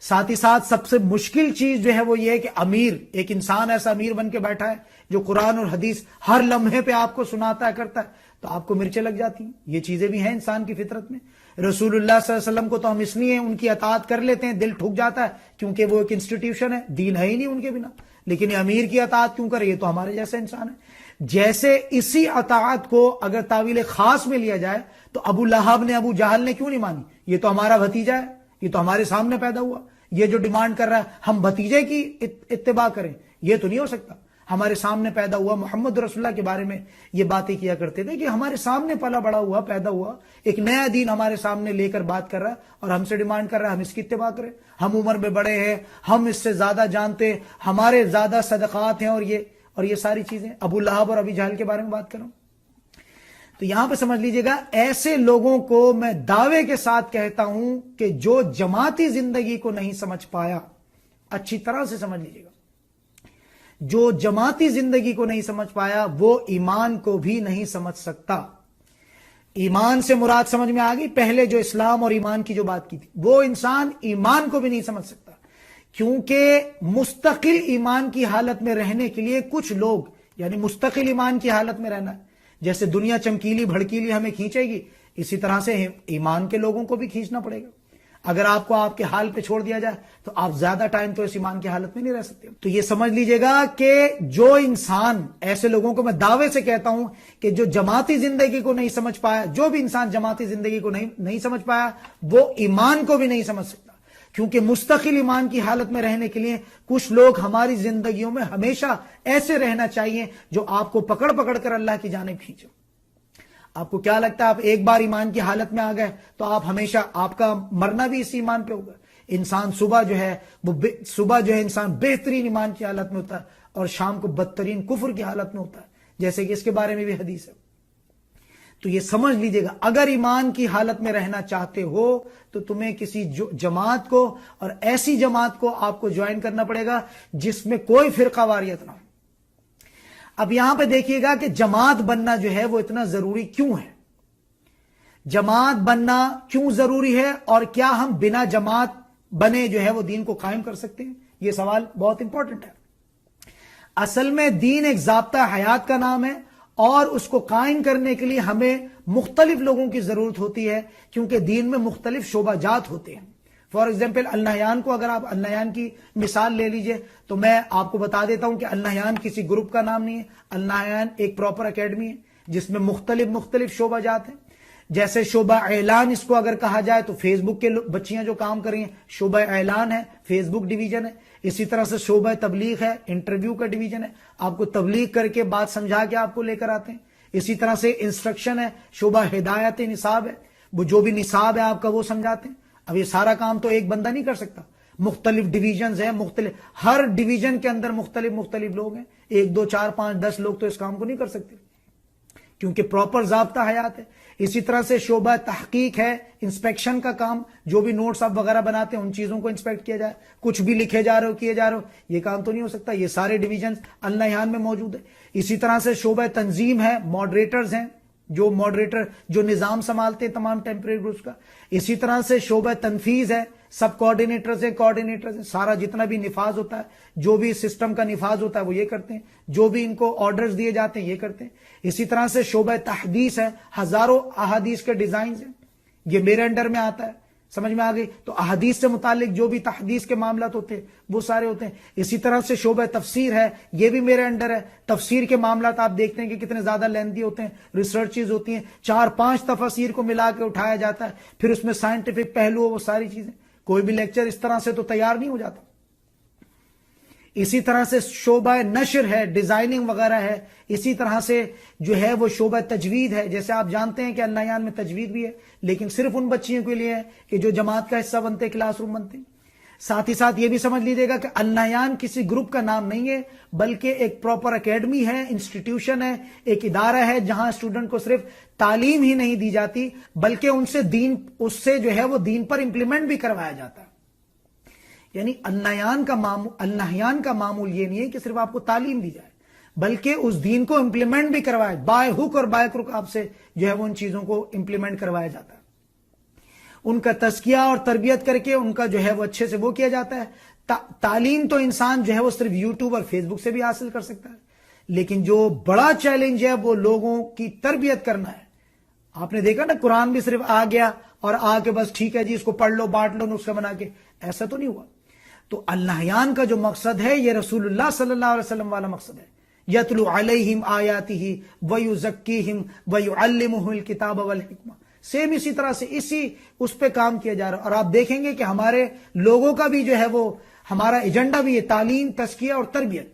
ساتھ ہی ساتھ سب سے مشکل چیز جو ہے وہ یہ ہے کہ امیر، ایک انسان ایسا امیر بن کے بیٹھا ہے جو قرآن اور حدیث ہر لمحے پہ آپ کو سناتا ہے، کرتا ہے، تو آپ کو مرچیں لگ جاتی ہیں۔ یہ چیزیں بھی ہیں انسان کی فطرت میں۔ رسول اللہ صلی اللہ علیہ وسلم کو تو ہم اس لیے ان کی اطاعت کر لیتے ہیں، دل ٹھک جاتا ہے کیونکہ وہ ایک انسٹیٹیوشن ہے، دین ہے ہی نہیں ان کے بنا، لیکن یہ امیر کی اطاعت کیوں کرے؟ یہ تو ہمارے جیسے انسان ہے۔ جیسے اسی اطاعت کو اگر تعویل خاص میں لیا جائے تو ابو لہب نے، ابو جہل نے کیوں نہیں مانی؟ یہ تو ہمارا بھتیجا ہے، یہ تو ہمارے سامنے پیدا ہوا، یہ جو ڈیمانڈ کر رہا ہے ہم بھتیجے کی اتباع کریں، یہ تو نہیں ہو سکتا۔ ہمارے سامنے پیدا ہوا، محمد رسول اللہ کے بارے میں یہ باتیں کیا کرتے تھے کہ ہمارے سامنے پلا بڑا ہوا، پیدا ہوا، ایک نیا دین ہمارے سامنے لے کر بات کر رہا ہے اور ہم سے ڈیمانڈ کر رہا ہے ہم اس کی اتباع کریں۔ ہم عمر میں بڑے ہیں، ہم اس سے زیادہ جانتے ہیں، ہمارے زیادہ صدقات ہیں، اور یہ ساری چیزیں۔ ابو لہب اور ابی جہل کے بارے میں بات کروں تو یہاں پہ سمجھ لیجئے گا، ایسے لوگوں کو میں دعوے کے ساتھ کہتا ہوں کہ جو جماعتی زندگی کو نہیں سمجھ پایا، اچھی طرح سے سمجھ لیجئے گا، جو جماعتی زندگی کو نہیں سمجھ پایا وہ ایمان کو بھی نہیں سمجھ سکتا۔ ایمان سے مراد سمجھ میں آ گئی؟ پہلے جو اسلام اور ایمان کی جو بات کی تھی، وہ انسان ایمان کو بھی نہیں سمجھ سکتا، کیونکہ مستقل ایمان کی حالت میں رہنے کے لیے کچھ لوگ، یعنی مستقل ایمان کی حالت میں رہنا ہے، جیسے دنیا چمکیلی بھڑکیلی ہمیں کھینچے گی، اسی طرح سے ایمان کے لوگوں کو بھی کھینچنا پڑے گا۔ اگر آپ کو آپ کے حال پہ چھوڑ دیا جائے تو آپ زیادہ ٹائم تو اس ایمان کی حالت میں نہیں رہ سکتے. تو یہ سمجھ لیجئے گا کہ جو انسان، ایسے لوگوں کو میں دعوے سے کہتا ہوں کہ جو جماعتی زندگی کو نہیں سمجھ پایا، جو بھی انسان جماعتی زندگی کو نہیں سمجھ پایا، وہ ایمان کو بھی نہیں سمجھ سکتا. کیونکہ مستقل ایمان کی حالت میں رہنے کے لیے کچھ لوگ ہماری زندگیوں میں ہمیشہ ایسے رہنا چاہیے جو آپ کو پکڑ پکڑ کر اللہ کی جانب کھینچے. آپ کو کیا لگتا ہے آپ ایک بار ایمان کی حالت میں آ گئے تو آپ ہمیشہ، آپ کا مرنا بھی اس ایمان پہ ہوگا؟ انسان صبح جو ہے انسان بہترین ایمان کی حالت میں ہوتا ہے اور شام کو بدترین کفر کی حالت میں ہوتا ہے، جیسے کہ اس کے بارے میں بھی حدیث ہے. تو یہ سمجھ لیجئے گا، اگر ایمان کی حالت میں رہنا چاہتے ہو تو تمہیں کسی جماعت کو، اور ایسی جماعت کو آپ کو جوائن کرنا پڑے گا جس میں کوئی فرقہ واریت نہ ہو. اب یہاں پہ دیکھیے گا کہ جماعت بننا جو ہے وہ اتنا ضروری کیوں ہے؟ جماعت بننا کیوں ضروری ہے، اور کیا ہم بنا جماعت بنے جو ہے وہ دین کو قائم کر سکتے ہیں؟ یہ سوال بہت امپورٹنٹ ہے. اصل میں دین ایک ضابطہ حیات کا نام ہے، اور اس کو قائم کرنے کے لیے ہمیں مختلف لوگوں کی ضرورت ہوتی ہے، کیونکہ دین میں مختلف شعبہ جات ہوتے ہیں. فار ایگزامپل النہیان کو اگر آپ النہیان کی مثال لے لیجئے تو میں آپ کو بتا دیتا ہوں کہ النہیان کسی گروپ کا نام نہیں ہے. النہیان ایک پراپر اکیڈمی ہے جس میں مختلف شعبہ جات ہیں. جیسے شعبہ اعلان اس کو اگر کہا جائے تو فیس بک کے بچیاں جو کام کر رہی ہیں، شعبہ اعلان ہے، فیس بک ڈویژن ہے. اسی طرح سے شعبہ تبلیغ ہے، انٹرویو کا ڈویژن ہے، آپ کو تبلیغ کر کے بات سمجھا کے آپ کو لے کر آتے ہیں. اسی طرح سے انسٹرکشن ہے، شعبہ ہدایت نصاب ہے، وہ جو بھی نصاب ہے آپ کا وہ سمجھاتے ہیں. اب یہ سارا کام تو ایک بندہ نہیں کر سکتا، مختلف ڈویژنز ہیں، ہر ڈویژن کے اندر مختلف لوگ ہیں. 1 2 4 5 10 لوگ تو اس کام کو نہیں کر سکتے، کیونکہ پراپر ضابطہ حیات ہے. اسی طرح سے شعبہ تحقیق ہے، انسپیکشن کا کام، جو بھی نوٹس آپ وغیرہ بناتے ہیں ان چیزوں کو انسپیکٹ کیا جائے. کچھ بھی لکھے جا رہے ہو کیے جا رہے ہو، یہ کام تو نہیں ہو سکتا. یہ سارے ڈویژنز النہیان میں موجود ہے. اسی طرح سے شعبہ تنظیم ہے، ماڈریٹرز ہیں، جو نظام سنبھالتے ہیں تمام ٹیمپریری گروپس کا. اسی طرح سے شعبہ تنفیذ ہے، سب کوآرڈینیٹرز ہیں، سارا جتنا بھی نفاذ ہوتا ہے، جو بھی سسٹم کا نفاذ ہوتا ہے وہ یہ کرتے ہیں، جو بھی ان کو آرڈرز دیے جاتے ہیں یہ کرتے ہیں. اسی طرح سے شعبہ تحدیث ہے، ہزاروں احادیث کے ڈیزائنز ہیں، یہ میرے انڈر میں آتا ہے. سمجھ میں آ گئی؟ تو احادیث سے متعلق جو بھی تحدیث کے معاملات ہوتے ہیں وہ سارے ہوتے ہیں. اسی طرح سے شعبہ تفسیر ہے، یہ بھی میرے انڈر ہے. تفسیر کے معاملات آپ دیکھتے ہیں کہ کتنے زیادہ لیندی ہوتے ہیں، ریسرچز ہوتی ہیں، 4-5 تفاسیر کو ملا کے اٹھایا جاتا ہے، پھر اس میں سائنٹیفک پہلو وہ ساری چیزیں. کوئی بھی لیکچر اس طرح سے تو تیار نہیں ہو جاتا. اسی طرح سے شعبہ نشر ہے، ڈیزائننگ وغیرہ ہے. اسی طرح سے جو ہے وہ شعبہ تجوید ہے. جیسے آپ جانتے ہیں کہ النہیان میں تجوید بھی ہے، لیکن صرف ان بچیوں کے لیے ہے کہ جو جماعت کا حصہ بنتے ہیں، کلاس روم بنتے ہیں. ساتھ ہی ساتھ یہ بھی سمجھ لیجیے گا کہ النہیان کسی گروپ کا نام نہیں ہے، بلکہ ایک پراپر اکیڈمی ہے، انسٹیٹیوشن ہے، ایک ادارہ ہے جہاں اسٹوڈنٹ کو صرف تعلیم ہی نہیں دی جاتی بلکہ اس سے جو ہے وہ دین پر امپلیمنٹ بھی کروایا جاتا ہے. یعنی النہیان کا معمول یہ نہیں ہے کہ صرف آپ کو تعلیم دی جائے، بلکہ اس دین کو امپلیمنٹ بھی کروایا، بائے ہک اور بائے کرک آپ سے جو ہے وہ ان چیزوں کو امپلیمنٹ کروایا جاتا ہے. ان کا تزکیہ اور تربیت کر کے ان کا جو ہے وہ اچھے سے وہ کیا جاتا ہے. تعلیم تو انسان جو ہے وہ صرف یوٹیوب اور فیس بک سے بھی حاصل کر سکتا ہے، لیکن جو بڑا چیلنج ہے وہ لوگوں کی تربیت کرنا ہے. آپ نے دیکھا نا، قرآن بھی صرف آ گیا اور آ کے بس ٹھیک ہے جی اس کو پڑھ لو، بانٹ لو نسخہ بنا کے، ایسا تو نہیں ہوا. تو النہیان کا جو مقصد ہے یہ رسول اللہ صلی اللہ علیہ وسلم والا مقصد ہے. یتلو علیہم آیاتہ ویزکیہم ویعلمہم الکتاب والحکمہ. سیم اسی طرح سے اس پہ کام کیا جا رہا ہے. اور آپ دیکھیں گے کہ ہمارے لوگوں کا بھی جو ہے وہ ہمارا ایجنڈا بھی ہے، تعلیم، تزکیہ اور تربیت.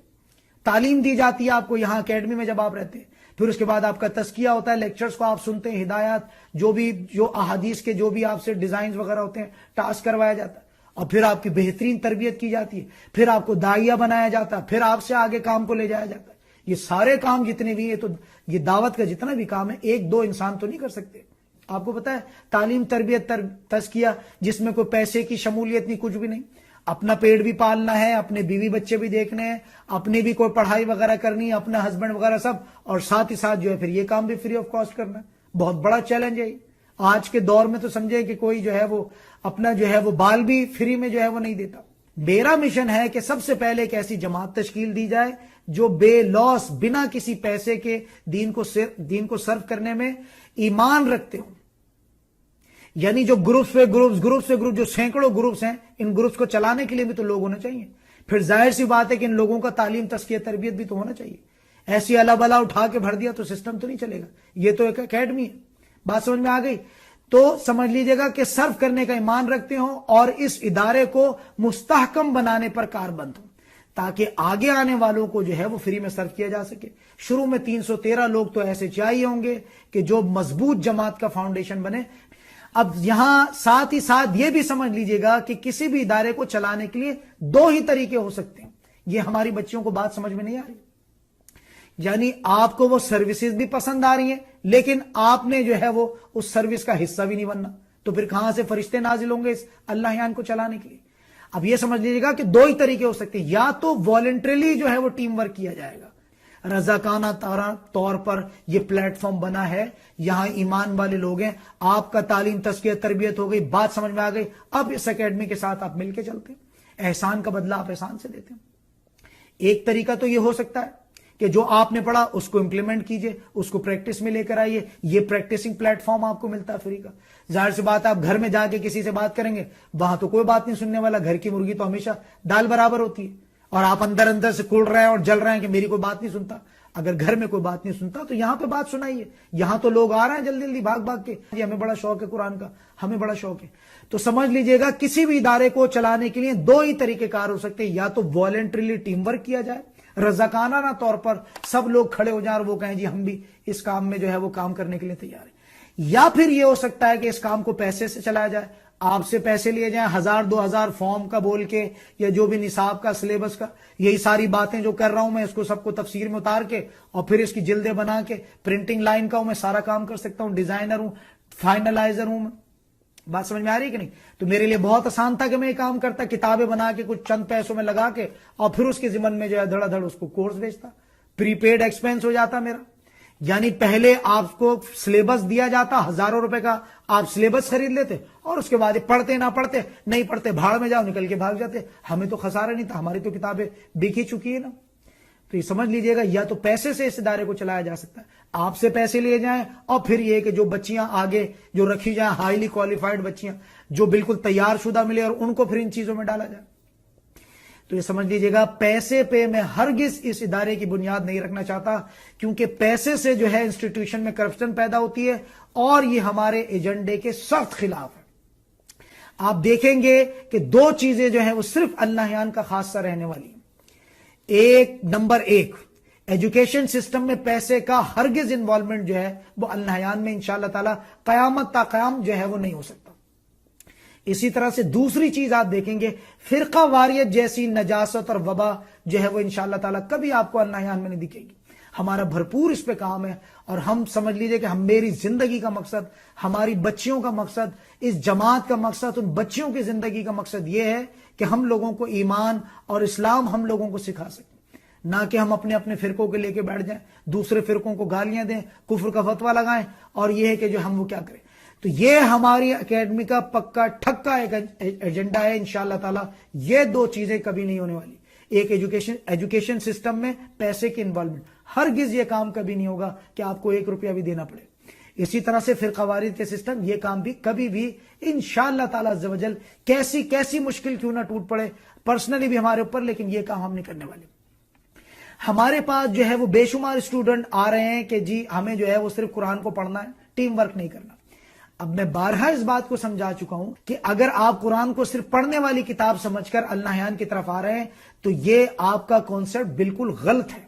تعلیم دی جاتی ہے آپ کو یہاں اکیڈمی میں جب آپ رہتے ہیں، پھر اس کے بعد آپ کا تزکیہ ہوتا ہے، لیکچرز کو آپ سنتے ہیں، ہدایات جو احادیث کے جو بھی آپ سے ڈیزائنز وغیرہ ہوتے ہیں ٹاسک کروایا جاتا ہے، اور پھر آپ کی بہترین تربیت کی جاتی ہے، پھر آپ کو داعیہ بنایا جاتا ہے، پھر آپ سے آگے کام کو لے جایا جاتا ہے. یہ سارے کام جتنے بھی ہیں، تو یہ دعوت کا جتنا بھی کام ہے 1-2 انسان تو نہیں کر سکتے. آپ کو پتا ہے تعلیم، تربیت، تزکیہ جس میں کوئی پیسے کی شمولیت نہیں، کچھ بھی نہیں. اپنا پیٹ بھی پالنا ہے، اپنے بیوی بچے بھی دیکھنے ہیں، اپنی بھی کوئی پڑھائی وغیرہ کرنی ہے، اپنا ہسبینڈ وغیرہ سب، اور ساتھ ہی ساتھ جو ہے پھر یہ کام بھی فری آف کاسٹ کرنا ہے. بہت بڑا چیلنج ہے آج کے دور میں. تو سمجھے کہ کوئی جو ہے وہ اپنا جو ہے وہ بال بھی فری میں جو ہے وہ نہیں دیتا. میرا مشن ہے کہ سب سے پہلے ایک ایسی جماعت تشکیل دی جائے جو بے لوس، بنا کسی پیسے کے دین کو سرو کرنے میں ایمان رکھتے ہوں. یعنی جو گروپس پہ گروپس جو سینکڑوں گروپس ہیں، ان گروپس کو چلانے کے لیے بھی تو لوگ ہونے چاہیے. پھر ظاہر سی بات ہے کہ ان لوگوں کا تعلیم، تزکیہ، تربیت بھی تو ہونا چاہیے. ایسی اللہ بلا اٹھا کے بھر دیا تو سسٹم تو نہیں چلے گا. یہ تو ایک اکیڈمی ہے. بات سمجھ میں آ گئی؟ تو سمجھ لیجئے گا کہ سرو کرنے کا ایمان رکھتے ہوں اور اس ادارے کو مستحکم بنانے پر کاربند ہوں، تاکہ آگے آنے والوں کو جو ہے وہ فری میں سرو کیا جا سکے. شروع میں 313 لوگ تو ایسے چاہیے ہوں گے کہ جو مضبوط جماعت کا فاؤنڈیشن بنے. اب یہاں ساتھ ہی ساتھ یہ بھی سمجھ لیجئے گا کہ کسی بھی ادارے کو چلانے کے لیے 2 ہی طریقے ہو سکتے ہیں. یہ ہماری بچیوں کو بات سمجھ میں نہیں آ رہی. یعنی آپ کو وہ سروسز بھی پسند آ رہی ہیں، لیکن آپ نے جو ہے وہ اس سروس کا حصہ بھی نہیں بننا، تو پھر کہاں سے فرشتے نازل ہوں گے اس اللہ یان کو چلانے کے لیے؟ اب یہ سمجھ لیجیے گا کہ 2 ہی طریقے ہو سکتے ہیں. یا تو والنٹریلی جو ہے وہ ٹیم ورک کیا جائے گا، رضاکانہ طور پر یہ پلیٹ فارم بنا ہے، یہاں ایمان والے لوگ ہیں، آپ کا تعلیم، تزکیہ، تربیت ہو گئی، بات سمجھ میں آ گئی، اب اس اکیڈمی کے ساتھ آپ مل کے چلتے ہیں، احسان کا بدلہ آپ احسان سے دیتے ہیں. ایک طریقہ تو یہ ہو سکتا ہے کہ جو آپ نے پڑھا اس کو امپلیمنٹ کیجئے، اس کو پریکٹس میں لے کر آئیے. یہ پریکٹسنگ پلیٹ فارم آپ کو ملتا ہے فری کا. ظاہر سی بات ہے آپ گھر میں جا کے کسی سے بات کریں گے، وہاں تو کوئی بات نہیں سننے والا. گھر کی مرغی تو ہمیشہ دال برابر ہوتی ہے، اور آپ اندر سے کھول رہے ہیں اور جل رہے ہیں کہ میری کوئی بات نہیں سنتا. اگر گھر میں کوئی بات نہیں سنتا تو یہاں پہ بات سنائیے. یہاں تو لوگ آ رہے ہیں جلدی جلدی بھاگ کے، ہمیں بڑا شوق ہے قرآن کا، ہمیں بڑا شوق ہے. تو سمجھ لیجئے گا کسی بھی ادارے کو چلانے کے لیے 2 ہی طریقے کار ہو سکتے ہیں. یا تو والنٹریلی ٹیم ورک کیا جائے، رضاکانہ طور پر سب لوگ کھڑے ہو جائیں اور وہ کہیں جی ہم بھی اس کام میں جو ہے وہ کام کرنے کے لیے تیار ہیں. یا پھر یہ ہو سکتا ہے کہ اس کام کو پیسے سے چلایا جائے، آپ سے پیسے لیے جائیں 1000-2000 فارم کا بول کے، یا جو بھی نصاب کا، سلیبس کا، یہی ساری باتیں جو کر رہا ہوں میں، اس کو سب کو تفسیر میں اتار کے اور پھر اس کی جلدیں بنا کے، پرنٹنگ لائن کا ہوں میں، سارا کام کر سکتا ہوں، ڈیزائنر ہوں، فائنلائزر ہوں میں. بات سمجھ میں آ رہی ہے کہ نہیں؟ تو میرے لیے بہت آسان تھا کہ میں یہ کام کرتا، کتابیں بنا کے کچھ چند پیسوں میں لگا کے، اور پھر اس کے ضمن میں جو ہے دھڑا دھڑ اس کو کورس بیچتا. پری پیڈ ایکسپینس ہو جاتا میرا. یعنی پہلے آپ کو سلیبس دیا جاتا، ہزاروں روپے کا آپ سلیبس خرید لیتے، اور اس کے بعد پڑھتے نہ پڑھتے، نہیں پڑھتے بھاڑ میں جاؤ، نکل کے بھاگ جاتے. ہمیں تو خسارہ نہیں تھا، ہماری تو کتابیں بک ہی چکی ہے نا. تو یہ سمجھ لیجئے گا یا تو پیسے سے اس ادارے کو چلایا جا سکتا ہے، آپ سے پیسے لیے جائیں، اور پھر یہ کہ جو بچیاں آگے جو رکھی جائیں، ہائیلی کوالیفائڈ بچیاں جو بالکل تیار شدہ ملے، اور ان کو پھر ان چیزوں میں ڈالا جائے. تو یہ سمجھ لیجئے گا پیسے پہ میں ہرگز اس ادارے کی بنیاد نہیں رکھنا چاہتا، کیونکہ پیسے سے جو ہے انسٹیٹیوشن میں کرپشن پیدا ہوتی ہے، اور یہ ہمارے ایجنڈے کے سخت خلاف ہے. آپ دیکھیں گے کہ 2 چیزیں جو ہیں وہ صرف اللہ کا خاصہ رہنے والی ہیں. نمبر 1 ایجوکیشن سسٹم میں پیسے کا ہرگز انوالومنٹ جو ہے وہ اللہ میں انشاءاللہ تعالی قیامت تا قیام جو ہے وہ نہیں ہو سکتا. اسی طرح سے دوسری چیز آپ دیکھیں گے، فرقہ واریت جیسی نجاست اور وبا جو ہے وہ انشاءاللہ تعالی کبھی آپ کو اللہ میں نہیں دکھے گی. ہمارا بھرپور اس پہ کام ہے، اور ہم سمجھ لیجئے کہ میری زندگی کا مقصد، ہماری بچیوں کا مقصد، اس جماعت کا مقصد، ان بچیوں کی زندگی کا مقصد یہ ہے کہ ہم لوگوں کو ایمان اور اسلام ہم لوگوں کو سکھا سکیں، نہ کہ ہم اپنے اپنے فرقوں کے لے کے بیٹھ جائیں، دوسرے فرقوں کو گالیاں دیں، کفر کا فتویٰ لگائیں، اور یہ ہے کہ جو ہم وہ کیا کریں. تو یہ ہماری اکیڈمی کا پکا ٹھکا ایک ایجنڈا ہے انشاءاللہ تعالی. یہ 2 چیزیں کبھی نہیں ہونے والی. ایک ایجوکیشن سسٹم میں پیسے کی انوالومنٹ، ہرگز یہ کام کبھی نہیں ہوگا کہ آپ کو 1 روپیہ بھی دینا پڑے. اسی طرح سے فرقہ واریت کے سسٹم، یہ کام بھی کبھی بھی انشاءاللہ تعالی عز و جل کیسی مشکل کیوں نہ ٹوٹ پڑے پرسنلی بھی ہمارے اوپر، لیکن یہ کام ہم نہیں کرنے والے. ہمارے پاس جو ہے وہ بے شمار اسٹوڈنٹ آ رہے ہیں کہ جی ہمیں جو ہے وہ صرف قرآن کو پڑھنا ہے، ٹیم ورک نہیں کرنا. اب میں بارہا اس بات کو سمجھا چکا ہوں کہ اگر آپ قرآن کو صرف پڑھنے والی کتاب سمجھ کر اللہ کی طرف آ رہے ہیں تو یہ آپ کا کانسیپٹ بالکل غلط ہے.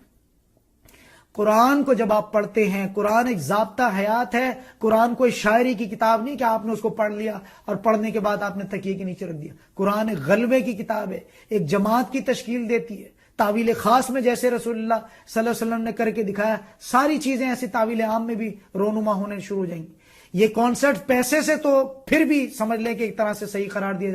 قرآن کو جب آپ پڑھتے ہیں، قرآن ایک ضابطہ حیات ہے. قرآن کوئی شاعری کی کتاب نہیں کہ آپ نے اس کو پڑھ لیا اور پڑھنے کے بعد آپ نے تکیے کے نیچے رکھ دیا. قرآن ایک غلبے کی کتاب ہے، ایک جماعت کی تشکیل دیتی ہے. تعویل خاص میں جیسے رسول اللہ صلی اللہ علیہ وسلم نے کر کے دکھایا، ساری چیزیں ایسی تعویل عام میں بھی رونما ہونے شروع ہو جائیں گی. یہ کانسیپٹ پیسے سے تو پھر بھی سمجھ لیں کہ ایک طرح سے صحیح قرار دیا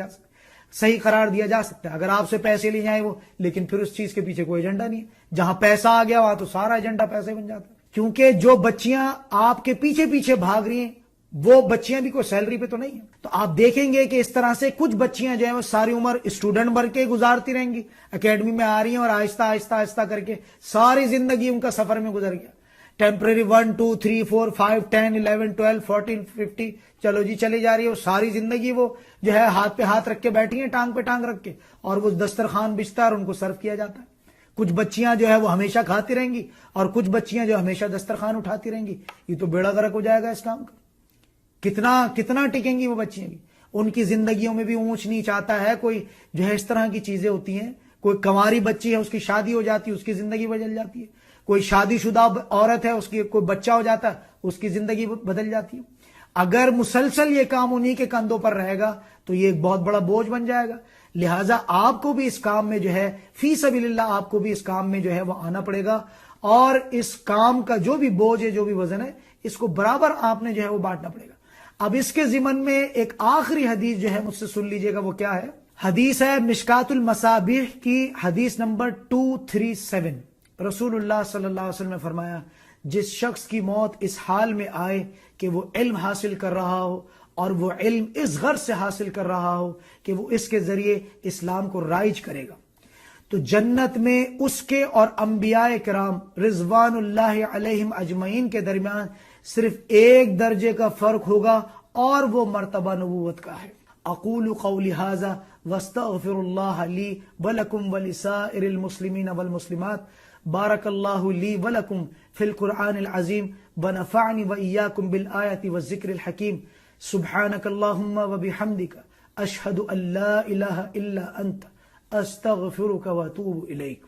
جا سکتا ہے اگر آپ سے پیسے لے جائیں وہ، لیکن پھر اس چیز کے پیچھے کوئی ایجنڈا نہیں ہے. جہاں پیسہ آ گیا وہاں تو سارا ایجنڈا پیسے بن جاتا ہے. کیونکہ جو بچیاں آپ کے پیچھے بھاگ رہی ہیں وہ بچیاں بھی کوئی سیلری پہ تو نہیں ہیں. تو آپ دیکھیں گے کہ اس طرح سے کچھ بچیاں جو ہیں وہ ساری عمر اسٹوڈنٹ بن کے گزارتی رہیں گی، اکیڈمی میں آ رہی ہیں اور آہستہ آہستہ کر کے ساری زندگی ان کا سفر میں گزر گیا. ٹیمپرری 1 2 3 4 5 10 11 12 14 50 چلو جی چلی جا رہی ہے. وہ ساری زندگی وہ جو ہے ہاتھ پہ ہاتھ رکھ کے بیٹھی ہیں, ٹانگ پہ ٹانگ رکھ کے, اور وہ دسترخوان بچتا ہے اور ان کو سرو کیا جاتا ہے. کچھ بچیاں جو ہے وہ ہمیشہ کھاتی رہیں گی اور کچھ بچیاں جو ہمیشہ دسترخوان اٹھاتی رہیں گی. یہ تو بیڑا غرق ہو جائے گا اس کام کا. کتنا ٹکیں گی وہ بچیاں بھی. ان کی زندگیوں میں بھی اونچ نیچ آتا ہے. کوئی جو ہے اس طرح کی چیزیں ہوتی ہیں. کوئی کنواری بچی ہے, اس کی شادی ہو جاتی ہے, اس کی زندگی بدل جاتی ہے. کوئی شادی شدہ عورت ہے, اس کی کوئی بچہ ہو جاتا ہے, اس کی زندگی بدل جاتی ہے. اگر مسلسل یہ کام انہی کے کندھوں پر رہے گا تو یہ ایک بہت بڑا بوجھ بن جائے گا. لہٰذا آپ کو بھی اس کام میں جو ہے فی سبیل اللہ آپ کو بھی اس کام میں جو ہے وہ آنا پڑے گا, اور اس کام کا جو بھی بوجھ ہے, جو بھی وزن ہے, اس کو برابر آپ نے جو ہے وہ بانٹنا پڑے گا. اب اس کے ضمن میں ایک آخری حدیث جو ہے مجھ سے سن لیجئے گا. وہ کیا ہے؟ حدیث ہے مشکات المصابیح کی حدیث نمبر 237. رسول اللہ صلی اللہ علیہ وسلم نے فرمایا, جس شخص کی موت اس حال میں آئے کہ وہ علم حاصل کر رہا ہو, اور وہ علم اس غرض سے حاصل کر رہا ہو کہ وہ اس کے ذریعے اسلام کو رائج کرے گا, تو جنت میں اس کے اور انبیاء کرام رضوان اللہ علیہم اجمعین کے درمیان صرف ایک درجے کا فرق ہوگا, اور وہ مرتبہ نبوت کا ہے. اقول قولی ھذا واستغفر اللہ لی ولکم ولسائر المسلمین والمسلمات. بارک اللہ لی ولکم فی القرآن العظیم ونفعنی وإیاکم بالآیات والذکر الحکیم. سبحانک اللہم وبحمدک اشہد ان لا الہ الا انت استغفرک واتوب الیک.